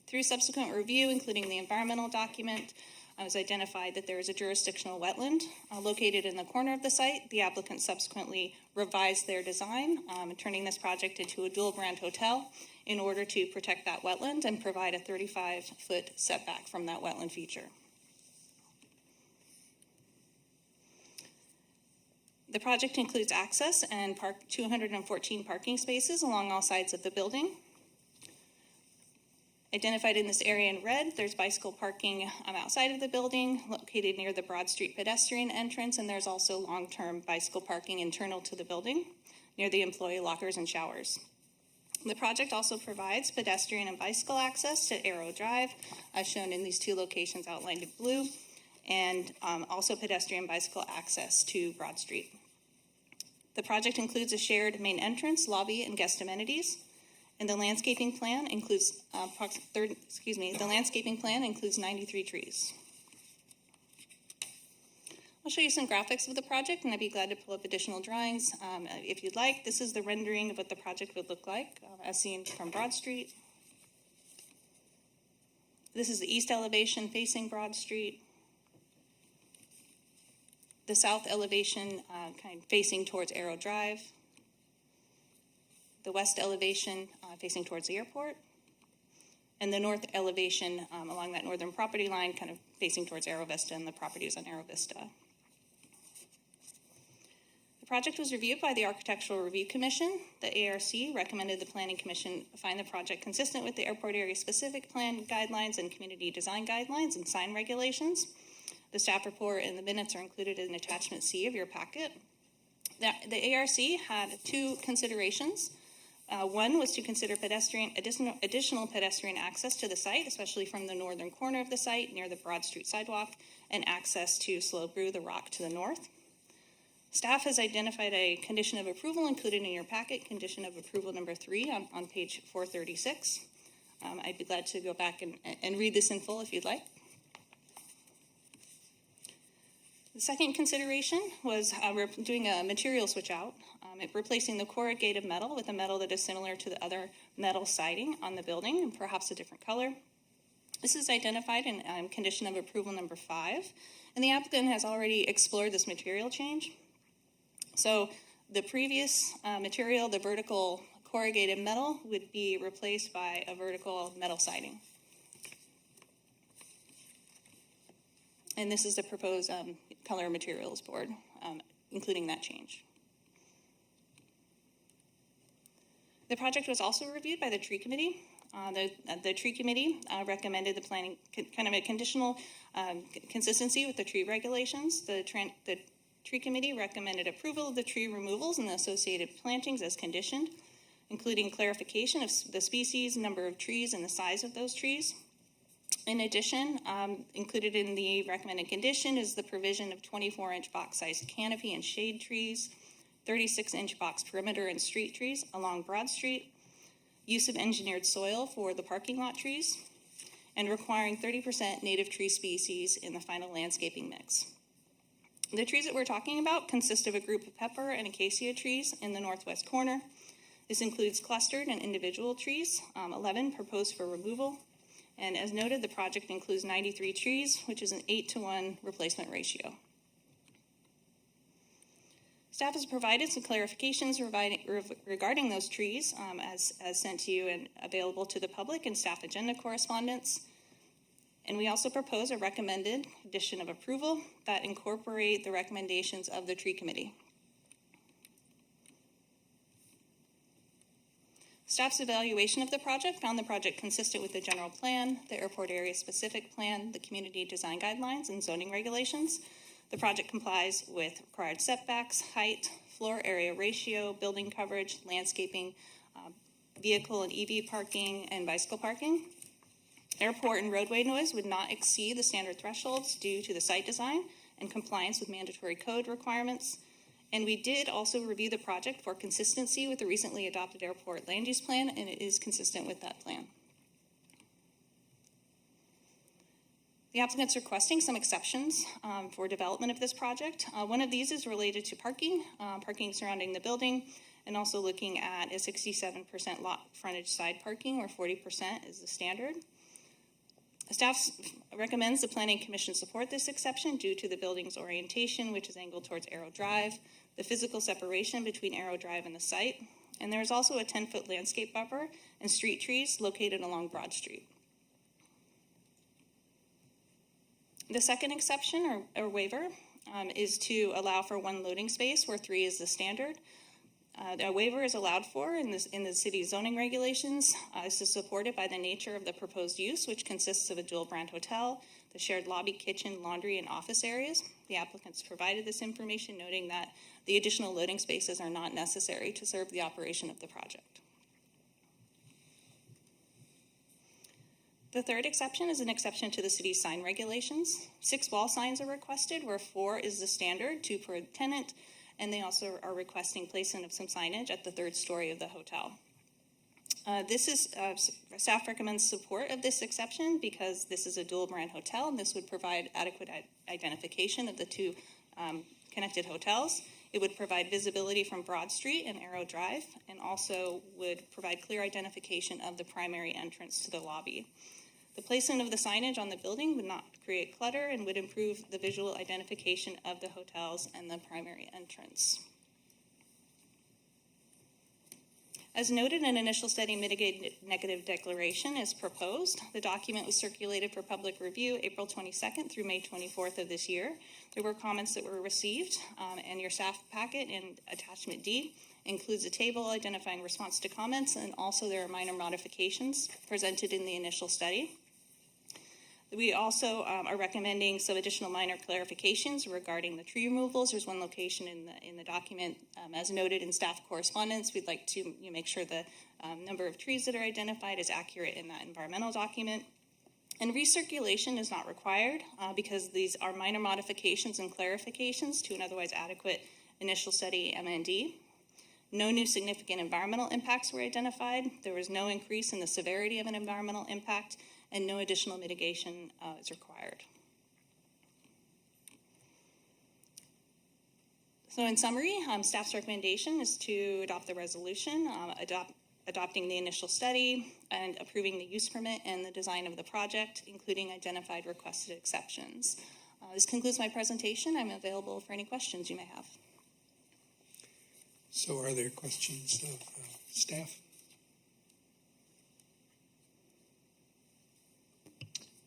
Through subsequent review, including the environmental document, it was identified that there is a jurisdictional wetland located in the corner of the site. The applicant subsequently revised their design, turning this project into a dual-brand hotel in order to protect that wetland and provide a 35-foot setback from that wetland feature. The project includes access and 214 parking spaces along all sides of the building. Identified in this area in red, there's bicycle parking outside of the building, located near the Broad Street pedestrian entrance, and there's also long-term bicycle parking internal to the building, near the employee lockers and showers. The project also provides pedestrian and bicycle access to Aerodrive, as shown in these two locations outlined in blue, and also pedestrian bicycle access to Broad Street. The project includes a shared main entrance, lobby, and guest amenities. And the landscaping plan includes 93 trees. I'll show you some graphics of the project, and I'd be glad to pull up additional drawings if you'd like. This is the rendering of what the project would look like as seen from Broad Street. This is the east elevation facing Broad Street. The south elevation kind of facing towards Aerodrive. The west elevation facing towards the airport, and the north elevation along that northern property line kind of facing towards Aero Vista and the properties on Aero Vista. The project was reviewed by the Architectural Review Commission. The ARC recommended the Planning Commission find the project consistent with the airport area specific plan guidelines and community design guidelines and sign regulations. The staff report and the minutes are included in attachment C of your packet. The ARC had two considerations. One was to consider additional pedestrian access to the site, especially from the northern corner of the site near the Broad Street sidewalk, and access to Slow Brew, the rock to the north. Staff has identified a condition of approval included in your packet, condition of approval number 3 on page 436. I'd be glad to go back and read this in full if you'd like. The second consideration was we're doing a material switch out, replacing the corrugated metal with a metal that is similar to the other metal siding on the building and perhaps a different color. This is identified in condition of approval number 5, and the applicant has already explored this material change. So the previous material, the vertical corrugated metal, would be replaced by a vertical metal siding. And this is the proposed color materials board, including that change. The project was also reviewed by the tree committee. The tree committee recommended the planning, kind of a conditional consistency with the tree regulations. The tree committee recommended approval of the tree removals and the associated plantings as conditioned, including clarification of the species, number of trees, and the size of those trees. In addition, included in the recommended condition is the provision of 24-inch box-sized canopy and shade trees, 36-inch box perimeter and street trees along Broad Street, use of engineered soil for the parking lot trees, and requiring 30% native tree species in the final landscaping mix. The trees that we're talking about consist of a group of pepper and acacia trees in the northwest corner. This includes clustered and individual trees, 11 proposed for removal. And as noted, the project includes 93 trees, which is an 8-to-1 replacement ratio. Staff has provided some clarifications regarding those trees as sent to you and available to the public in staff agenda correspondence. And we also propose a recommended condition of approval that incorporate the recommendations of the tree committee. Staff's evaluation of the project found the project consistent with the general plan, the airport area specific plan, the community design guidelines, and zoning regulations. The project complies with required setbacks, height, floor area ratio, building coverage, landscaping, vehicle and EV parking, and bicycle parking. Airport and roadway noise would not exceed the standard thresholds due to the site design and compliance with mandatory code requirements. And we did also review the project for consistency with the recently adopted airport land use plan, and it is consistent with that plan. The applicant's requesting some exceptions for development of this project. One of these is related to parking surrounding the building, and also looking at a 67% lot frontage side parking, where 40% is the standard. Staff recommends the Planning Commission support this exception due to the building's orientation, which is angled towards Aerodrive, the physical separation between Aerodrive and the site, and there is also a 10-foot landscape buffer and street trees located along Broad Street. The second exception or waiver is to allow for one loading space where 3 is the standard. A waiver is allowed for in the city zoning regulations. This is supported by the nature of the proposed use, which consists of a dual brand hotel, the shared lobby, kitchen, laundry, and office areas. The applicants provided this information, noting that the additional loading spaces are not necessary to serve the operation of the project. The third exception is an exception to the city's sign regulations. 6 wall signs are requested, where 4 is the standard, 2 per tenant, and they also are requesting placement of some signage at the 3rd story of the hotel. Staff recommends support of this exception because this is a dual brand hotel, and this would provide adequate identification of the 2 connected hotels. It would provide visibility from Broad Street and Aerodrive, and also would provide clear identification of the primary entrance to the lobby. The placement of the signage on the building would not create clutter and would improve the visual identification of the hotels and the primary entrance. As noted, an initial study mitigated negative declaration is proposed. The document was circulated for public review April 22nd through May 24th of this year. There were comments that were received, and your staff packet in attachment D includes a table identifying response to comments, and also there are minor modifications presented in the initial study. We also are recommending some additional minor clarifications regarding the tree removals. There's one location in the document, as noted in staff correspondence. We'd like to make sure the number of trees that are identified is accurate in that environmental document. And recirculation is not required because these are minor modifications and clarifications to an otherwise adequate initial study MND. No new significant environmental impacts were identified. There was no increase in the severity of an environmental impact, and no additional mitigation is required. So in summary, staff's recommendation is to adopt the resolution, adopting the initial study and approving the use permit and the design of the project, including identified requested exceptions. This concludes my presentation. I'm available for any questions you may have. So are there questions of staff?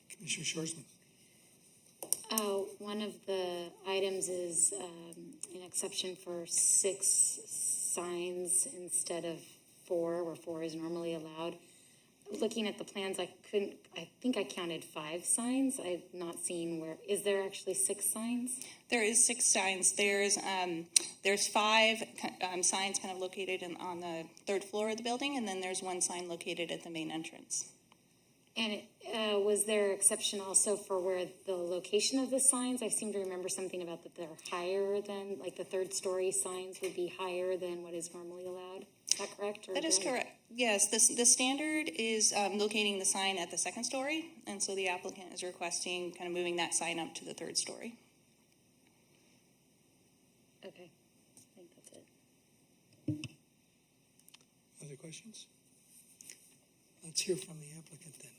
Commissioner Shorsman. One of the items is an exception for 6 signs instead of 4, where 4 is normally allowed. Looking at the plans, I think I counted 5 signs. I've not seen where, is there actually 6 signs? There is 6 signs. There's 5 signs kind of located on the 3rd floor of the building, and then there's 1 sign located at the main entrance. And was there exception also for where the location of the signs? I seem to remember something about that they're higher than, like the 3rd story signs would be higher than what is normally allowed. Is that correct? That is correct. Yes, the standard is locating the sign at the 2nd story, and so the applicant is requesting kind of moving that sign up to the 3rd story. Okay, I think that's it. Other questions? Let's hear from the applicant then.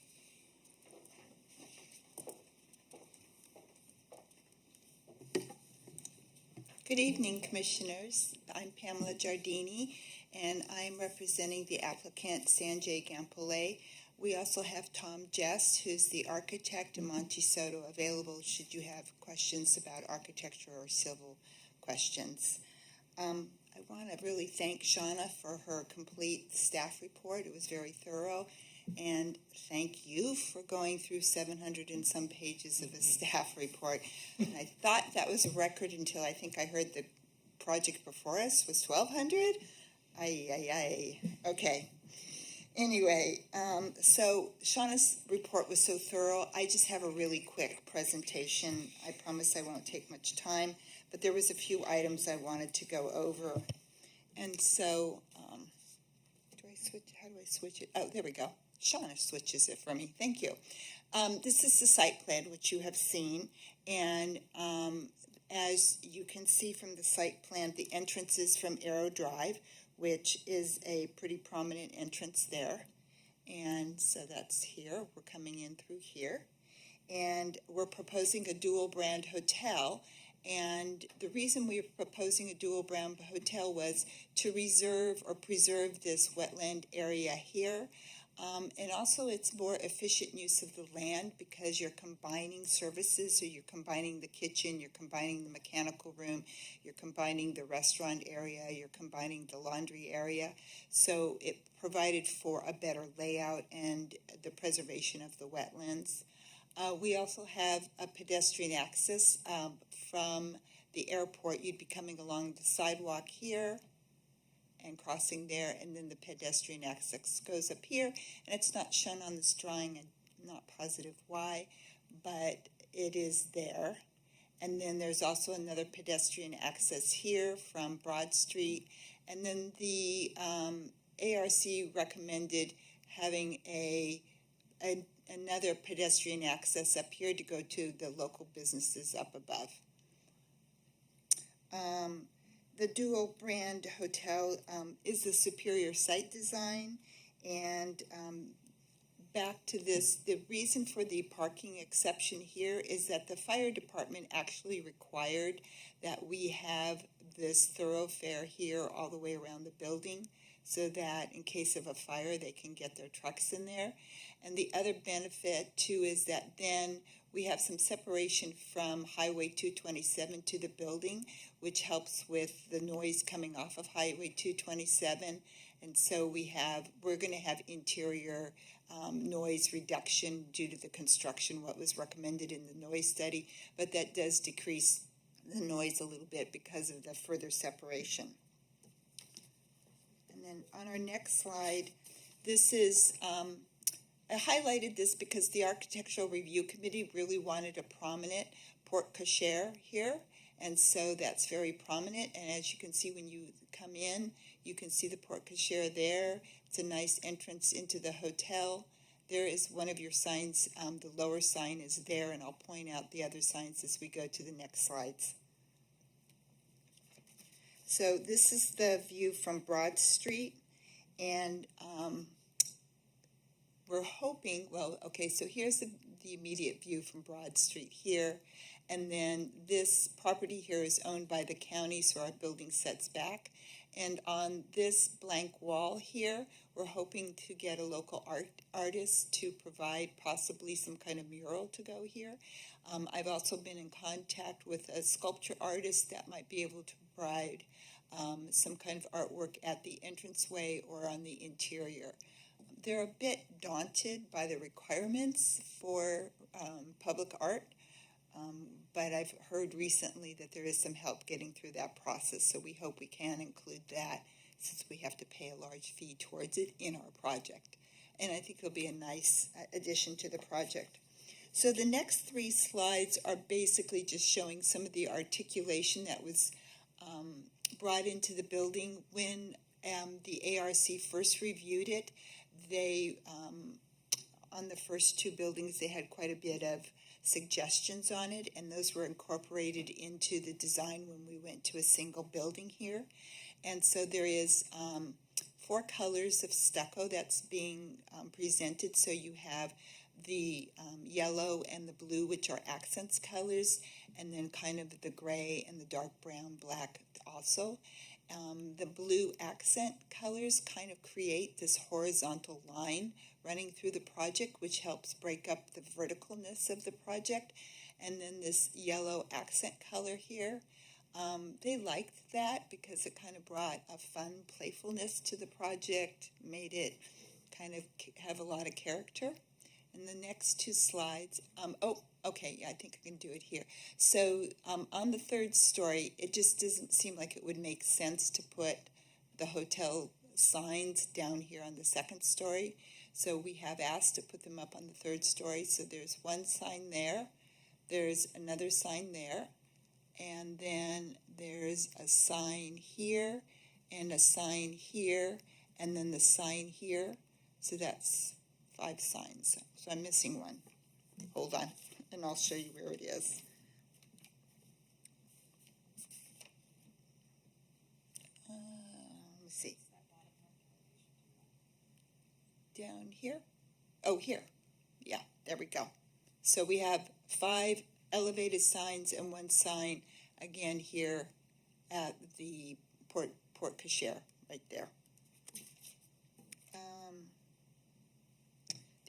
Good evening, Commissioners. I'm Pamela Giardini, and I'm representing the applicant, Sanjay Gampole. We also have Tom Jess, who's the architect, and Monty Soto available should you have questions about architecture or civil questions. I want to really thank Shauna for her complete staff report. It was very thorough. And thank you for going through 700 and some pages of a staff report. And I thought that was a record until I think I heard the project before us was 1,200. Okay. Anyway, so Shauna's report was so thorough. I just have a really quick presentation. I promise I won't take much time, but there was a few items I wanted to go over. And so, how do I switch it? Oh, there we go. Shauna switches it for me. Thank you. This is the site plan, which you have seen. And as you can see from the site plan, the entrance is from Aerodrive, which is a pretty prominent entrance there. And so that's here. We're coming in through here. And we're proposing a dual brand hotel. And the reason we were proposing a dual brand hotel was to reserve or preserve this wetland area here. And also it's more efficient use of the land because you're combining services. So you're combining the kitchen, you're combining the mechanical room, you're combining the restaurant area, you're combining the laundry area. So it provided for a better layout and the preservation of the wetlands. We also have a pedestrian access from the airport. You'd be coming along the sidewalk here and crossing there, and then the pedestrian access goes up here, and it's not shown on this drawing. I'm not positive why, but it is there. And then there's also another pedestrian access here from Broad Street, and then the ARC recommended having another pedestrian access up here to go to the local businesses up above. The dual brand hotel is the superior site design, and back to this, the reason for the parking exception here is that the fire department actually required that we have this thoroughfare here all the way around the building so that in case of a fire they can get their trucks in there. And the other benefit too is that then we have some separation from Highway 227 to the building, which helps with the noise coming off of Highway 227. And so we're going to have interior noise reduction due to the construction, what was recommended in the noise study, but that does decrease the noise a little bit because of the further separation. And then on our next slide, this is I highlighted this because the Architectural Review Committee really wanted a prominent porte cochere here, and so that's very prominent. And as you can see when you come in, you can see the porte cochere there. It's a nice entrance into the hotel. There is one of your signs. The lower sign is there, and I'll point out the other signs as we go to the next slides. So this is the view from Broad Street, and we're hoping, so here's the immediate view from Broad Street here, and then this property here is owned by the county, so our building sets back. And on this blank wall here, we're hoping to get a local artist to provide possibly some kind of mural to go here. I've also been in contact with a sculpture artist that might be able to provide some kind of artwork at the entranceway or on the interior. They're a bit daunted by the requirements for public art, but I've heard recently that there is some help getting through that process, so we hope we can include that since we have to pay a large fee towards it in our project. And I think it'll be a nice addition to the project. So the next three slides are basically just showing some of the articulation that was brought into the building when the ARC first reviewed it. They, on the first two buildings, they had quite a bit of suggestions on it, and those were incorporated into the design when we went to a single building here. And so there is 4 colors of stucco that's being presented. So you have the yellow and the blue, which are accents colors, and then kind of the gray and the dark brown, black also. The blue accent colors kind of create this horizontal line running through the project, which helps break up the verticalness of the project. And then this yellow accent color here, they liked that because it kind of brought a fun playfulness to the project, made it kind of have a lot of character. And the next 2 slides, I think I can do it here. So on the 3rd story, it just doesn't seem like it would make sense to put the hotel signs down here on the 2nd story. So we have asked to put them up on the 3rd story. So there's one sign there, there's another sign there, and then there's a sign here, and a sign here, and then the sign here. So that's 5 signs. So I'm missing one. Hold on, and I'll show you where it is. Let me see. Down here? Oh, here. Yeah, there we go. So we have 5 elevated signs and 1 sign, again, here at the porte cochere right there.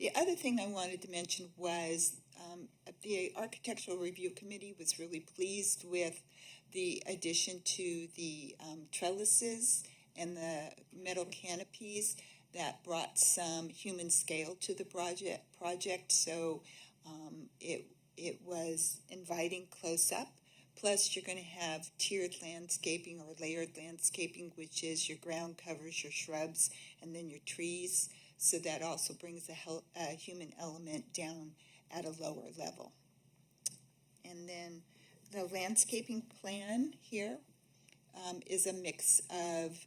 The other thing I wanted to mention was the Architectural Review Committee was really pleased with the addition to the trellises and the metal canopies that brought some human scale to the project. So it was inviting close up. Plus, you're going to have tiered landscaping or layered landscaping, which is your ground covers, your shrubs, and then your trees. So that also brings a human element down at a lower level. And then the landscaping plan here is a mix of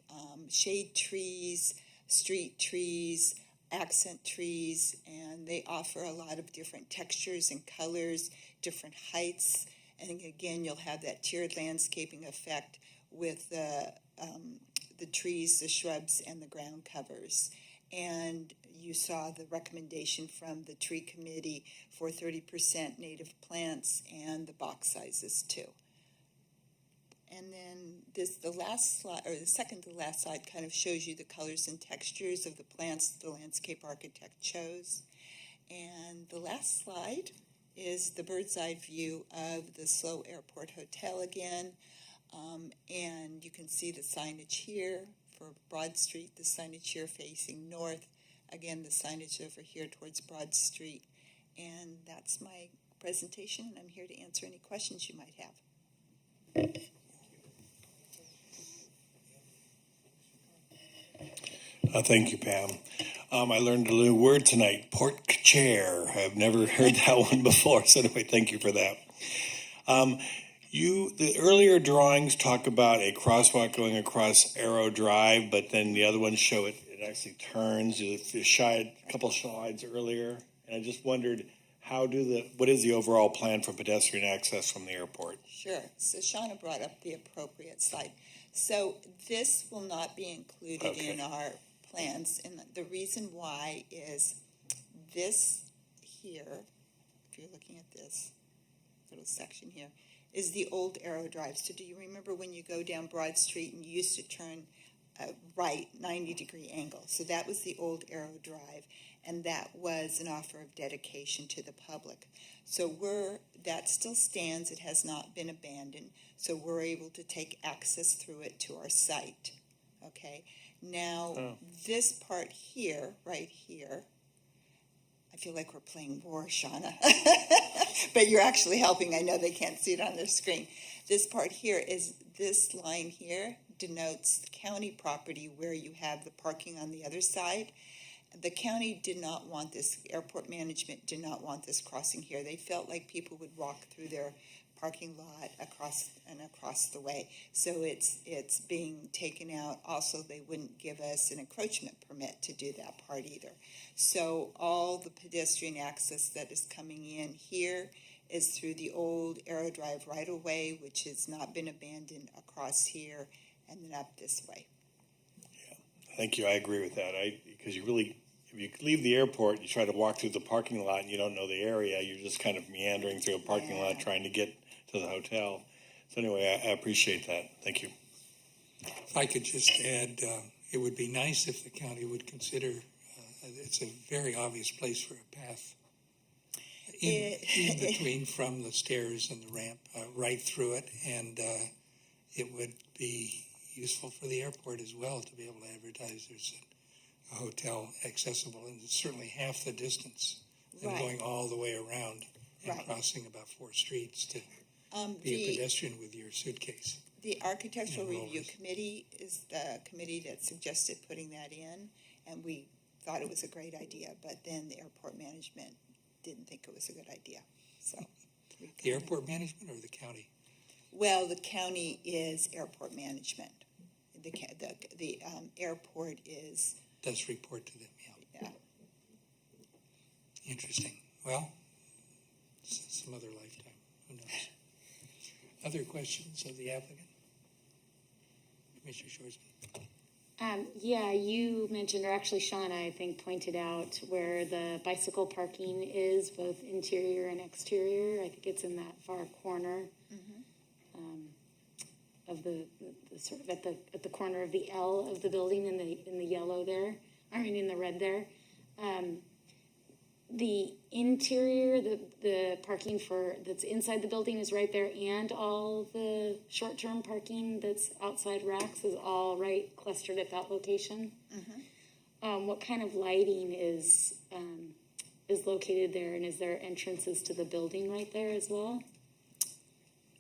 shade trees, street trees, accent trees, and they offer a lot of different textures and colors, different heights. And again, you'll have that tiered landscaping effect with the trees, the shrubs, and the ground covers. And you saw the recommendation from the tree committee for 30% native plants and the box sizes too. And then the last slide, or the second to last slide, kind of shows you the colors and textures of the plants the landscape architect chose. And the last slide is the bird's eye view of the Slow Airport Hotel again. And you can see the signage here for Broad Street, the signage here facing north. Again, the signage over here towards Broad Street. And that's my presentation, and I'm here to answer any questions you might have. Thank you, Pam. I learned a new word tonight, porte cochere. I've never heard that one before, so anyway, thank you for that. The earlier drawings talk about a crosswalk going across Aerodrive, but then the other ones show it actually turns. You shied a couple slides earlier, and I just wondered, what is the overall plan for pedestrian access from the airport? Sure. So Shauna brought up the appropriate slide. So this will not be included in our plans, and the reason why is this here, if you're looking at this little section here, is the old Aerodrive. So do you remember when you go down Broad Street and you used to turn right, 90-degree angle? So that was the old Aerodrive, and that was an offer of dedication to the public. So that still stands. It has not been abandoned. So we're able to take access through it to our site. Okay. Now, this part here, right here, I feel like we're playing war, Shauna. But you're actually helping. I know they can't see it on their screen. This part here is this line here denotes the county property where you have the parking on the other side. The county did not want this, airport management did not want this crossing here. They felt like people would walk through their parking lot across the way. So it's being taken out. Also, they wouldn't give us an encroachment permit to do that part either. So all the pedestrian access that is coming in here is through the old Aerodrive right-of-way, which has not been abandoned, across here and then up this way. Thank you. I agree with that. Because if you leave the airport, you try to walk through the parking lot and you don't know the area, you're just kind of meandering through a parking lot trying to get to the hotel. So anyway, I appreciate that. Thank you. If I could just add, it would be nice if the county would consider, it's a very obvious place for a path in between from the stairs and the ramp, right through it, and it would be useful for the airport as well to be able to advertise there's a hotel accessible, and it's certainly half the distance than going all the way around and crossing about 4 streets to be a pedestrian with your suitcase. The Architectural Review Committee is the committee that suggested putting that in, and we thought it was a great idea, but then the airport management didn't think it was a good idea. So the airport management or the county? Well, the county is airport management. The airport does report to them. Yeah. Interesting. Well, some other lifetime. Who knows? Other questions of the applicant? Commissioner Shoresman. Yeah, you mentioned, or actually Shauna, I think, pointed out where the bicycle parking is, both interior and exterior. I think it's in that far corner of the sort of at the corner of the L of the building in the yellow there. I mean, in the red there. the interior, the parking that's inside the building is right there, and all the short-term parking that's outside racks is all right clustered at that location. What kind of lighting is located there, and is there entrances to the building right there as well?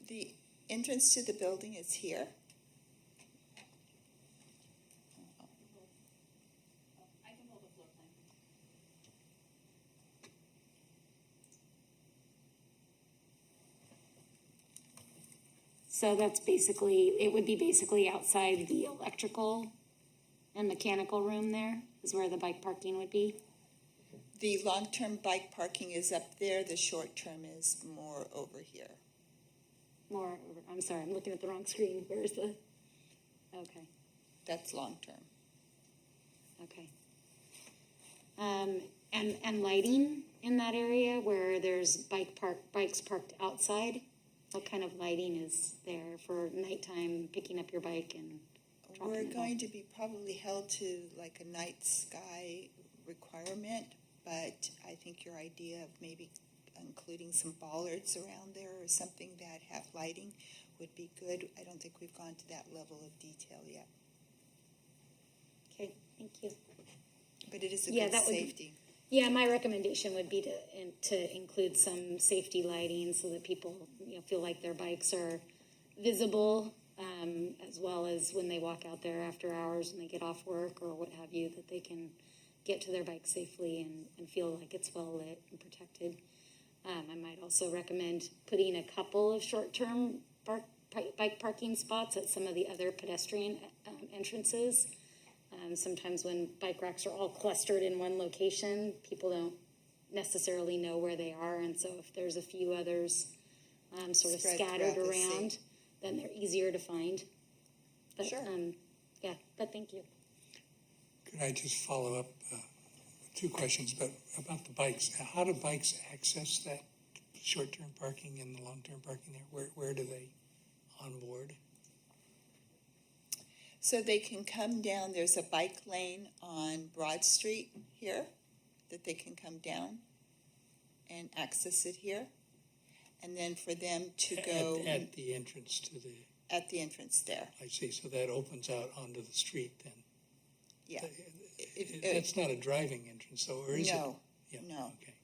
The entrance to the building is here. So that's basically, it would be basically outside the electrical and mechanical room there is where the bike parking would be? The long-term bike parking is up there. The short-term is more over here. I'm sorry, I'm looking at the wrong screen. Where's the, okay. That's long-term. Okay. And lighting in that area where there's bikes parked outside? What kind of lighting is there for nighttime picking up your bike and dropping We're it off? going to be probably held to like a night sky requirement, but I think your idea of maybe including some bollards around there or something that have lighting would be good. I don't think we've gone to that level of detail yet. Okay, thank you. But it is a good safety. Yeah, my recommendation would be to include some safety lighting so that people feel like their bikes are visible, as well as when they walk out there after hours and they get off work or what have you, that they can get to their bike safely and feel like it's well lit and protected. I might also recommend putting a couple of short-term bike parking spots at some of the other pedestrian entrances. Sometimes when bike racks are all clustered in one location, people don't necessarily know where they are, and so if there's a few others sort of scattered around, then they're easier to find. But, sure. Yeah, but thank you. Could I just follow up two questions, but about the bikes? How do bikes access that short-term parking and the long-term parking there? Where do they onboard? So they can come down, there's a bike lane on Broad Street here that they can come down and access it here. And then for them to go... At the entrance to the... At the entrance there. I see, so that opens out onto the street then? Yeah. That's not a driving entrance, though, or is it? No, yeah. no. Okay.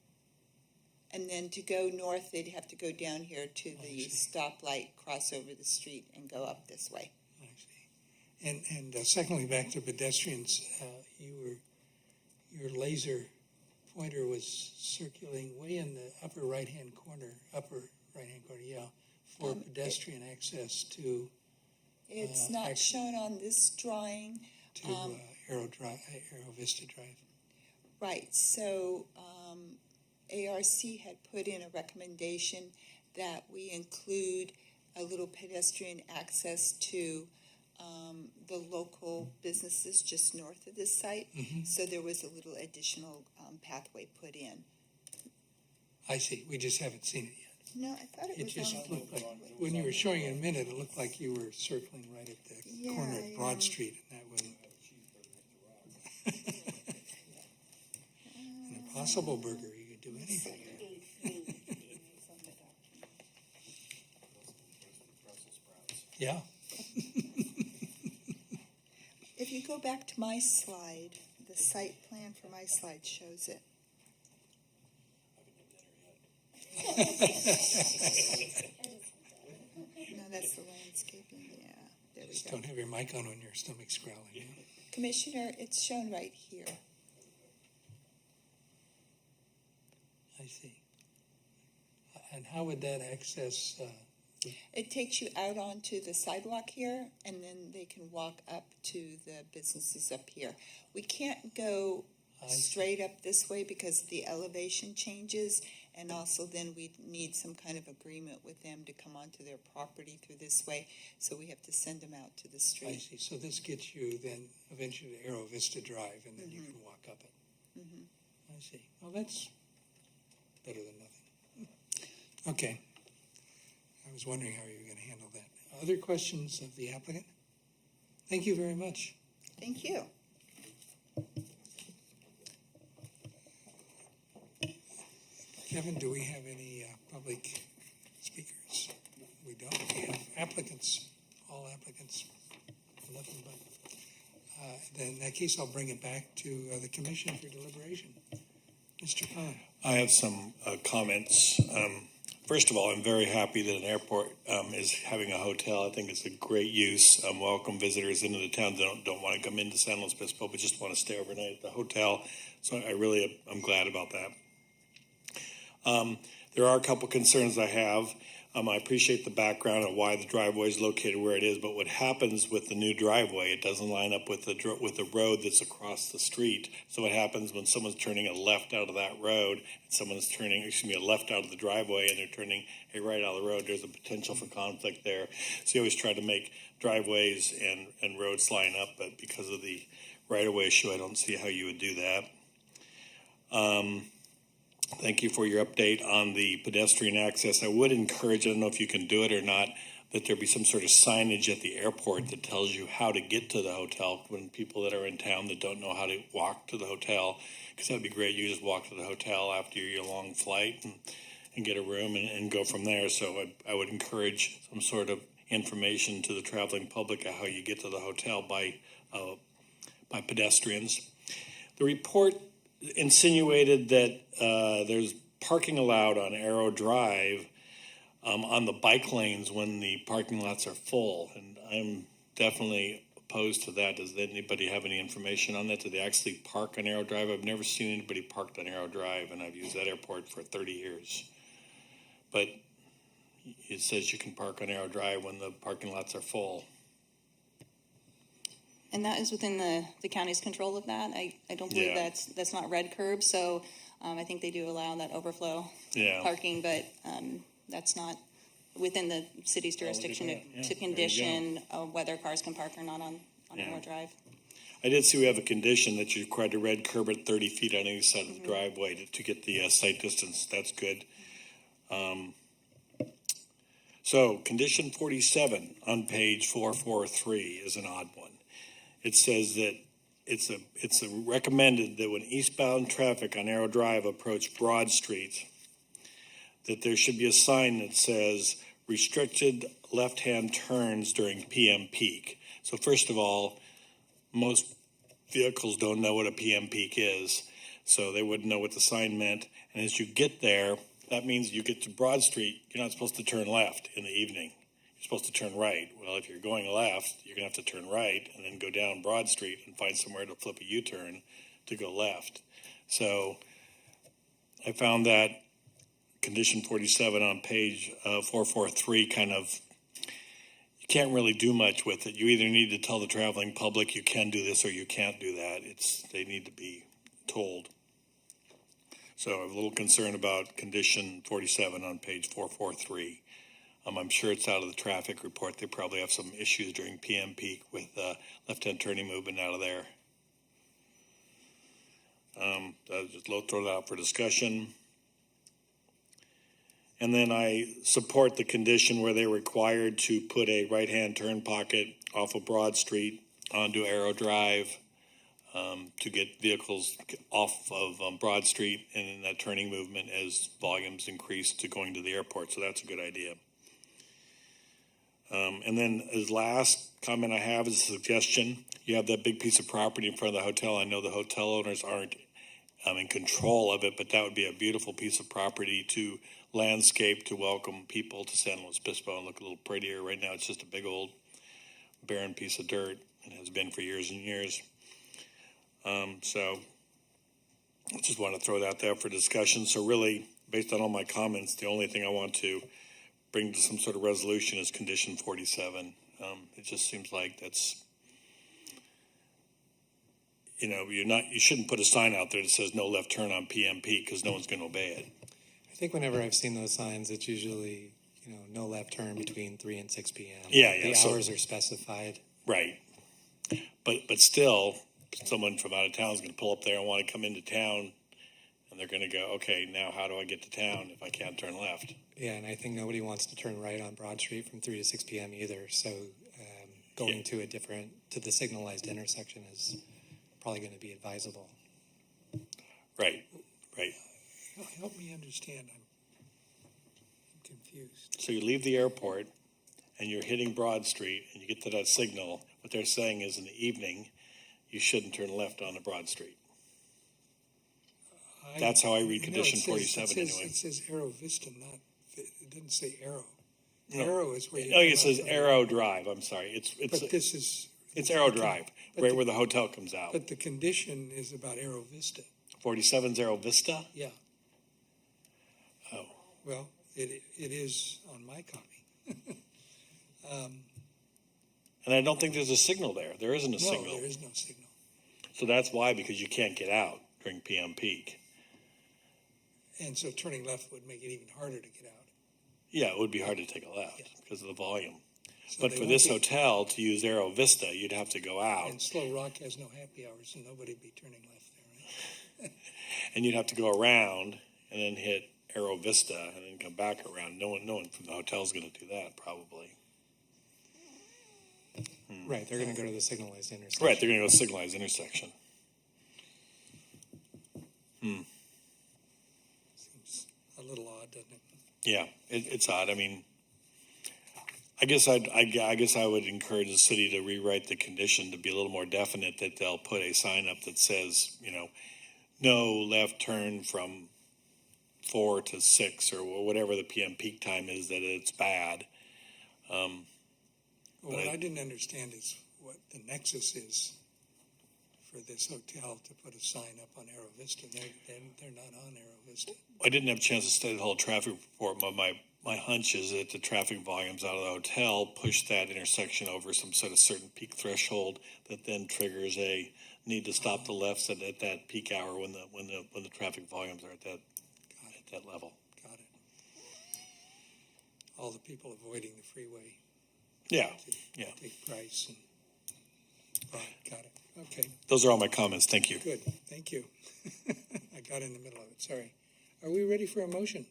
And then to go north, they'd have to go down here to the stoplight, cross over the street, and go up this way. I see. And secondly, back to pedestrians, your laser pointer was circling way in the upper right-hand corner, for pedestrian access to... It's not shown on this drawing. To Aerodrive, Aerovista Drive. Right, so ARC had put in a recommendation that we include a little pedestrian access to the local businesses just north of this site. So there was a little additional pathway put in. I see. We just haven't seen it yet. No, I thought it was just on looked like, when you were showing it in a minute, it looked like you were circling right at the corner of Broad Street, and that was an Impossible Burger. You could do anything. Yeah. If you go back to my slide, the site plan for my slide shows it. No, that's the landscaping, yeah. There we Just go. don't have your mic on when your stomach's growling. Yeah. Commissioner, it's shown right here. I see. And how would that access... It takes you out onto the sidewalk here, and then they can walk up to the businesses up here. We can't go straight up this way because the elevation changes, and also then we need some kind of agreement with them to come onto their property through this way, so we have to send them out to the street. I see. So this gets you then eventually to Aerovista Drive, and then you can walk up it. I see. Well, that's better than nothing. Okay. I was wondering how you were going to handle that. Other questions of the applicant? Thank you very much. Thank you. Kevin, do we have any public speakers? We don't. We have applicants, all applicants, nothing but. Then in that case, I'll bring it back to the commission for deliberation. Mr. Khan. I have some comments. First of all, I'm very happy that an airport is having a hotel. I think it's a great use. Welcome visitors into the town that don't want to come into San Luis Obispo, but just want to stay overnight at the hotel. So I'm glad about that. There are a couple concerns I have. I appreciate the background of why the driveway is located where it is, but what happens with the new driveway, it doesn't line up with the road that's across the street. So what happens when someone's turning a left out of that road, and someone's turning, a left out of the driveway, and they're turning a right out of the road, there's a potential for conflict there. So you always try to make driveways and roads line up, but because of the right-of-way issue, I don't see how you would do that. Thank you for your update on the pedestrian access. I would encourage, I don't know if you can do it or not, that there be some sort of signage at the airport that tells you how to get to the hotel when people that are in town that don't know how to walk to the hotel, because that would be great. You just walk to the hotel after your long flight and get a room and go from there. So I would encourage some sort of information to the traveling public of how you get to the hotel by pedestrians. The report insinuated that there's parking allowed on Aerodrive on the bike lanes when the parking lots are full, and I'm definitely opposed to that. Does anybody have any information on that? Do they actually park on Aerodrive? I've never seen anybody parked on Aerodrive, and I've used that airport for 30 years. But it says you can park on Aerodrive when the parking lots are full. And that is within the county's control of that. I don't believe that's not red curb, so I think they do allow that overflow parking, but that's not within the city's jurisdiction to condition whether cars can park or not on Aerodrive. I did see we have a condition that you required a red curb at 30 feet on each side of the driveway to get the sight distance. That's good. So condition 47 on page 443 is an odd one. It says that it's recommended that when eastbound traffic on Aerodrive approach Broad Street, that there should be a sign that says restricted left-hand turns during PM peak. So first of all, most vehicles don't know what a PM peak is, so they wouldn't know what the sign meant. And as you get there, that means you get to Broad Street, you're not supposed to turn left in the evening. Supposed to turn right. Well, if you're going left, you're going to have to turn right and then go down Broad Street and find somewhere to flip a U-turn to go left. So I found that condition 47 on page 443 kind of, you can't really do much with it. You either need to tell the traveling public you can do this or you can't do that. They need to be told. So I'm a little concerned about condition 47 on page 443. I'm sure it's out of the traffic report. They probably have some issues during PM peak with left-hand turning movement out of there. I'll just throw that out for discussion. And then I support the condition where they're required to put a right-hand turn pocket off of Broad Street onto Aerodrive to get vehicles off of Broad Street and in that turning movement as volumes increase to going to the airport. So that's a good idea. And then as last comment I have is a suggestion. You have that big piece of property in front of the hotel. I know the hotel owners aren't in control of it, but that would be a beautiful piece of property to landscape to welcome people to San Luis Obispo and look a little prettier. Right now it's just a big old barren piece of dirt and has been for years and years. So I just want to throw that out there for discussion. So really, based on all my comments, the only thing I want to bring to some sort of resolution is condition 47. It just seems like that's, you shouldn't put a sign out there that says no left turn on PM peak because no one's going to obey it. I think whenever I've seen those signs, it's usually, no left turn between 3 and 6 p.m. The hours are specified. Right. But still, someone from out of town is going to pull up there and want to come into town, and they're going to go, okay, now how do I get to town if I can't turn left? Yeah, and I think nobody wants to turn right on Broad Street from 3 to 6 p.m. either. So going to the signalized intersection is probably going to be advisable. Right. Help me understand. I'm confused. So you leave the airport and you're hitting Broad Street and you get to that signal. What they're saying is in the evening, you shouldn't turn left onto Broad Street. That's how I read condition 47 anyway. It says Aero Vista, it doesn't say Aero. No. Aero is where you. Oh, it says Aerodrive. I'm sorry. But this is. It's Aerodrive, right where the hotel comes out. But the condition is about Aero Vista. 47's Aero Vista? Yeah. Oh. Well, it is on my copy. And I don't think there's a signal there. There isn't a signal. No, there is no signal. So that's why, because you can't get out during PM peak. And so turning left would make it even harder to get out. Yeah, it would be hard to take a left because of the volume. So But they for won't this be- hotel, to use Aero Vista, you'd have to go out. And Slow Rock has no happy hours, so nobody'd be turning left there, right? And you'd have to go around and then hit Aero Vista and then come back around. No one from the hotel's going to do that, probably. Right, they're going to go to the signalized intersection. Right, they're going to go signalized intersection. Seems a little odd, doesn't it? Yeah, it's odd. I mean, I guess I would encourage the city to rewrite the condition to be a little more definite, that they'll put a sign up that says, no left turn from 4 to 6 or whatever the PM peak time is, that it's bad. Well, what I didn't understand is what the nexus is for this hotel to put a sign up on Aero Vista. They're not on Aero Vista. I didn't have a chance to study the whole traffic report, but my hunch is that the traffic volumes out of the hotel push that intersection over some sort of certain peak threshold that then triggers a need to stop the lefts at that peak hour when the traffic volumes are at that level. Got it. All the people avoiding the freeway. Yeah, to take price and, right, got it. Okay, Those are all my comments. Thank you. good, thank you. I got in the middle of it, sorry. Are we ready for a motion?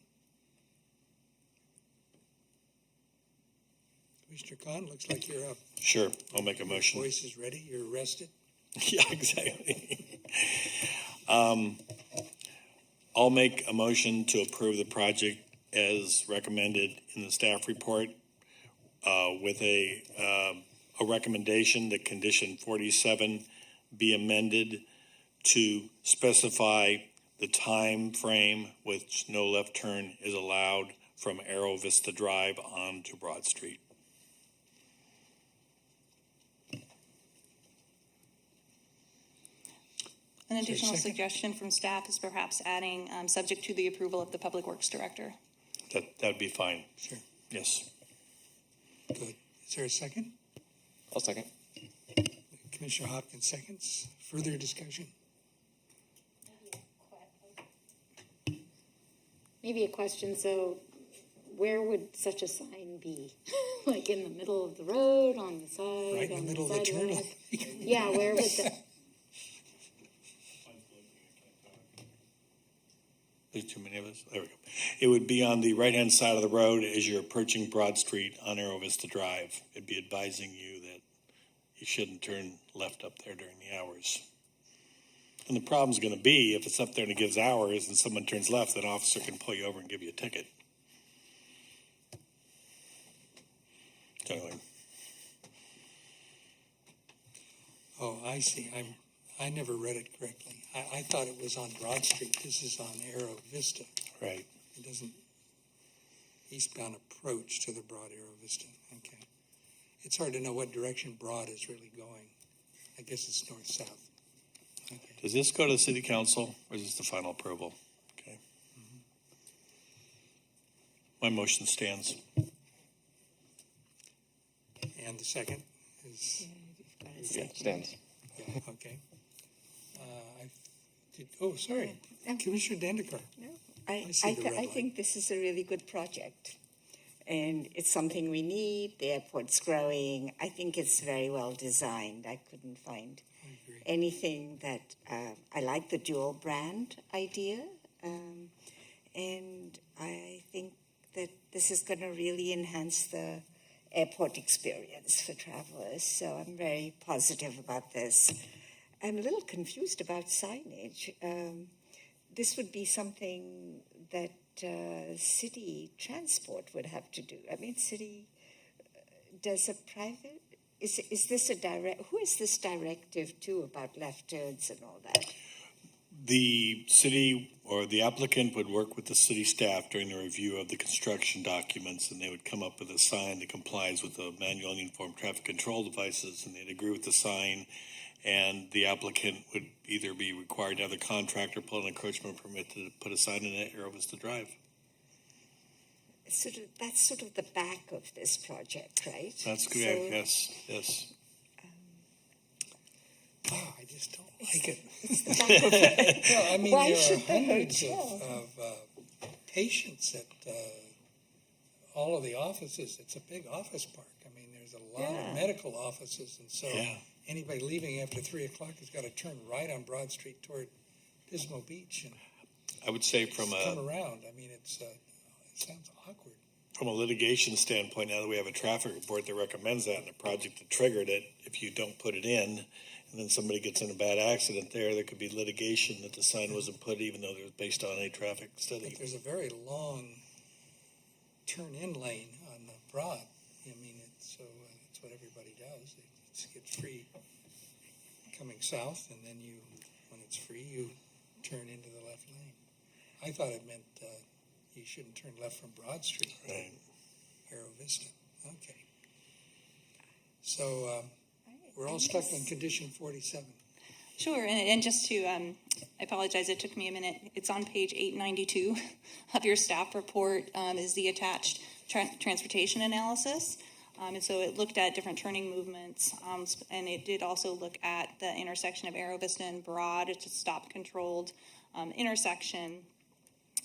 Commissioner Khan, looks like you're up. Sure, I'll make a motion. Voice is ready, you're rested. Yeah, exactly. I'll make a motion to approve the project as recommended in the staff report, with a recommendation that condition 47 be amended to specify the time frame which no left turn is allowed from Aero Vista Drive on to Broad Street. An additional second? suggestion from staff is perhaps adding, subject to the approval of the Public Works Director. That'd be fine. Sure. Yes. Good. Is there a second? I'll second. Commissioner Hopkins seconds. Further discussion? Maybe a question, so where would such a sign be? Like in the middle of the road, on the side? Right in the middle of the turn lane. Yeah, where would that? There's too many of us. There we go. It would be on the right-hand side of the road as you're approaching Broad Street on Aero Vista Drive. It'd be advising you that you shouldn't turn left up there during the hours. And the problem's going to be if it's up there and it gives hours and someone turns left, that officer can pull you over and give you a ticket. So anyway. Oh, I see. I never read it correctly. I thought it was on Broad Street. This is on Aero Vista. Right. It doesn't, eastbound approach to the Broad Aero Vista. Okay. It's hard to know what direction Broad is really going. I guess it's north-south. Okay. Does this go to the city council or is this the final approval? Okay. My motion stands. And the second is? Yeah, stands. Yeah, okay. Sorry. Commissioner Dandekar. I see the red light. think this is a really good project. And it's something we need. The airport's growing. I think it's very well designed. I couldn't find anything that I like the dual brand idea. And I think that this is going to really enhance the airport experience for travelers. So I'm very positive about this. I'm a little confused about signage. this would be something that city transport would have to do. I mean, city does a private. Is this a direct? Who is this directive to about left turns and all that? The city or the applicant would work with the city staff during the review of the construction documents, and they would come up with a sign that complies with the manual and uniform traffic control devices, and they'd agree with the sign, and the applicant would either be required to have the contractor pull an encroachment permit to put a sign in Aero Vista Drive. That's sort of the back of this project, right? That's correct, yes. I just don't like it. It's the back of it. Well, I mean, Why there should are the hundreds hotel? of patients at all of the offices. It's a big office park. I mean, there's a lot of medical offices, and so anybody leaving after 3 o'clock has got to turn right on Broad Street toward Pismo Beach and I would say from come a around. I mean, it sounds awkward. from a litigation standpoint, now that we have a traffic report that recommends that and the project that triggered it, if you don't put it in, and then somebody gets in a bad accident there could be litigation that the sign wasn't put, even though it was based on a traffic study. But there's a very long turn-in lane on the Broad. I mean, that's what everybody does. They get free coming south, and then when it's free, you turn into the left lane. I thought it meant you shouldn't turn left from Broad Street. Right. Aero Vista. Okay. So we're all stuck on condition 47. Sure, and just to, I apologize, it took me a minute. It's on page 892 of your staff report is the attached transportation analysis. And so it looked at different turning movements, and it did also look at the intersection of Aero Vista and Broad. It's a stop-controlled intersection.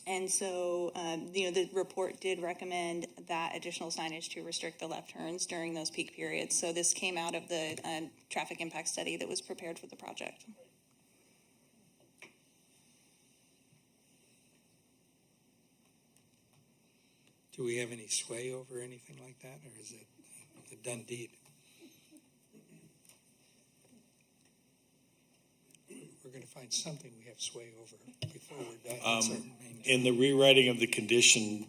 And so, the report did recommend that additional signage to restrict the left turns during those peak periods. So this came out of the traffic impact study that was prepared for the project. Do we have any sway over anything like that, or is it a done deed? We're going to find something we have sway over before we're done. In the rewriting of the condition,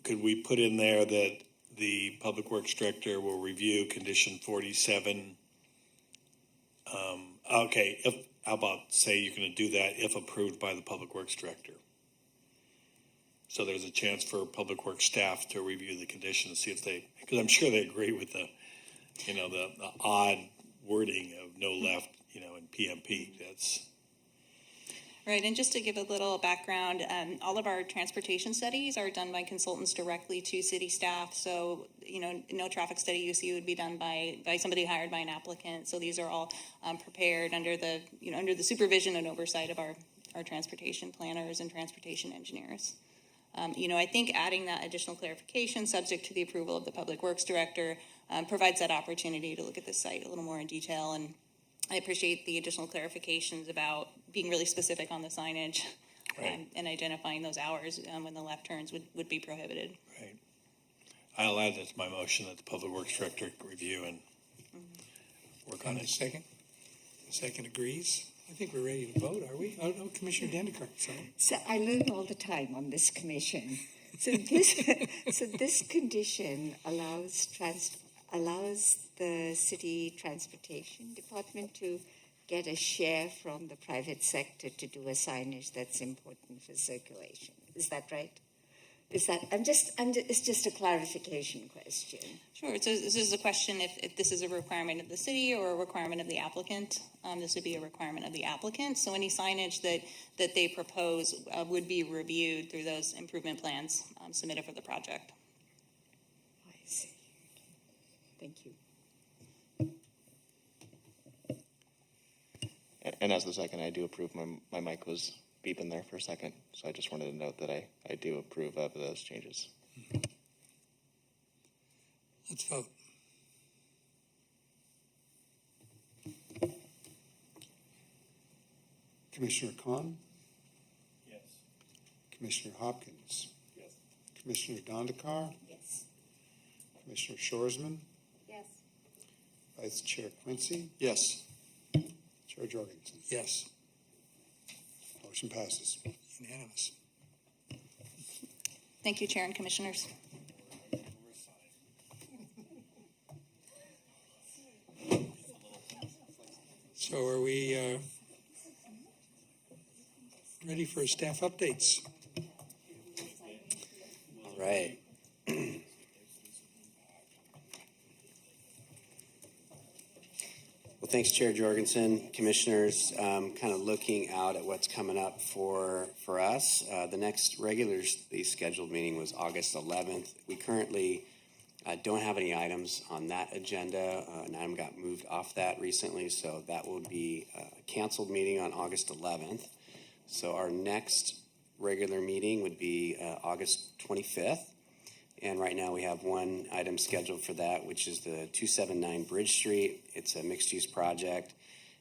could we put in there that the Public Works Director will review condition 47? How about say you're going to do that if approved by the Public Works Director? So there's a chance for Public Works staff to review the condition and see if because I'm sure they agree with the odd wording of no left, in PMP. That's Right, and just to give a little background, all of our transportation studies are done by consultants directly to city staff. So, no traffic study you see would be done by somebody hired by an applicant. So these are all prepared under the supervision and oversight of our transportation planners and transportation engineers. I think adding that additional clarification subject to the approval of the Public Works Director provides that opportunity to look at the site a little more in detail. And I appreciate the additional clarifications about being really specific on the signage and identifying those hours when the left turns would be prohibited. right. I'll add that to my motion that the Public Works Director review and work on it. Second? The second agrees. I think we're ready to vote, are we? Oh, no, Commissioner Dandekar, sorry. So I learn all the time on this commission. So this condition allows the city transportation department to get a share from the private sector to do a signage that's important for circulation. Is that right? It's just a clarification question. Sure. So this is a question if this is a requirement of the city or a requirement of the applicant. This would be a requirement of the applicant. So any signage that they propose would be reviewed through those improvement plans submitted for the project. I see. Thank you. And as the second, I do approve. My mic was beeping there for a second, so I just wanted to note that I do approve of those changes. Let's vote. Commissioner Khan? Yes. Commissioner Hopkins? Yes. Commissioner Dandekar? Yes. Commissioner Shoresman? Yes. Vice Chair Quincy? Yes. Chair Jorgensen? Yes. Motion passes. Unanimous. Thank you, Chair and Commissioners. So are we ready for staff updates? All right. Well, thanks, Chair Jorgensen, Commissioners. Kind of looking out at what's coming up for us. The next regularly scheduled meeting was August 11th. We currently don't have any items on that agenda. An item got moved off that recently, so that will be a canceled meeting on August 11th. So our next regular meeting would be August 25th. And right now we have one item scheduled for that, which is the 279 Bridge Street. It's a mixed-use project.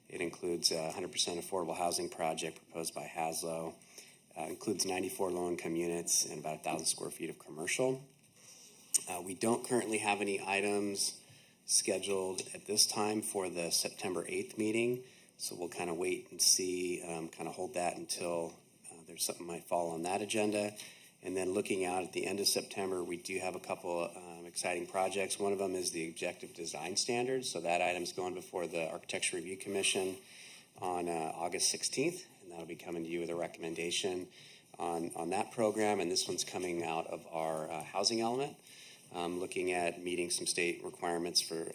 It includes a 100% affordable housing project proposed by Haslo. Includes 94 low-income units and about 1,000 square feet of commercial. We don't currently have any items scheduled at this time for the September 8th meeting, so we'll kind of wait and see, kind of hold that until there's something might fall on that agenda. And then looking out at the end of September, we do have a couple exciting projects. One of them is the Objective Design Standards, so that item's going before the Architecture Review Commission on August 16th, and that'll be coming to you with a recommendation on that program. And this one's coming out of our housing element. Looking at meeting some state requirements for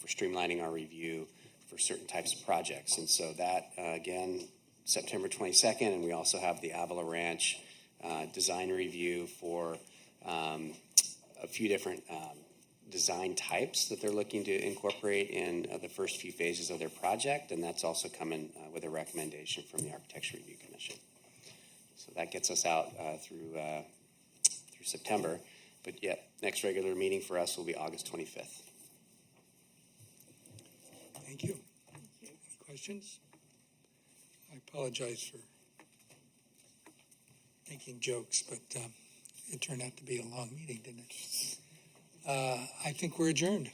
streamlining our review for certain types of projects. And so that, again, September 22nd, and we also have the Avila Ranch design review for a few different design types that they're looking to incorporate in the first few phases of their project, and that's also coming with a recommendation from the Architecture Review Commission. So that gets us out through September. But yet, next regular meeting for us will be August 25th. Thank you. Any questions? I apologize for making jokes, but it turned out to be a long meeting, didn't it? I think we're adjourned.